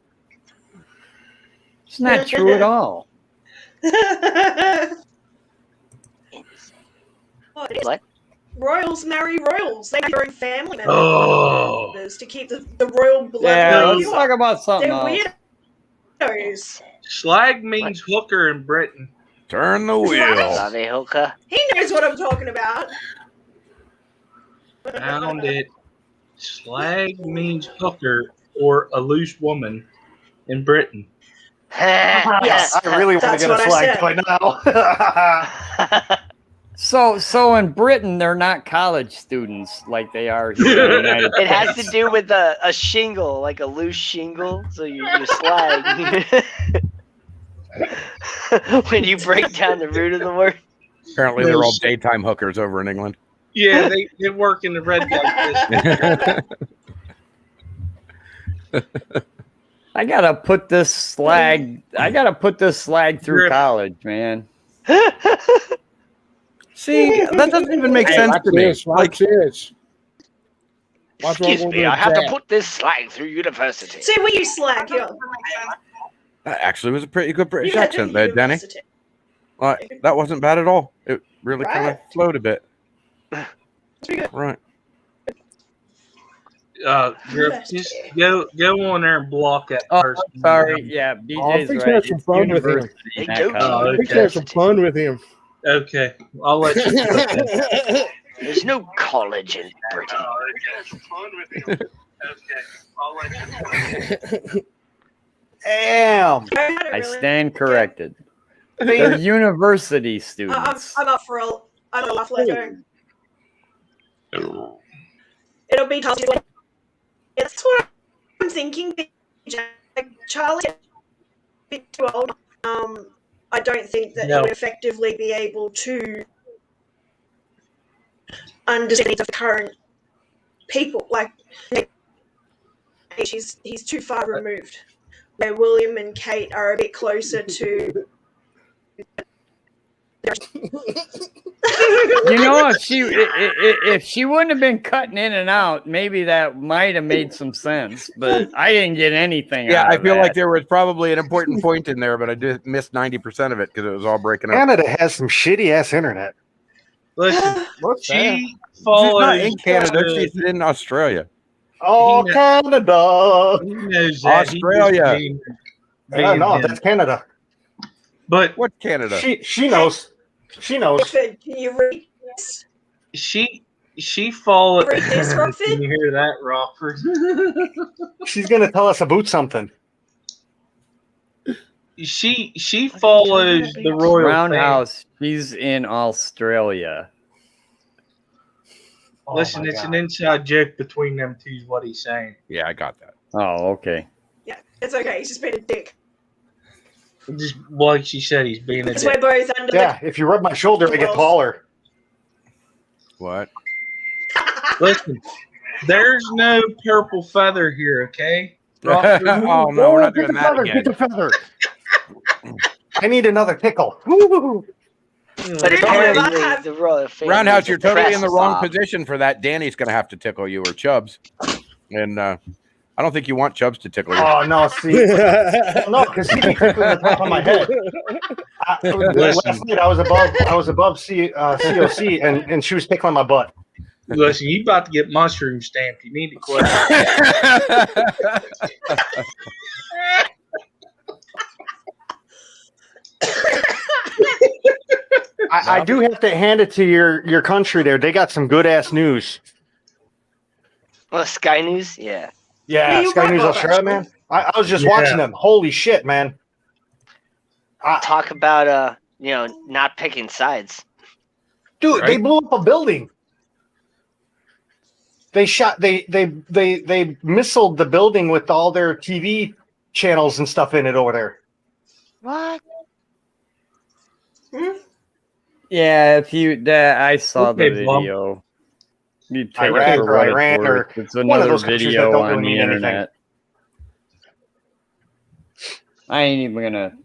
It's not true at all. What? It is. What? Royals marry royals. They have their own family members Oh. to keep the royal blood Yeah, going. let's talk about something They're else. weirdos. Slag means hooker in Britain. Turn the wheel. Lave Hoka? He knows what I'm talking about. Found it. Slag means hooker or a loose woman in Britain. Yes. I really want That's to get a what I slag said. toy now. So in Britain, they're not college students like they are here in the United It has States. to do with a shingle, like a loose shingle. So you're slag. When you break down the root of the word. Apparently, they're all daytime hookers over in England. Yeah, they work in the red light district. I gotta put this slag. I gotta put this slag through Grip. college, man. See, that doesn't even make sense Watch to me. this. Watch this. Watch what Excuse we'll me, do I have with to put this slag through university. See, we use slag here. That actually was a pretty good British You had accent to there, Danny. university. That wasn't bad at all. It really kind of Right. flowed a bit. That's pretty good. Right. Griff, just go on there and block that Oh, person. sorry. Yeah, I'm DJ's fixing to right. have some It's fun with him. university. Hey, not go college. Oh, I'm fixing to have some fun with him. Okay, I'll let you do it. There's no college in Britain. Damn. I stand corrected. They're university students. I'm up for a laugh later. It'll be tough. That's what I'm thinking. Like, Charlie, a bit too old. I don't think that he would effectively be able to understand the needs of the current people. Like, he's too far removed. Where William and Kate are a bit closer to. You know, if she wouldn't have been cutting in and out, maybe that might have made some sense. But I didn't get anything. Yeah, out I of feel that. like there was probably an important point in there, but I just missed 90% of it because it was all breaking up. Canada has some shitty ass internet. Listen, What's she She's follows. not in Canada; she's in Australia. Oh, He Canada. He knows that. Australia. He just being No, him. that's Canada. But What's Canada? She knows. She knows. Can you read this? she follows. Read this, Rockford? Can you hear that, Rockford? She's gonna tell us about something. she follows the royal Roundhouse. She's in Australia. family. Listen, it's an inside joke between them two. Is what he's saying. Yeah, I got that. Oh, okay. Yeah, it's okay. He's just being a dick. Just like she said, he's being a Because dick. we're both under Yeah, if you rub my shoulder, I get taller. What? Listen, there's no purple feather here, okay? Rockford, Oh no, we're not Get doing the that feather, again. get the feather. I need another tickle. Woo! But Dude, apparently I have- the royal family. Roundhouse, you're totally in the wrong Bob. position for that. Danny's going to have to tickle you or Chubbs, and I don't think you want Chubbs to tickle you. Oh no, see, no, because he keeps tickling the top of my head. Last night I was above COC, and she was tickling my butt. Listen, you about to get mushroom stamped. You need to quit. I do have to hand it to your country there. They got some good ass news. Well, Sky News, yeah. Yeah, you Sky got News that, Australia, man. I was just watching them. Holy shit, man. Talk about not picking sides. Dude, they Right? blew up a building. They missiled the building with all their TV channels and stuff in it over there. What? Yeah, I saw the Okay, Bob. video. You take Iraq it for or what Iran it's or worth. It's one of another those countries that video don't on really the mean anything. internet. I ain't even gonna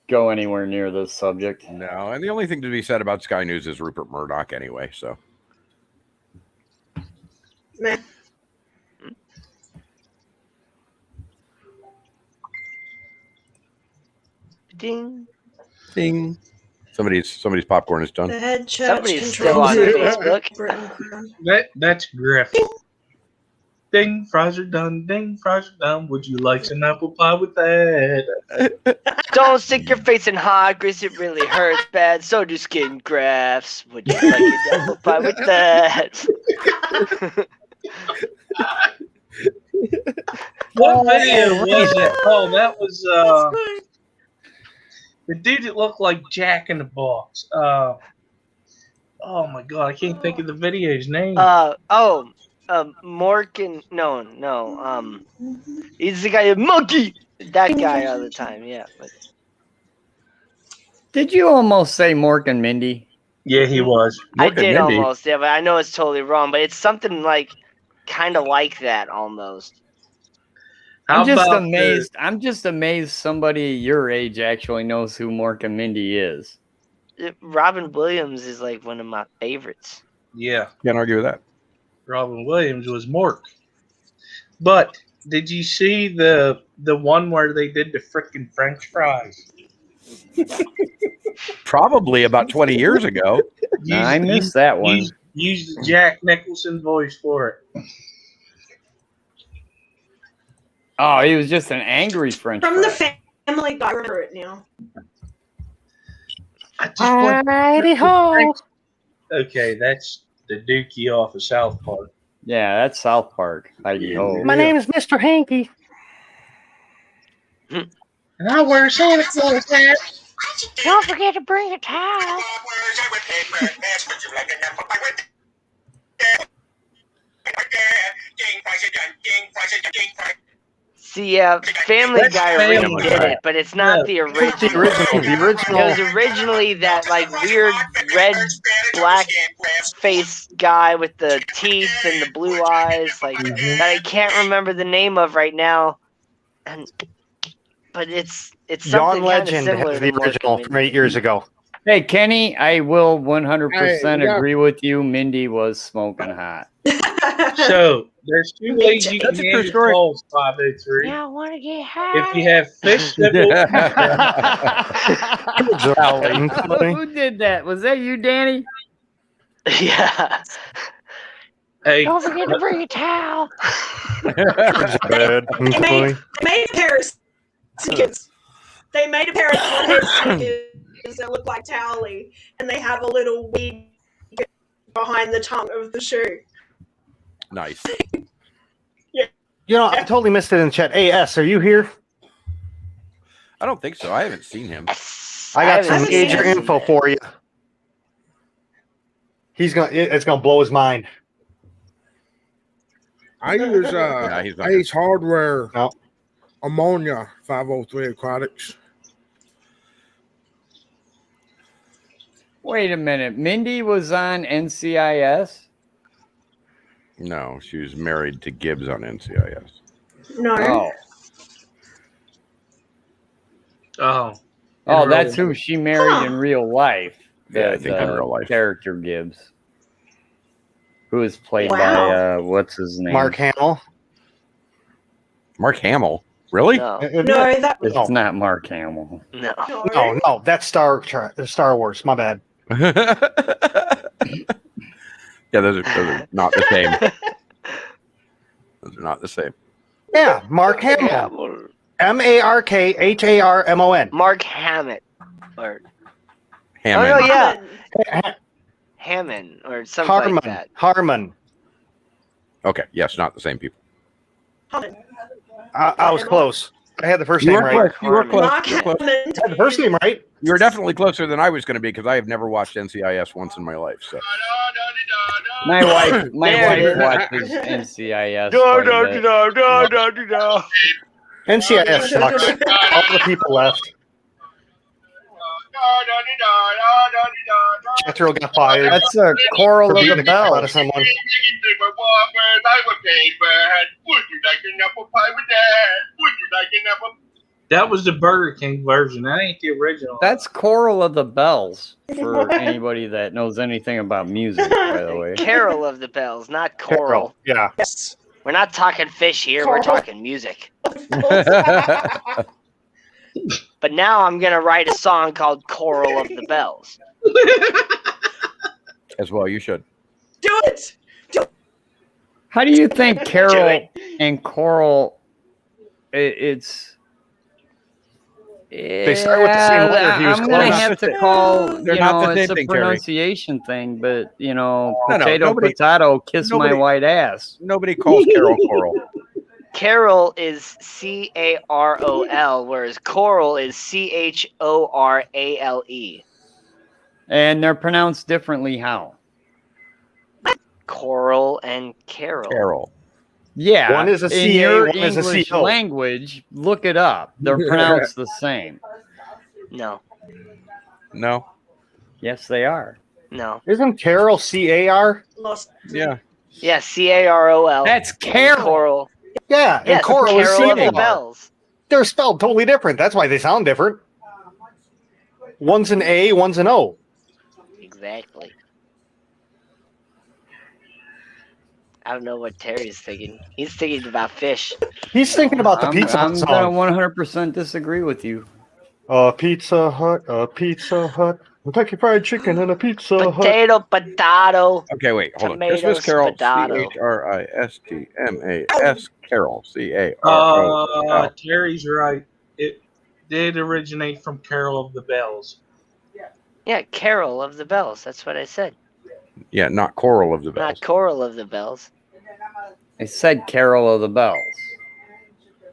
go anywhere near this subject. No, and the only thing to be said about Sky News is Rupert Murdoch anyway. So Man. Ding. ding. Somebody's popcorn is done. The head church Somebody's still controls on the Facebook. Britain Crown. That's Griff. Ding, fries are done. Ding, fries are done. Would you like some apple pie with that? Don't stick your face in hot grease, it really hurts bad. So do skin grafts. Would you like an apple pie with that? What video was it? Oh, that was the dude that looked like Jack in the Box. Oh my god, I can't think of the video's name. Morgan. No. He's the guy, monkey. That guy all the time. Yeah. But Did you almost say Mork and Mindy? Yeah, he was. I Mork and did Mindy. almost. Yeah, but I know it's totally wrong. But it's something like, kind of like that almost. How I'm just about amazed. I'm just amazed somebody your age actually knows who Mork and Mindy is. Robin Williams is like one of my favorites. Yeah, Can't argue with that. Robin Williams was Mork. But did you see the one where they did the frickin' French fries? Probably about 20 years ago. I missed that one. Use the Jack Nicholson voice for it. Oh, he was just an angry French From the fry. Family Guy. I remember it now. I just want. Okay, that's the Dookie off of South Park. Yeah, that's South Park. Heidi Ho. My name is Mr. Hanky. And I wear Santa Claus hat. Don't forget to bring a towel. See, Family That's Guy Family redid Guy. it, but it's not the original. The original. It was originally that like weird red black face guy with the teeth and the blue eyes, like that I can't remember the name of right now. But it's something John kind of Legend similar has to the Mork original and from 8 years ago. Hey, Kenny, I will 100% Hey, yeah. agree with you. Mindy was smoking hot. So there's two ways you can That's a true name your story. calls, 503. Yeah, I want to get high. If you have fish that will Who did that? Was that you, Danny? Yeah. hey, Don't forget to bring a towel. Bad. They made a pair of sneakers. They made a pair of sneakers that look like Towley, and they have a little weed behind the tongue of the shoe. Nice. You know, I totally missed it in the chat. Hey, S, are you here? I don't think so. I haven't seen him. I got some haven't seen major him. info for you. It's gonna blow his mind. I use he's not Ace Hardware No. ammonia 503 aquatics. Wait a minute. Mindy was on NCIS? No, she was married to Gibbs on NCIS. No. Oh. oh, Oh, In that's real who she married in real life. Yeah, I think in real life. Character Gibbs. Who is played Wow. by, what's his name? Mark Hamill. Mark Hamill. Really? No. No, that It's not Mark Hamill. No. No, that's Star Wars. My bad. Yeah, those are not the same. Those are not the same. Yeah, Mark Hamill. MarkHarmon. Mark Hammett. Or Hammond. Oh, no, yeah. Hammond or something like that. Harmon. Okay, yes, not the same people. I was close. I had the first You name were right. close. You were close. Mark You were close. Hammond. I had the first name right. You were definitely closer than I was going to be because I have never watched NCIS once in my life. So My wife There it watches NCIS. No, quite a bit. no. NCIS sucks. All the people left. Jethro got fired. That's a Choral For of beating the the crap out Bells. of someone. that was the Burger King version. That ain't the original. That's Choral of the Bells for anybody that knows anything about music, by the way. Carol of the Bells, not Coral. Yeah. Yes. We're not talking fish here. We're Coral. talking music. But now I'm gonna write a song called "Choral of the Bells." as well, you should. Do it. How do you think Do Carol it. and Coral? They start with the same letter. He was I'm gonna close. have to call. They're You not know, the same it's a thing, Terry. pronunciation thing, but you know, No, potato, nobody- potato, kiss my nobody- white ass. Nobody calls Carol Coral. Carol is Carol, whereas Coral is Chorale. And they're pronounced differently. How? Coral and Carol. Carol. Yeah, One is a in CA, your one is a English CO. language, look it up. They're pronounced the same. No, No. Yes, they are. no. Isn't Carol CAR? Lost. Yeah. Yeah, Carol. That's And Carol. Coral. Yeah, and Yes, Coral is Carol of the CAR. Bells. They're spelled totally different. That's why they sound different. One's an A, one's an O. Exactly. I don't know what Terry's thinking. He's thinking about fish. He's thinking about the Pizza Hut I'm gonna song. 100% disagree with you. Pizza Hut, Pizza Hut. Kentucky Fried Chicken and a Pizza Hut. Potato. Okay, wait, hold on. Tomatoes, Christmas Carol, potato. CHRISTMAS, Carol, CAROL. Terry's right. It did originate from Carol of the Bells. Yeah, Carol of the Bells. That's what I said. Yeah, not Choral of the Bells. Not Choral of the Bells. I said Carol of the Bells.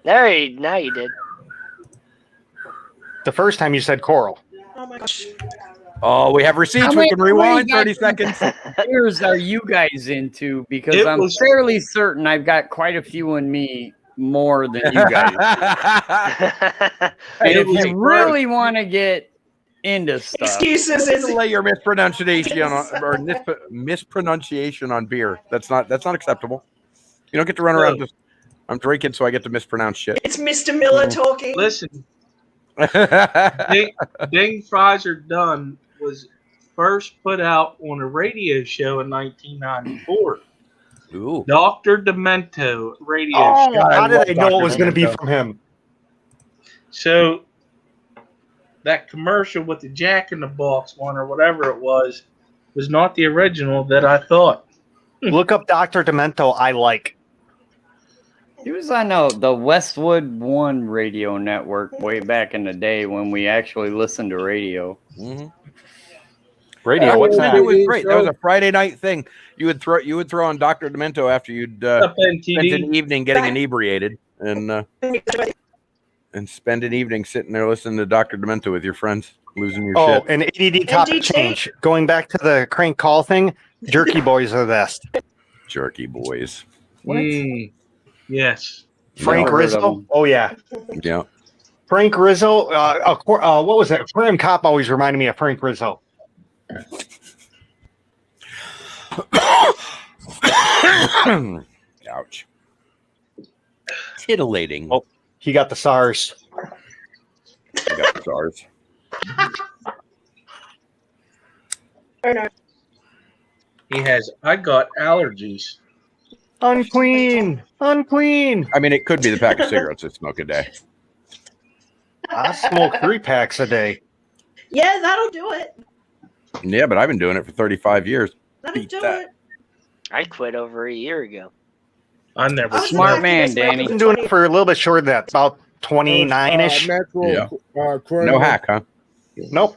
Now you did. The first time you said Coral. Oh my gosh. Oh, we have receipts. We can rewind 30 seconds. Years are you guys into? Because I'm fairly certain I've got quite a few in me more than you guys. And if you really want to get into stuff, Excuses is lay your mispronunciation on beer. That's not acceptable. You don't get to run around just I'm drinking, so I get to mispronounce shit. it's Mr. Miller talking. Listen, Ding Fries Are Done was first put out on a radio show in 1994. Ooh. Dr. Demento radio Oh, show. how did I know Dr. it was going to be Demento. from him? So that commercial with the Jack in the Box one or whatever it was not the original that I thought. Look up Dr. Demento. I like. he was on the Westwood One radio network way back in the day when we actually listened to radio. Mm-hmm. Radio. What's that? It was great. That was a Friday night thing. You would throw on Dr. Demento after you'd spent an evening getting inebriated and spend an evening sitting there listening to Dr. Demento with your friends, losing your shit. Oh, an ADD topic change. Going back to the crank call thing, Jerky Boys are the best. Jerky Boys. Yes. Frank Rizzo. Oh, yeah. Yeah. Frank Rizzo. What was it? Aquarium Cop always reminded me of Frank Rizzo. Ouch. Titillating. Oh, he got the SARS. He got the SARS. Oh no. He has, I got allergies. Unclean. Unclean. I mean, it could be the pack of cigarettes I smoke a day. I smoke 3 packs a day. Yeah, that'll do it. Yeah, but I've been doing it for 35 years. That'll Beat do that. it. I quit over a year ago. I never Smart man, Danny. I've been doing it for a little bit shorter than that, about 29-ish. Natural, No hack, huh? Nope.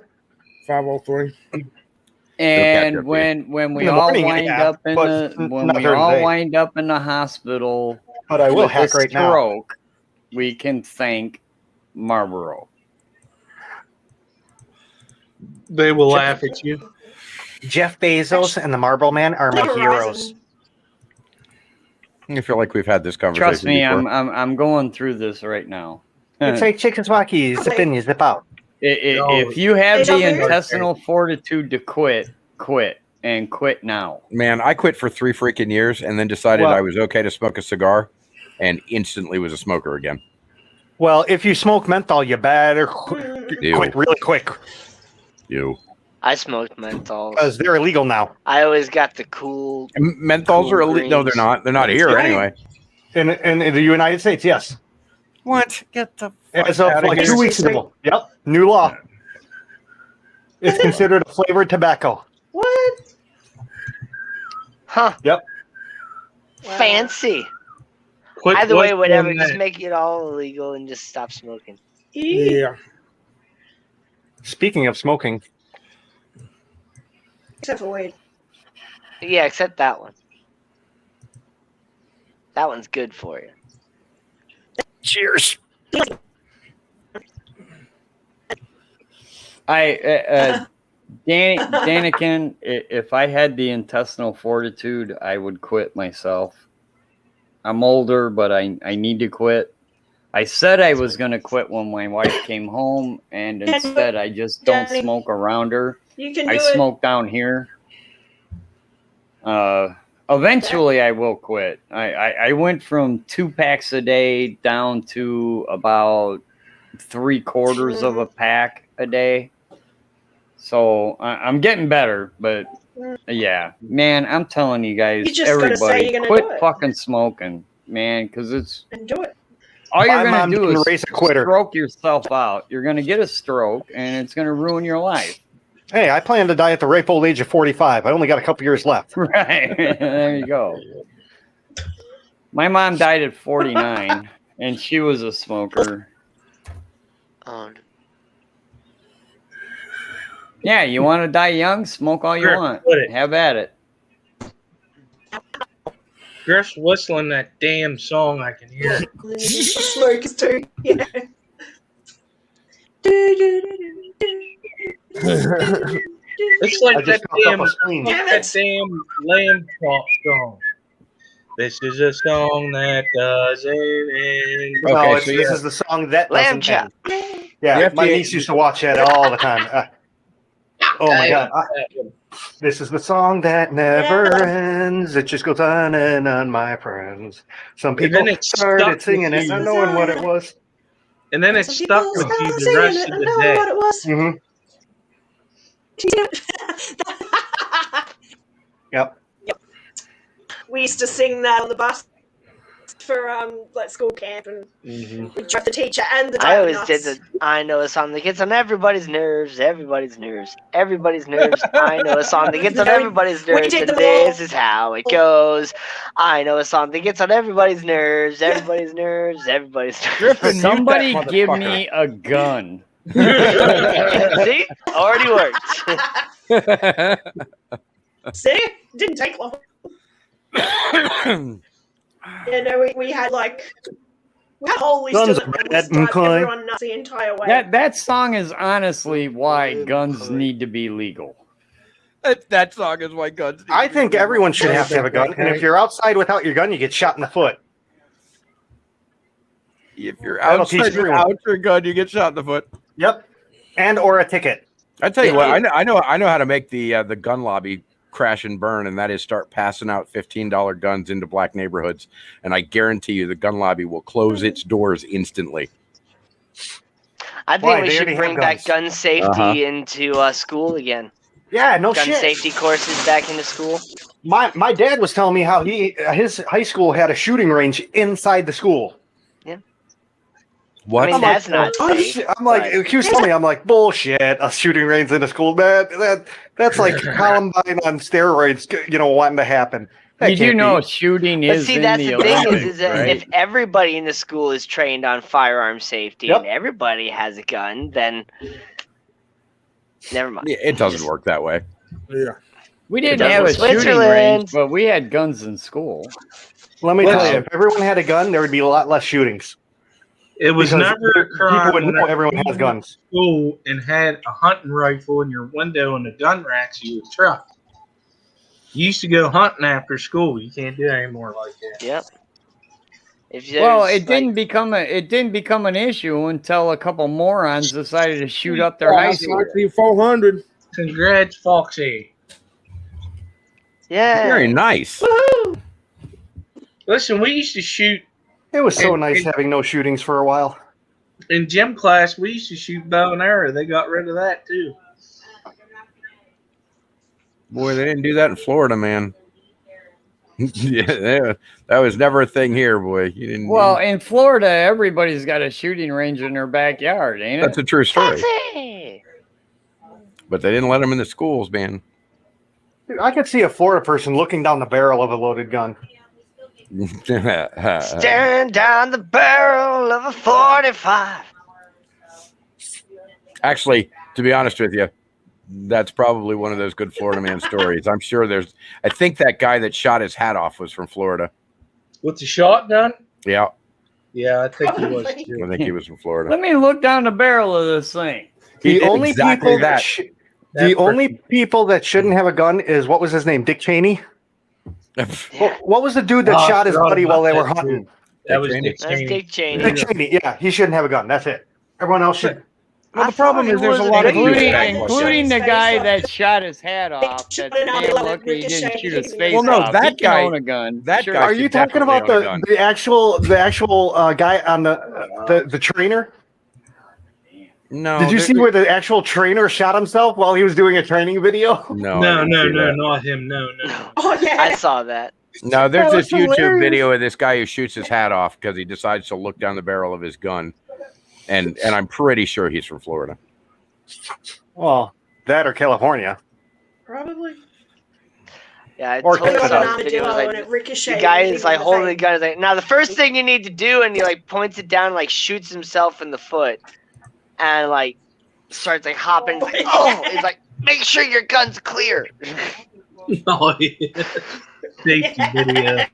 503. And when we In the all morning, wind yeah, up in but the not during the day. hospital, But I will with hack a right now. stroke, we can thank Marlboro. They will laugh at you. Jeff Bezos and the Marble Man are my heroes. I feel like we've had this conversation. Trust me, before. I'm going through this right now. It's like chicken swacky, zip in, you zip out. If you have the intestinal fortitude to quit and quit now. Man, I quit for 3 freaking years and then decided I was okay to smoke a cigar and instantly was a smoker again. Well, if you smoke menthol, you better quit really quick. I smoked menthols. Because they're illegal now. I always got the cool. Menthols are illegal. No, they're not. They're not here anyway. In the United States, yes. What? Get the As of like 2 weeks ago. Yep. New law. It's considered a flavored tobacco. What? Huh. Yep. Fancy. Either way, whatever. Just make it all illegal and just stop smoking. Yeah. Speaking of smoking. Except for weed. Yeah, except that one. That one's good for you. Cheers. Danikin, if I had the intestinal fortitude, I would quit myself. I'm older, but I need to quit. I said I was going to quit when my wife came home, and instead I just don't smoke around her. You can do I it. smoke down here. Eventually I will quit. I went from 2 packs a day down to about 3/4 of a pack a day. So I'm getting better, but yeah, man, I'm telling you guys, You just gotta say everybody, you're gonna quit do it. fucking smoking, man, because it's And do it. all you're My gonna mom do didn't is raise a quitter. stroke yourself out. You're gonna get a stroke, and it's gonna ruin your life. Hey, I plan to die at the ripe old age of 45. I only got a couple years left. Right. There you go. My mom died at 49, and she was a smoker. Yeah, you want to die young? Smoke all you Sure, want. put it. Have at it. Griff's whistling that damn song. I can hear it. Smokers too. Yeah. It's like I just that popped up damn, a screen. like that damn lamb chop song. This is a song that doesn't end. No, Okay, so this is the song that Lamb doesn't chop. end. Yeah, my niece used to watch that all the time. Oh my god. This is the song that never ends. It just goes on and on, my friends. Some And then people it started stuck singing with it, you. not knowing what it was. And then it Some stuck people with you started the singing rest it of and the know day. what it was. Mm-hmm. Yep. We used to sing that on the bus for like school camp, and we drove the teacher and the I diamond always did nuts. the I know a song that gets on everybody's nerves, everybody's nerves, everybody's nerves. I know a song that gets on Yeah, everybody's we nerves, did and them this all. is how it goes. I know a song that gets on everybody's nerves, everybody's nerves, everybody's nerves. Griffin, mute Somebody that give motherfucker. me a gun. See? Already worked. See, didn't take long. Yeah, no, we had like we had a whole list Guns of them, are and bad, we drive McCoy. everyone nuts the entire way. That song is honestly why guns need to be legal. That song is why guns. I think everyone should have to have a gun, and if you're outside without your gun, you get shot in the foot. If you're That'll teach outside everyone. without your gun, you get shot in the foot. Yep, and or a ticket. I tell you what, I know how to make the gun lobby crash and burn, and that is start passing out $15 guns into black neighborhoods, and I guarantee you the gun lobby will close its doors instantly. I think Why? we They should already bring have back guns. gun safety into school again. Yeah, no Gun shit. safety courses back into school. My dad was telling me how his high school had a shooting range inside the school. What? I mean, that's not safe. I'm like, he was telling me, I'm like, bullshit. A shooting range in a school, man. That's like Columbine on steroids. Wanting to happen. That You do can't know be. shooting But is see, in that's the the thing Olympics, is that right? if everybody in the school is trained on firearm safety Yep. and everybody has a gun, then never mind. It doesn't work that way. Yeah. We didn't does have in a shooting Switzerland. range, but we had guns in school. Let me tell Well- you, if everyone had a gun, there would be a lot less shootings. It was Because never a crime people would when know I everyone went has to guns. school and had a hunting rifle in your window and the gun racks of your truck. You used to go hunting after school. You can't do it anymore like that. Yep. If Well, there's, it didn't become an issue until a couple morons decided to shoot up their high school. 400. Congrats, Foxy. Yeah. Very nice. Woohoo! Listen, we used to shoot It was so And- nice having no shootings for a while. in gym class. We used to shoot bow and arrow. They got rid of that too. Boy, they didn't do that in Florida, man. Yeah, that was never a thing here, boy. You didn't. Well, in Florida, everybody's got a shooting range in their backyard, ain't that's it? a true story. Foxy! But they didn't let them in the schools, man. Dude, I could see a Florida person looking down the barrel of a loaded gun. Staring down the barrel of a 45. Actually, to be honest with you, that's probably one of those good Florida man stories. I'm sure there's. I think that guy that shot his hat off was from Florida. With the shotgun? Yeah, Yeah, I think he was Probably. too. I think he was from Florida. Let me look down the barrel of this thing. He The did only exactly people that. the only people that shouldn't have a gun is what was his name, Dick Cheney. What was the dude that Oh, shot his forgot buddy while about they were that, hunting? That was Cheney. Dick That's Cheney. Dick Cheney. Dick Cheney. Yeah, he shouldn't have a gun. That's it. Everyone else should. Well, I the problem thought is he there's a was lot of good. Including the Face guy off. that shot his hat off. shot That an damn umbrella lucky he didn't ricochet. shoot his face Well, no, off. that He can guy- own a gun. that Sure. guy- Are you should talking definitely about own a gun. the actual guy on the trainer? No. Did you see where the actual trainer shot himself while he was doing a training video? No, No, I didn't no, see no, that. not him. No, no. Oh yeah. I saw that. No, there's That this was YouTube hilarious. video of this guy who shoots his hat off because he decides to look down the barrel of his gun, and I'm pretty sure he's from Florida. Well, That or California. Probably. Yeah, I Or totally Got Canada. an saw this video. It was armadillo like, and it ricocheted. the guy and is hit him like in the holding the face. gun. He's like, now the first thing you need to do, and he like points it down, and, like shoots himself in the foot, and like starts like hopping. He's like, oh, he's like, make sure your gun's clear. Oh, yeah. Safety video.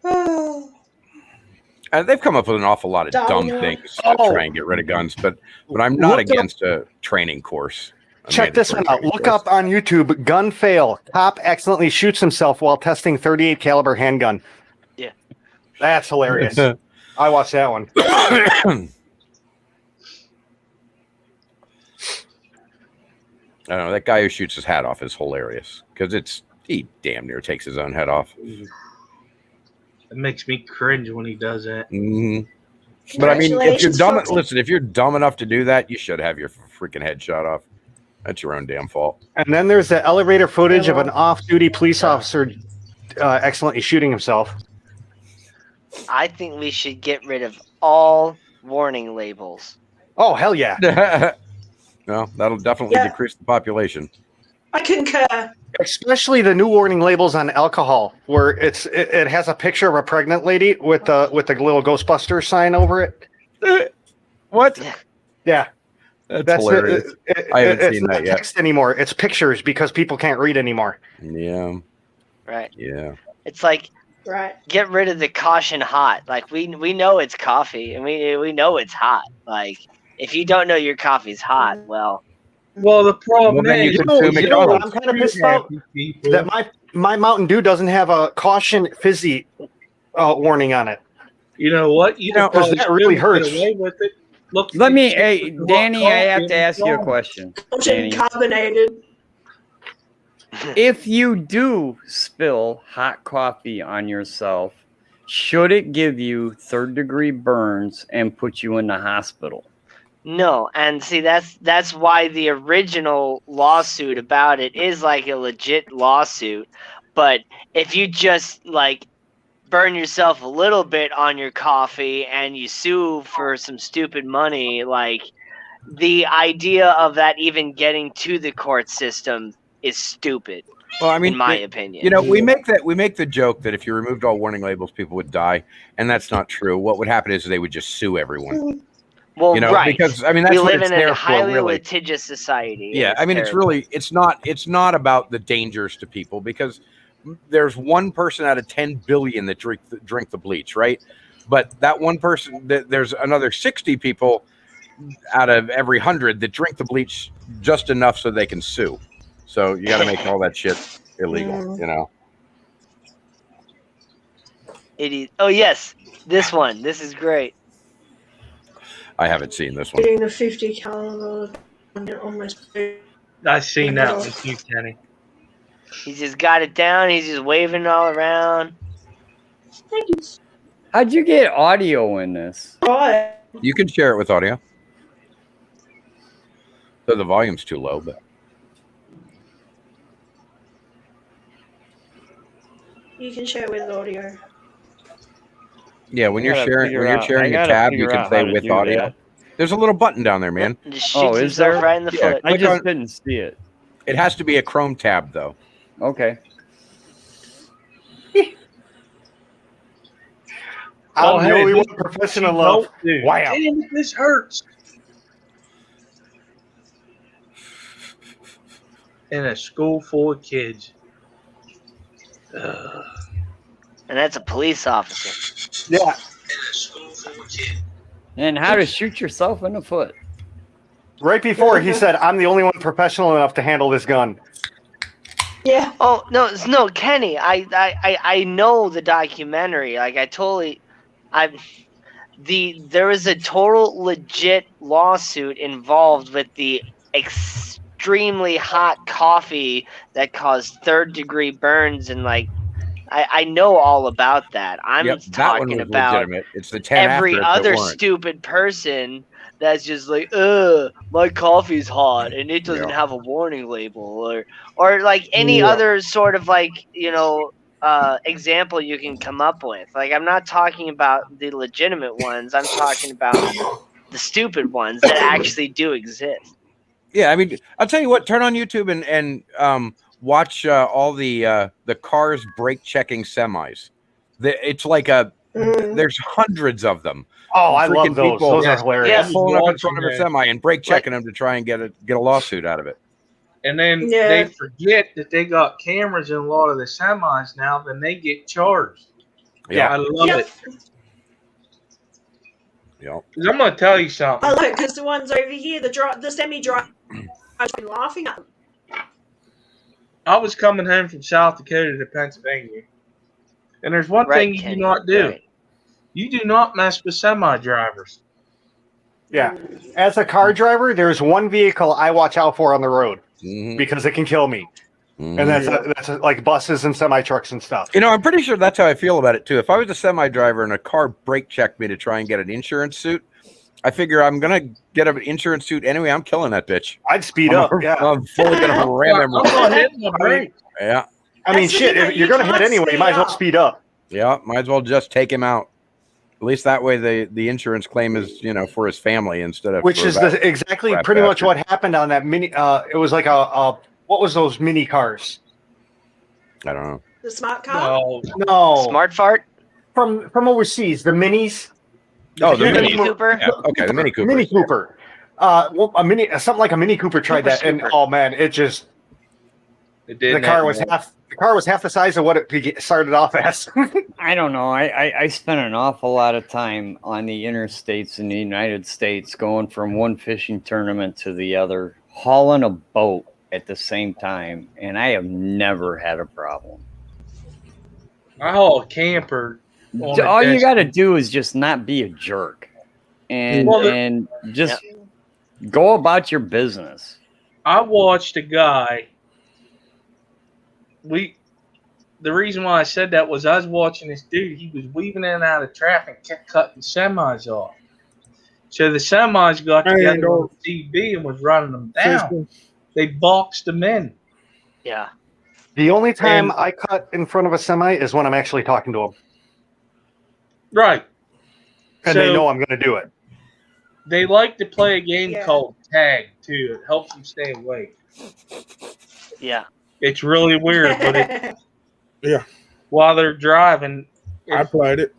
Oh. They've come up with an awful lot of dumb Dahlia. things to try and get rid of guns, but I'm not against a training course. Check this one out. Look up on YouTube, gun fail. Cop accidentally shoots himself while testing 38 caliber handgun. Yeah. That's hilarious. I watched that one. I don't know. That guy who shoots his hat off is hilarious because he damn near takes his own head off. It makes me cringe when he does that. Mm-hmm. But I mean, if you're Congratulations, dumb, Foxy. listen, if you're dumb enough to do that, you should have your freaking head shot off. That's your own damn fault. And then there's the elevator footage of an off-duty police officer accidentally shooting himself. I think we should get rid of all warning labels. Oh, hell yeah. Well, that'll definitely decrease the population. I concur. Especially the new warning labels on alcohol, where it has a picture of a pregnant lady with the little Ghostbuster sign over it. What? Yeah. That's hilarious. I haven't seen that not yet. text anymore. It's pictures because people can't read anymore. Yeah. Right. Yeah. It's like, right. Get rid of the caution hot. Like we know it's coffee and we know it's hot. Like if you don't know your coffee's hot, well, the problem then is, you consume You know what McDonald's. I'm kind of pissed about? That my Mountain Dew doesn't have a caution fizzy warning on it. You know what? You know, 'cause that really hurts. Get away with it. Look, Let me, hey, Danny, I have to ask you a question. Danny. Carbonated. If you do spill hot coffee on yourself, should it give you third-degree burns and put you in the hospital? no. And see, that's why the original lawsuit about it is like a legit lawsuit. But if you just like burn yourself a little bit on your coffee and you sue for some stupid money, like the idea of that even getting to the court system is stupid. Well, I mean, in my opinion, you know, we make the joke that if you removed all warning labels, people would die, and that's not true. What would happen is they would just sue everyone. Well, you know, right. because I mean, that's we what live it's in there a for, highly really. litigious society. Yeah, I mean, terrible. it's not about the dangers to people because there's one person out of 10 billion that drink the bleach, right? But that one person, there's another 60 people out of every 100 that drink the bleach just enough so they can sue. So you got to make all that shit illegal, you know. Oh yes, this one. This is great. I haven't seen this one. Getting the 50 caliber almost. I seen that with you, Kenny. He's just got it down. He's just waving it all around. How'd you get audio in this? Right. You can share it with audio. So the volume's too low, but You can share it with audio. yeah, when you're I gotta sharing figure when you're out- sharing I a gotta tab, you figure can out say how to with do audio. that. There's a little button down there, man. Just shoots Oh, is himself there? right in the Yeah. foot. I Click just on- didn't see it. It has to be a Chrome tab, though. Okay. I'm the only this- one professional Nope, of. dude. Wow. Damn it, this hurts. In a school full of kids. Ugh. And that's a police officer. Yeah. In a school full of kids. And how to shoot yourself in the foot. Right before he said, I'm the only one professional enough to handle this gun. Yeah. Oh no, Kenny. I know the documentary. Like there was a total legit lawsuit involved with the extremely hot coffee that caused third-degree burns, and like I know all about that. I'm Yep, that one talking was about legitimate. It's the 10 every after it that other weren't. stupid person that's just like, my coffee's hot and it doesn't Yeah. have a warning label, or like any Yeah. other sort of like, example you can come up with. Like, I'm not talking about the legitimate ones. I'm talking about the stupid ones that actually do exist. Yeah, I mean, I'll tell you what. Turn on YouTube and watch all the cars brake checking semis. It's like there's hundreds of them. Oh, I love Freaking those. people Those are hilarious. pulling up in front of a semi and brake checking them to try and get a lawsuit out of it. And then they forget that they got cameras in a lot of the semis now. Then they get charged. Yeah, I love it. Yeah. Because I'm going to tell you something. I love it because the ones over here, the semi-drive, I've been laughing at them. I was coming home from South Dakota to Pennsylvania, and there's one thing you do not do. Right. You do not mess with semi-drivers. Yeah. As a car driver, there's one vehicle I watch out for on the road because it can kill me. And that's like buses and semi-trucks and stuff. You know, I'm pretty sure that's how I feel about it, too. If I was a semi-driver and a car brake checked me to try and get an insurance suit, I figure I'm going to get an insurance suit anyway. I'm killing that bitch. I'd speed up, yeah. I'm fully going to ram him. I'm going to hit my brake. Yeah. I mean, shit, if you're going to hit anyway, you might as well speed up. Yeah, might as well just take him out. At least that way the insurance claim is, for his family instead of... Which is exactly pretty much what happened on that mini... it was like what was those mini cars? I don't know. The smart car? No. Smart fart? From overseas, the minis. Oh, the Mini Cooper? Yeah, okay, the Mini Cooper. Mini Cooper. Something like a Mini Cooper tried that, and oh man, it just... The car was half the size of what it started off as. I don't know. I spent an awful lot of time on the interstates in the United States, going from one fishing tournament to the other, hauling a boat at the same time, and I have never had a problem. I haul a camper. All you got to do is just not be a jerk, and just go about your business. I watched a guy. The reason why I said that was I was watching this dude. He was weaving in and out of traffic, kept cutting semis off. So the semis got together on CB and was running them down. They boxed them in. Yeah. The only time I cut in front of a semi is when I'm actually talking to them. Right. And they know I'm going to do it. They like to play a game called tag, too. It helps them stay awake. Yeah. It's really weird, but while they're driving. I played it.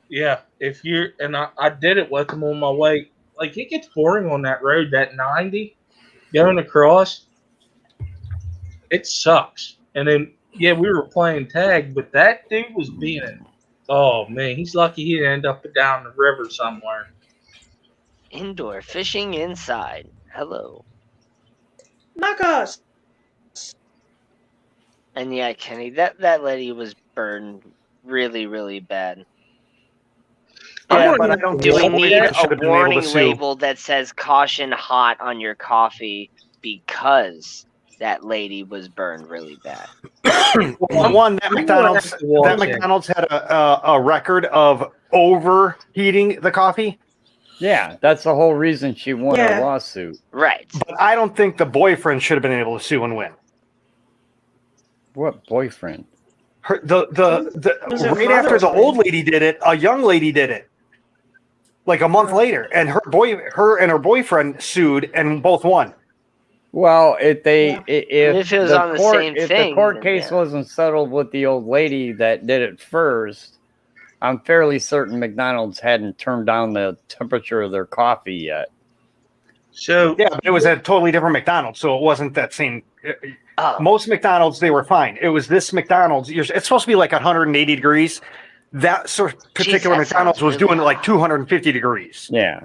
Yeah. I did it with them on my way. Like, it gets boring on that road, that 90, going across. It sucks. And then, we were playing tag, but that dude was being oh, man, he's lucky he didn't end up down the river somewhere. Indoor fishing inside. Hello. Marcos. And yeah, Kenny, that lady was burned really, really bad. Yeah, but I don't Do we think need I should have a been able to warning sue. label that says caution hot on your coffee because that lady was burned really bad? Well, one, that McDonald's had a record of overheating the coffee. Yeah, that's the whole reason she won a lawsuit. Right. But I don't think the boyfriend should have been able to sue and win. What boyfriend? Right after the old lady did it, a young lady did it. Like a month later, and her and her boyfriend sued and both won. Well, if it was on the same if thing, the court then, case wasn't settled with the old lady that did it first, I'm fairly certain McDonald's hadn't turned down the temperature of their coffee yet. So yeah, but it was a totally different McDonald's, so it wasn't that same. Most McDonald's, they were fine. It was this McDonald's. It's supposed to be like 180 degrees. That sort of particular McDonald's was doing it like 250 degrees. Yeah.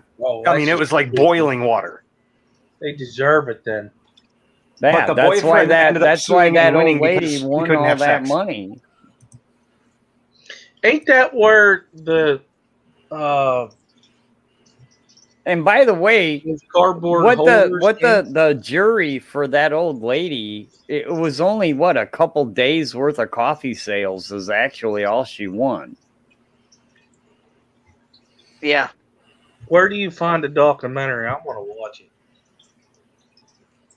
I mean, it was like boiling water. They deserve it then. Yeah, that's why that old lady won all that money. Ain't that where the and by the way, cardboard what the jury for that old lady, it was only a couple days worth of coffee sales is actually all she won. Yeah. Where do you find a documentary? I want to watch it.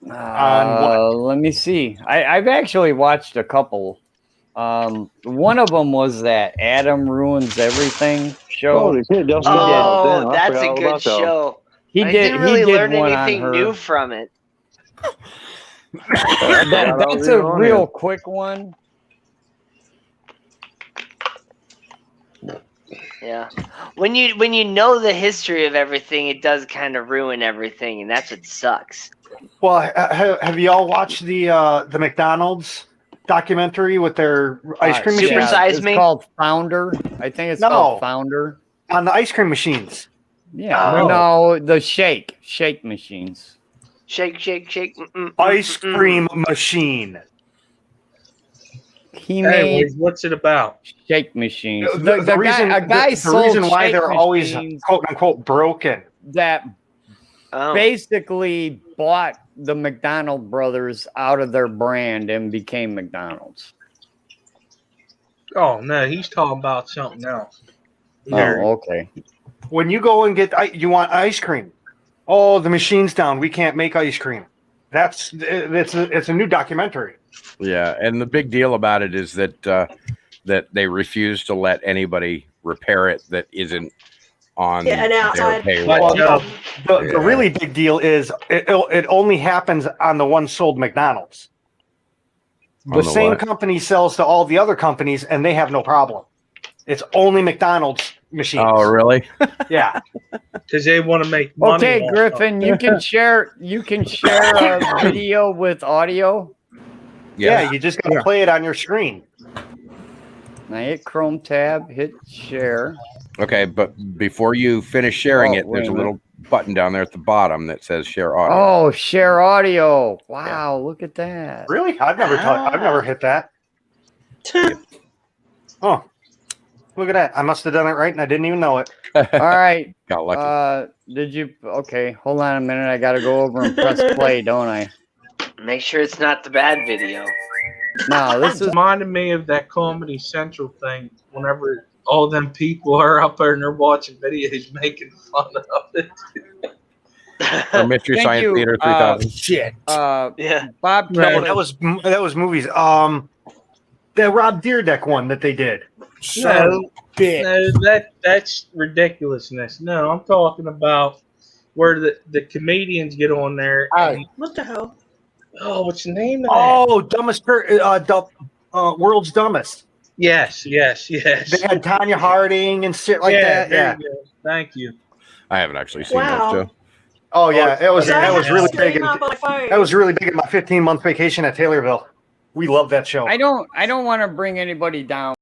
Let me see. I've actually watched a couple. One of them was that Adam Ruins Everything show. Holy shit, oh, that's a good show. He I did. didn't really he did learn one on anything her. new from it. That's a real quick one. Yeah. When you know the history of everything, it does kind of ruin everything, and that's what sucks. Well, have you all watched the McDonald's documentary with their ice cream Super machines? Size It's Me? called Founder. I think it's No. called Founder. On the ice cream machines. Yeah. Oh. No, the shake machines. Shake, shake, shake. Ice cream machine. He made Anyways, what's it about? shake machines. The reason, a guy the sold reason why shake they're always machines quote unquote broken. that Oh. basically bought the McDonald brothers out of their brand and became McDonald's. Oh no, he's talking about something else. Oh, okay. When you go and you want ice cream. Oh, the machine's down. We can't make ice cream. It's a new documentary. Yeah, and the big deal about it is that that they refuse to let anybody repair it that isn't on Yeah, an their outside. payroll. The really big deal is it only happens on the one sold McDonald's. On The the same what? company sells to all the other companies, and they have no problem. It's only McDonald's machines. Oh, really? Yeah. Because they want to make money. Okay, off Griffin, you can share a video with audio. Yeah, you just got to play it on your screen. Now hit Chrome tab, hit share. Okay, but before you finish sharing it, wait there's a a minute. little button down there at the bottom that says share audio. Oh, share audio. Wow, look at that. Really? I've never hit that. Oh, look at that! I must have done it right, and I didn't even know it. All right. Got lucky. Did you? Okay, hold on a minute. I got to go over and press play, don't I? Make sure it's not the bad video. No, this is. reminded me of that Comedy Central thing. Whenever all them people are up there and they're watching videos making fun of it. Or Mystery Thank Science you, Theater 3000. Shit. Yeah. Bob No, Kelly. That was movies. The Rob Dyrdek one that they did. No, that's ridiculousness. No, I'm talking about where the comedians get on there. And, What the hell? oh, what's the name of that? Oh, World's Dumbest. Yes. They had Tanya Harding and shit like that. there Yeah. you go. Thank you. I haven't actually seen Wow. those, Joe. Oh yeah, that was really big. Up on my phone. That was really big in my 15-month vacation at Taylorville. We love that show. I don't want to bring anybody down.